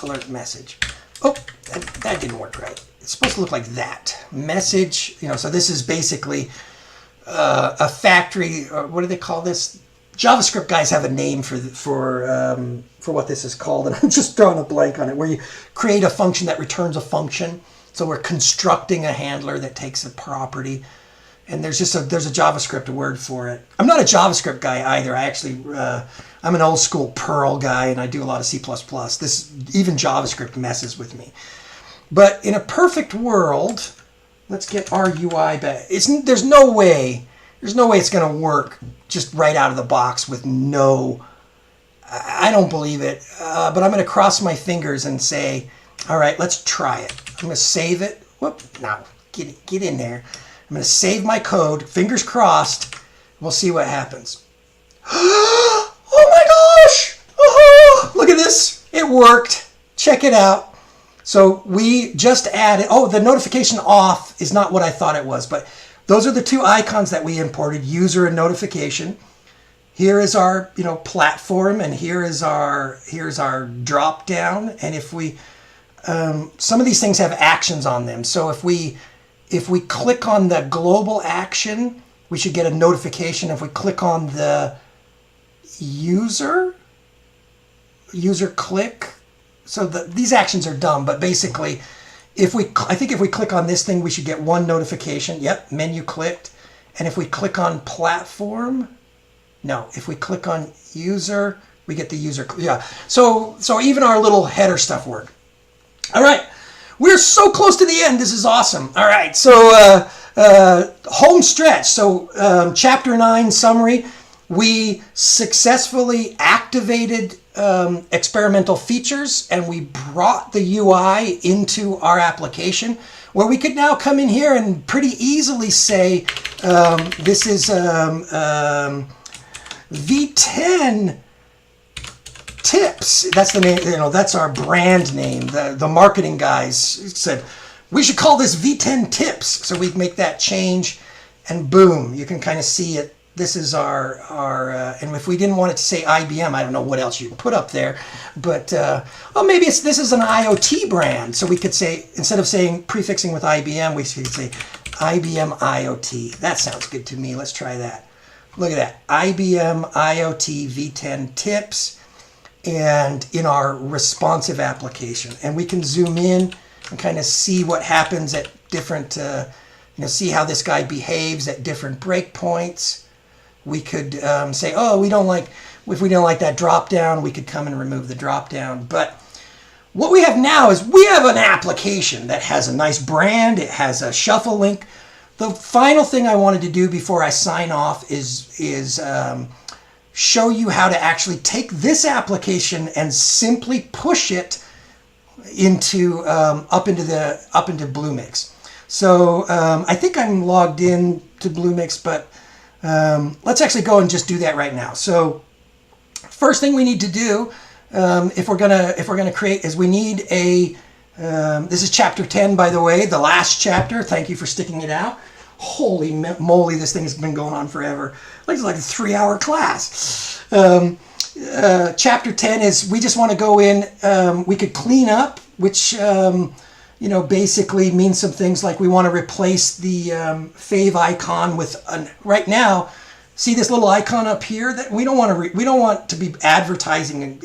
Alert message. Oh, that didn't work right. It's supposed to look like that. Message, so this is basically a factory, or what do they call this? JavaScript guys have a name for what this is called, and I'm just drawing a blank on it, where you create a function that returns a function. So we're constructing a handler that takes a property, and there's a JavaScript word for it. I'm not a JavaScript guy either. I actually I'm an old school Perl guy, and I do a lot of C++. Even JavaScript messes with me. But in a perfect world, let's get our UI back. There's no way it's going to work just right out of the box with no. I don't believe it. But I'm going to cross my fingers and say, all right, let's try it. I'm going to save it. Whoop! Now get in there. I'm going to save my code. Fingers crossed. We'll see what happens. Oh my gosh! Oh, look at this. It worked. Check it out. So we just added, the notification off is not what I thought it was, but those are the two icons that we imported, user and notification. Here is our, platform, and here's our drop down. And if we, some of these things have actions on them. So if we click on the global action, we should get a notification. If we click on the user click, so these actions are dumb, but basically, I think if we click on this thing, we should get one notification. Yep, menu clicked. And if we click on platform, no. If we click on user, we get the user. Yeah. So even our little header stuff worked. All right. We're so close to the end. This is awesome. All right. So home stretch. So chapter 9 summary. We successfully activated experimental features, and we brought the UI into our application, where we could now come in here and pretty easily say, this is V10 tips. That's the name, that's our brand name. The marketing guys said, we should call this V10 tips. So we make that change, and boom, you can kind of see it. This is our and if we didn't want it to say IBM, I don't know what else you put up there, but maybe this is an IoT brand, so we could say, instead of saying prefixing with IBM, we could say IBM IoT. That sounds good to me. Let's try that. Look at that, IBM IoT V10 tips, and in our responsive application, and we can zoom in and kind of see what happens at different, see how this guy behaves at different breakpoints. We could say, if we don't like that drop down, we could come and remove the drop down. But what we have now is we have an application that has a nice brand. It has a shuffle link. The final thing I wanted to do before I sign off is show you how to actually take this application and simply push it into up into Bluemix. So I think I'm logged in to Bluemix, but let's actually go and just do that right now. So first thing we need to do, if we're gonna create, is we need a this is chapter 10, by the way, the last chapter. Thank you for sticking it out. Holy moly, this thing has been going on forever. It's like a 3-hour class. Chapter 10 is, we just want to go in, we could clean up, which basically means some things like we want to replace the fave icon with right now. See this little icon up here? That we don't want to be advertising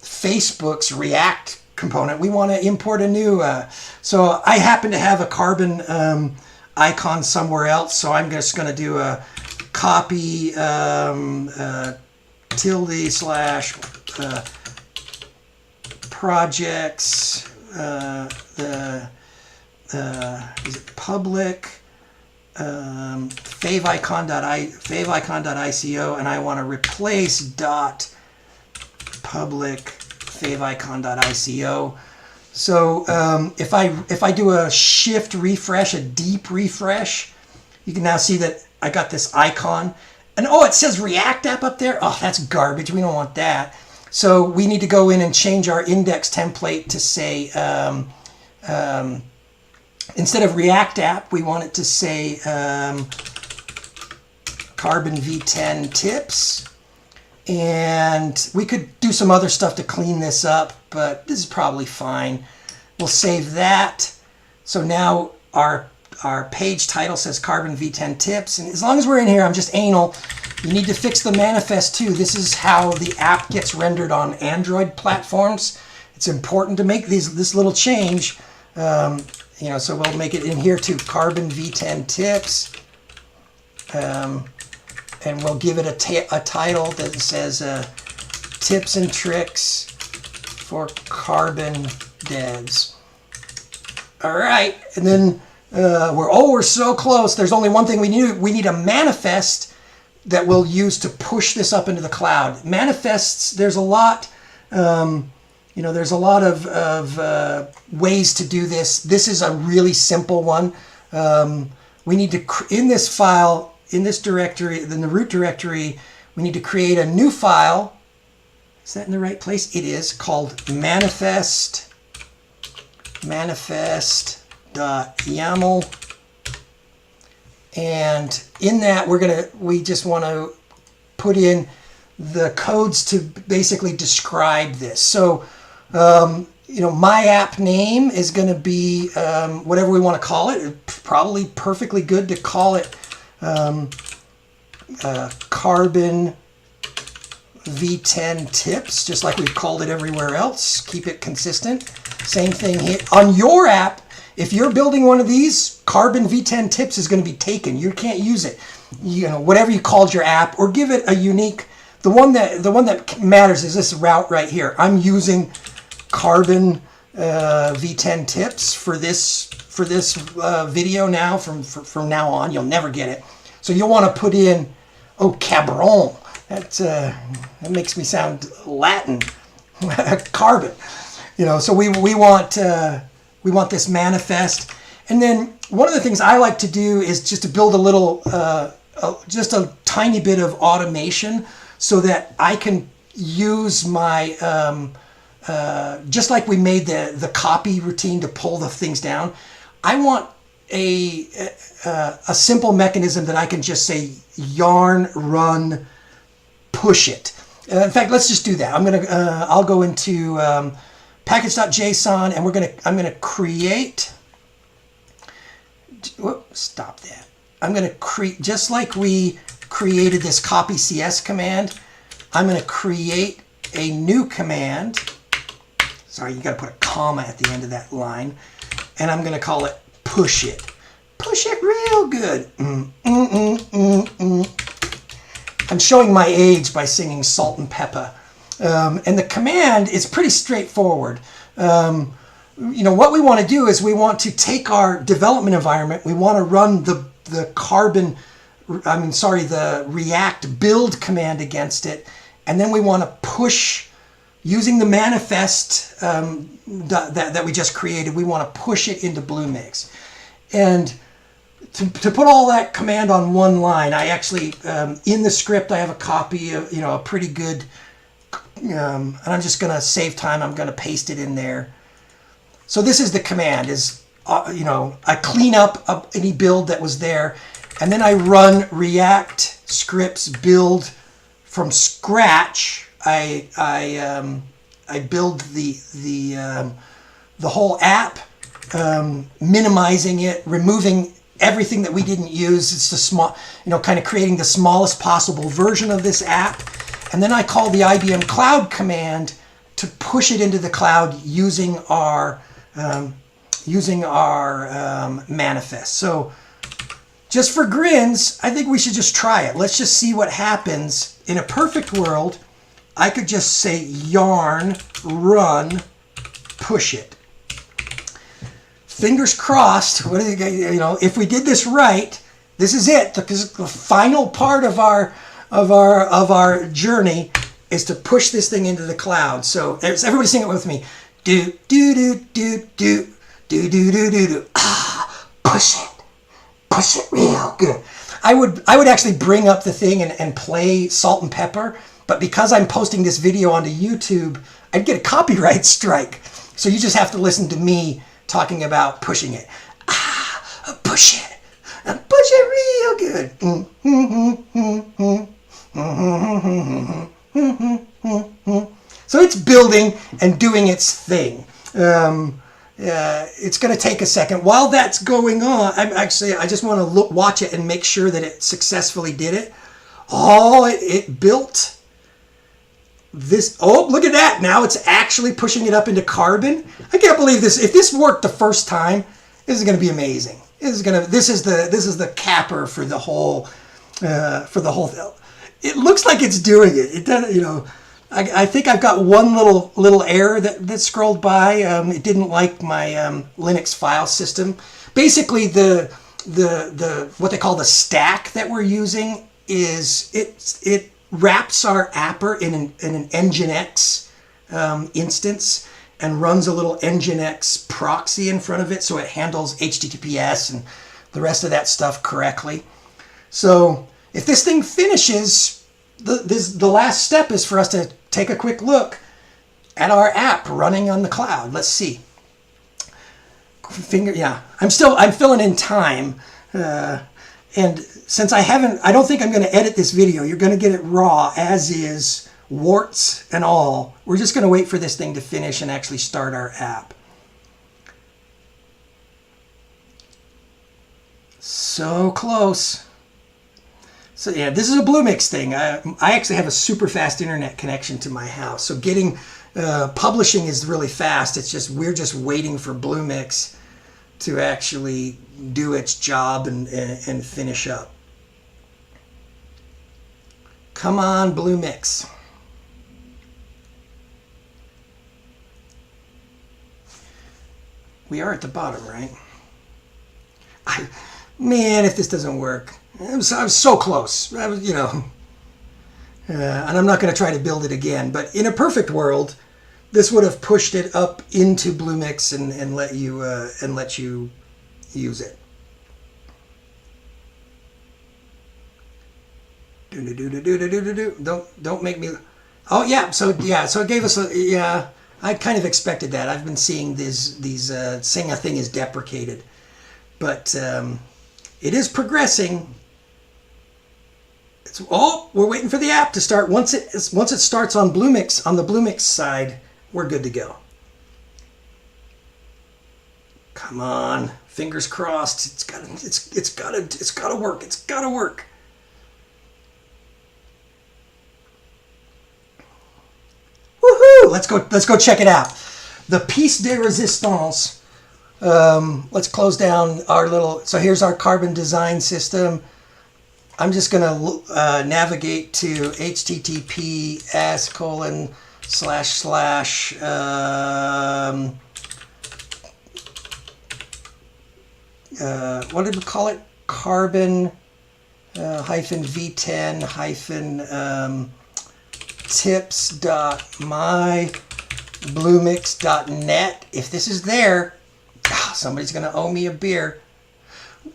Facebook's React component. We want to import a new. So I happen to have a carbon icon somewhere else. So I'm just going to do a copy / projects. Is it public favicon.ico, and I want to replace dot public favicon.ico. So if I do a shift refresh, a deep refresh, you can now see that I got this icon. And oh, it says React app up there. Oh, that's garbage. We don't want that. So we need to go in and change our index template to say, instead of React app, we want it to say Carbon V10 tips. And we could do some other stuff to clean this up, but this is probably fine. We'll save that. So now our page title says Carbon V10 tips. And as long as we're in here, I'm just anal. You need to fix the manifest too. This is how the app gets rendered on Android platforms. It's important to make this little change. So we'll make it in here to Carbon V10 tips. And we'll give it a title that says tips and tricks for carbon devs. All right, and then we're so close. There's only one thing we need. We need a manifest that we'll use to push this up into the cloud. Manifests, there's a lot. There's a lot of ways to do this. This is a really simple one. We need to, in this file, in this directory, in the root directory, we need to create a new file. Is that in the right place? It is, called manifest.yaml. And in that, we just want to put in the codes to basically describe this. So, my app name is going to be whatever we want to call it. It's probably perfectly good to call it Carbon V10 tips, just like we've called it everywhere else. Keep it consistent. Same thing here. On your app, if you're building one of these, Carbon V10 tips is going to be taken. You can't use it. Whatever you called your app, or give it a unique. The one that matters is this route right here. I'm using Carbon V10 tips for this video now. From now on, you'll never get it. So you'll want to put in, cabron. That makes me sound Latin. Carbon. So we want this manifest. And then one of the things I like to do is just to build a little, just a tiny bit of automation so that I can use my, just like we made the copy routine to pull the things down. I want a simple mechanism that I can just say yarn run push it. In fact, let's just do that. I'll go into package.json, and I'm gonna create. Whoops, stop that. I'm gonna create, just like we created this copy CS command. I'm gonna create a new command. Sorry, you gotta put a comma at the end of that line. And I'm going to call it push it. Push it real good. I'm showing my age by singing Salt and Pepper. And the command is pretty straightforward. What we want to do is we want to take our development environment. We want to run the React build command against it. And then we want to push, using the manifest that we just created, we want to push it into Bluemix. And to put all that command on one line, I actually, in the script, I have a copy of, a pretty good, and I'm just going to save time. I'm going to paste it in there. So this is the command, I clean up any build that was there, and then I run React scripts build from scratch. I build the whole app, minimizing it, removing everything that we didn't use. It's the small, kind of creating the smallest possible version of this app. And then I call the IBM Cloud command to push it into the cloud using our manifest. So just for grins, I think we should just try it. Let's just see what happens. In a perfect world, I could just say yarn run push it. Fingers crossed. If we did this right, This is it. The final part of our journey is to push this thing into the cloud. So everybody sing it with me. Do do do do do do do do do do. Ah, push it real good. I would actually bring up the thing and play Salt and Pepper, but because I'm posting this video onto YouTube, I'd get a copyright strike. So you just have to listen to me talking about pushing it. Ah, push it. Push it real good. So it's building and doing its thing. It's going to take a second. While that's going on, I just want to watch it and make sure that it successfully did it. Oh, it built this. Oh, look at that. Now it's actually pushing it up into carbon. I can't believe this. If this worked the first time, this is going to be amazing. This is the capper for the whole It looks like it's doing it. It doesn't, you know. I think I've got one little error that scrolled by. It didn't like my Linux file system. Basically, the what they call the stack that we're using is it wraps our apper in an Nginx instance and runs a little Nginx proxy in front of it, so it handles HTTPS and the rest of that stuff correctly. So if this thing finishes, the last step is for us to take a quick look at our app running on the cloud. Let's see. I'm filling in time, and since I don't think I'm going to edit this video. You're going to get it raw as is, warts and all. We're just going to wait for this thing to finish and actually start our app. So close. So yeah, this is a Bluemix thing. I actually have a super fast internet connection to my house. So getting publishing is really fast. It's just we're just waiting for Bluemix to actually do its job and finish up. Come on, Bluemix. We are at the bottom, right? Man, if this doesn't work. I was so close. And I'm not going to try to build it again. But in a perfect world, this would have pushed it up into Bluemix and let you use it. Don't make me. Oh yeah. So it gave us a yeah. I kind of expected that. I've been seeing these saying a thing is deprecated, but it is progressing. We're waiting for the app to start. Once it starts on Bluemix, on the Bluemix side, we're good to go. Come on, fingers crossed. It's gotta work. It's gotta work. Woohoo! Let's go check it out. The piece de resistance. Let's close down our little. So here's our carbon design system. I'm just going to navigate to https:// what did we call it? Carbon -V10 tips.mybluemix.net. If this is there, somebody's going to owe me a beer.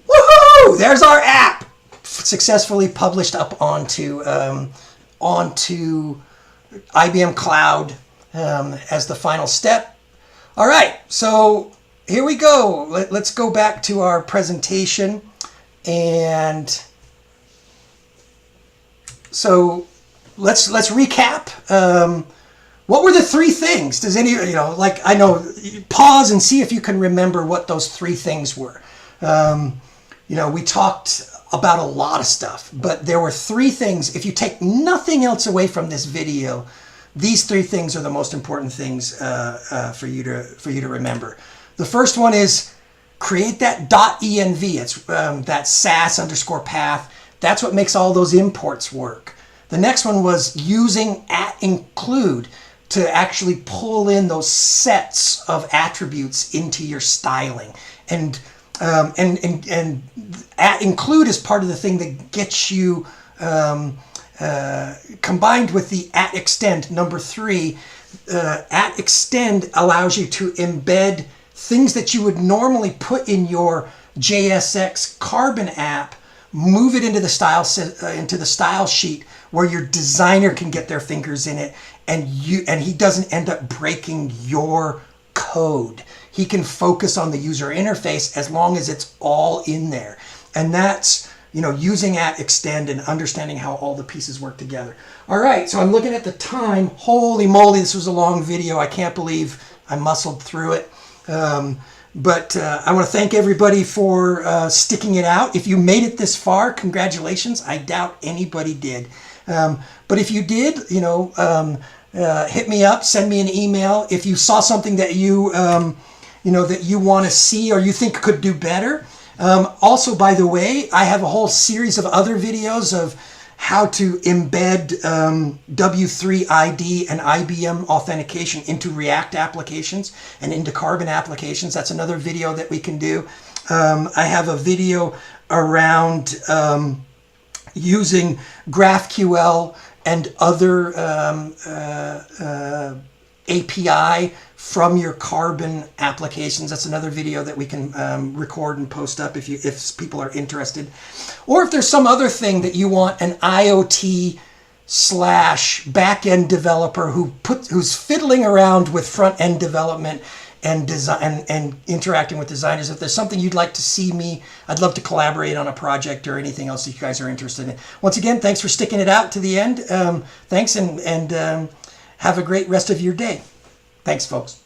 Woohoo! There's our app. Successfully published up onto IBM Cloud as the final step. All right, so here we go. Let's go back to our presentation, and so let's recap. What were the three things? Does I know, pause and see if you can remember what those three things were. We talked about a lot of stuff, but there were three things. If you take nothing else away from this video, these three things are the most important things for you to remember. The first one is create that .env. It's that SAS_path. That's what makes all those imports work. The next one was using @include to actually pull in those sets of attributes into your styling. And and include is part of the thing that gets you combined with the @extend number 3. @extend allows you to embed things that you would normally put in your JSX Carbon app, move it into the style sheet where your designer can get their fingers in it, and he doesn't end up breaking your code. He can focus on the user interface as long as it's all in there. And that's, using @extend and understanding how all the pieces work together. All right, so I'm looking at the time. Holy moly, this was a long video. I can't believe I muscled through it. But I want to thank everybody for sticking it out. If you made it this far, congratulations. I doubt anybody did. But if you did, hit me up, send me an email. If you saw something that that you want to see or you think could do better. Also, by the way, I have a whole series of other videos of how to embed W3 ID and IBM authentication into React applications and into Carbon applications. That's another video that we can do. I have a video around using GraphQL and other API from your Carbon applications. That's another video that we can record and post up if people are interested. Or if there's some other thing that you want an IoT / back-end developer who's fiddling around with front-end development and design and interacting with designers. If there's something you'd like to see me, I'd love to collaborate on a project or anything else that you guys are interested in. Once again, thanks for sticking it out to the end. Thanks, and have a great rest of your day. Thanks, folks.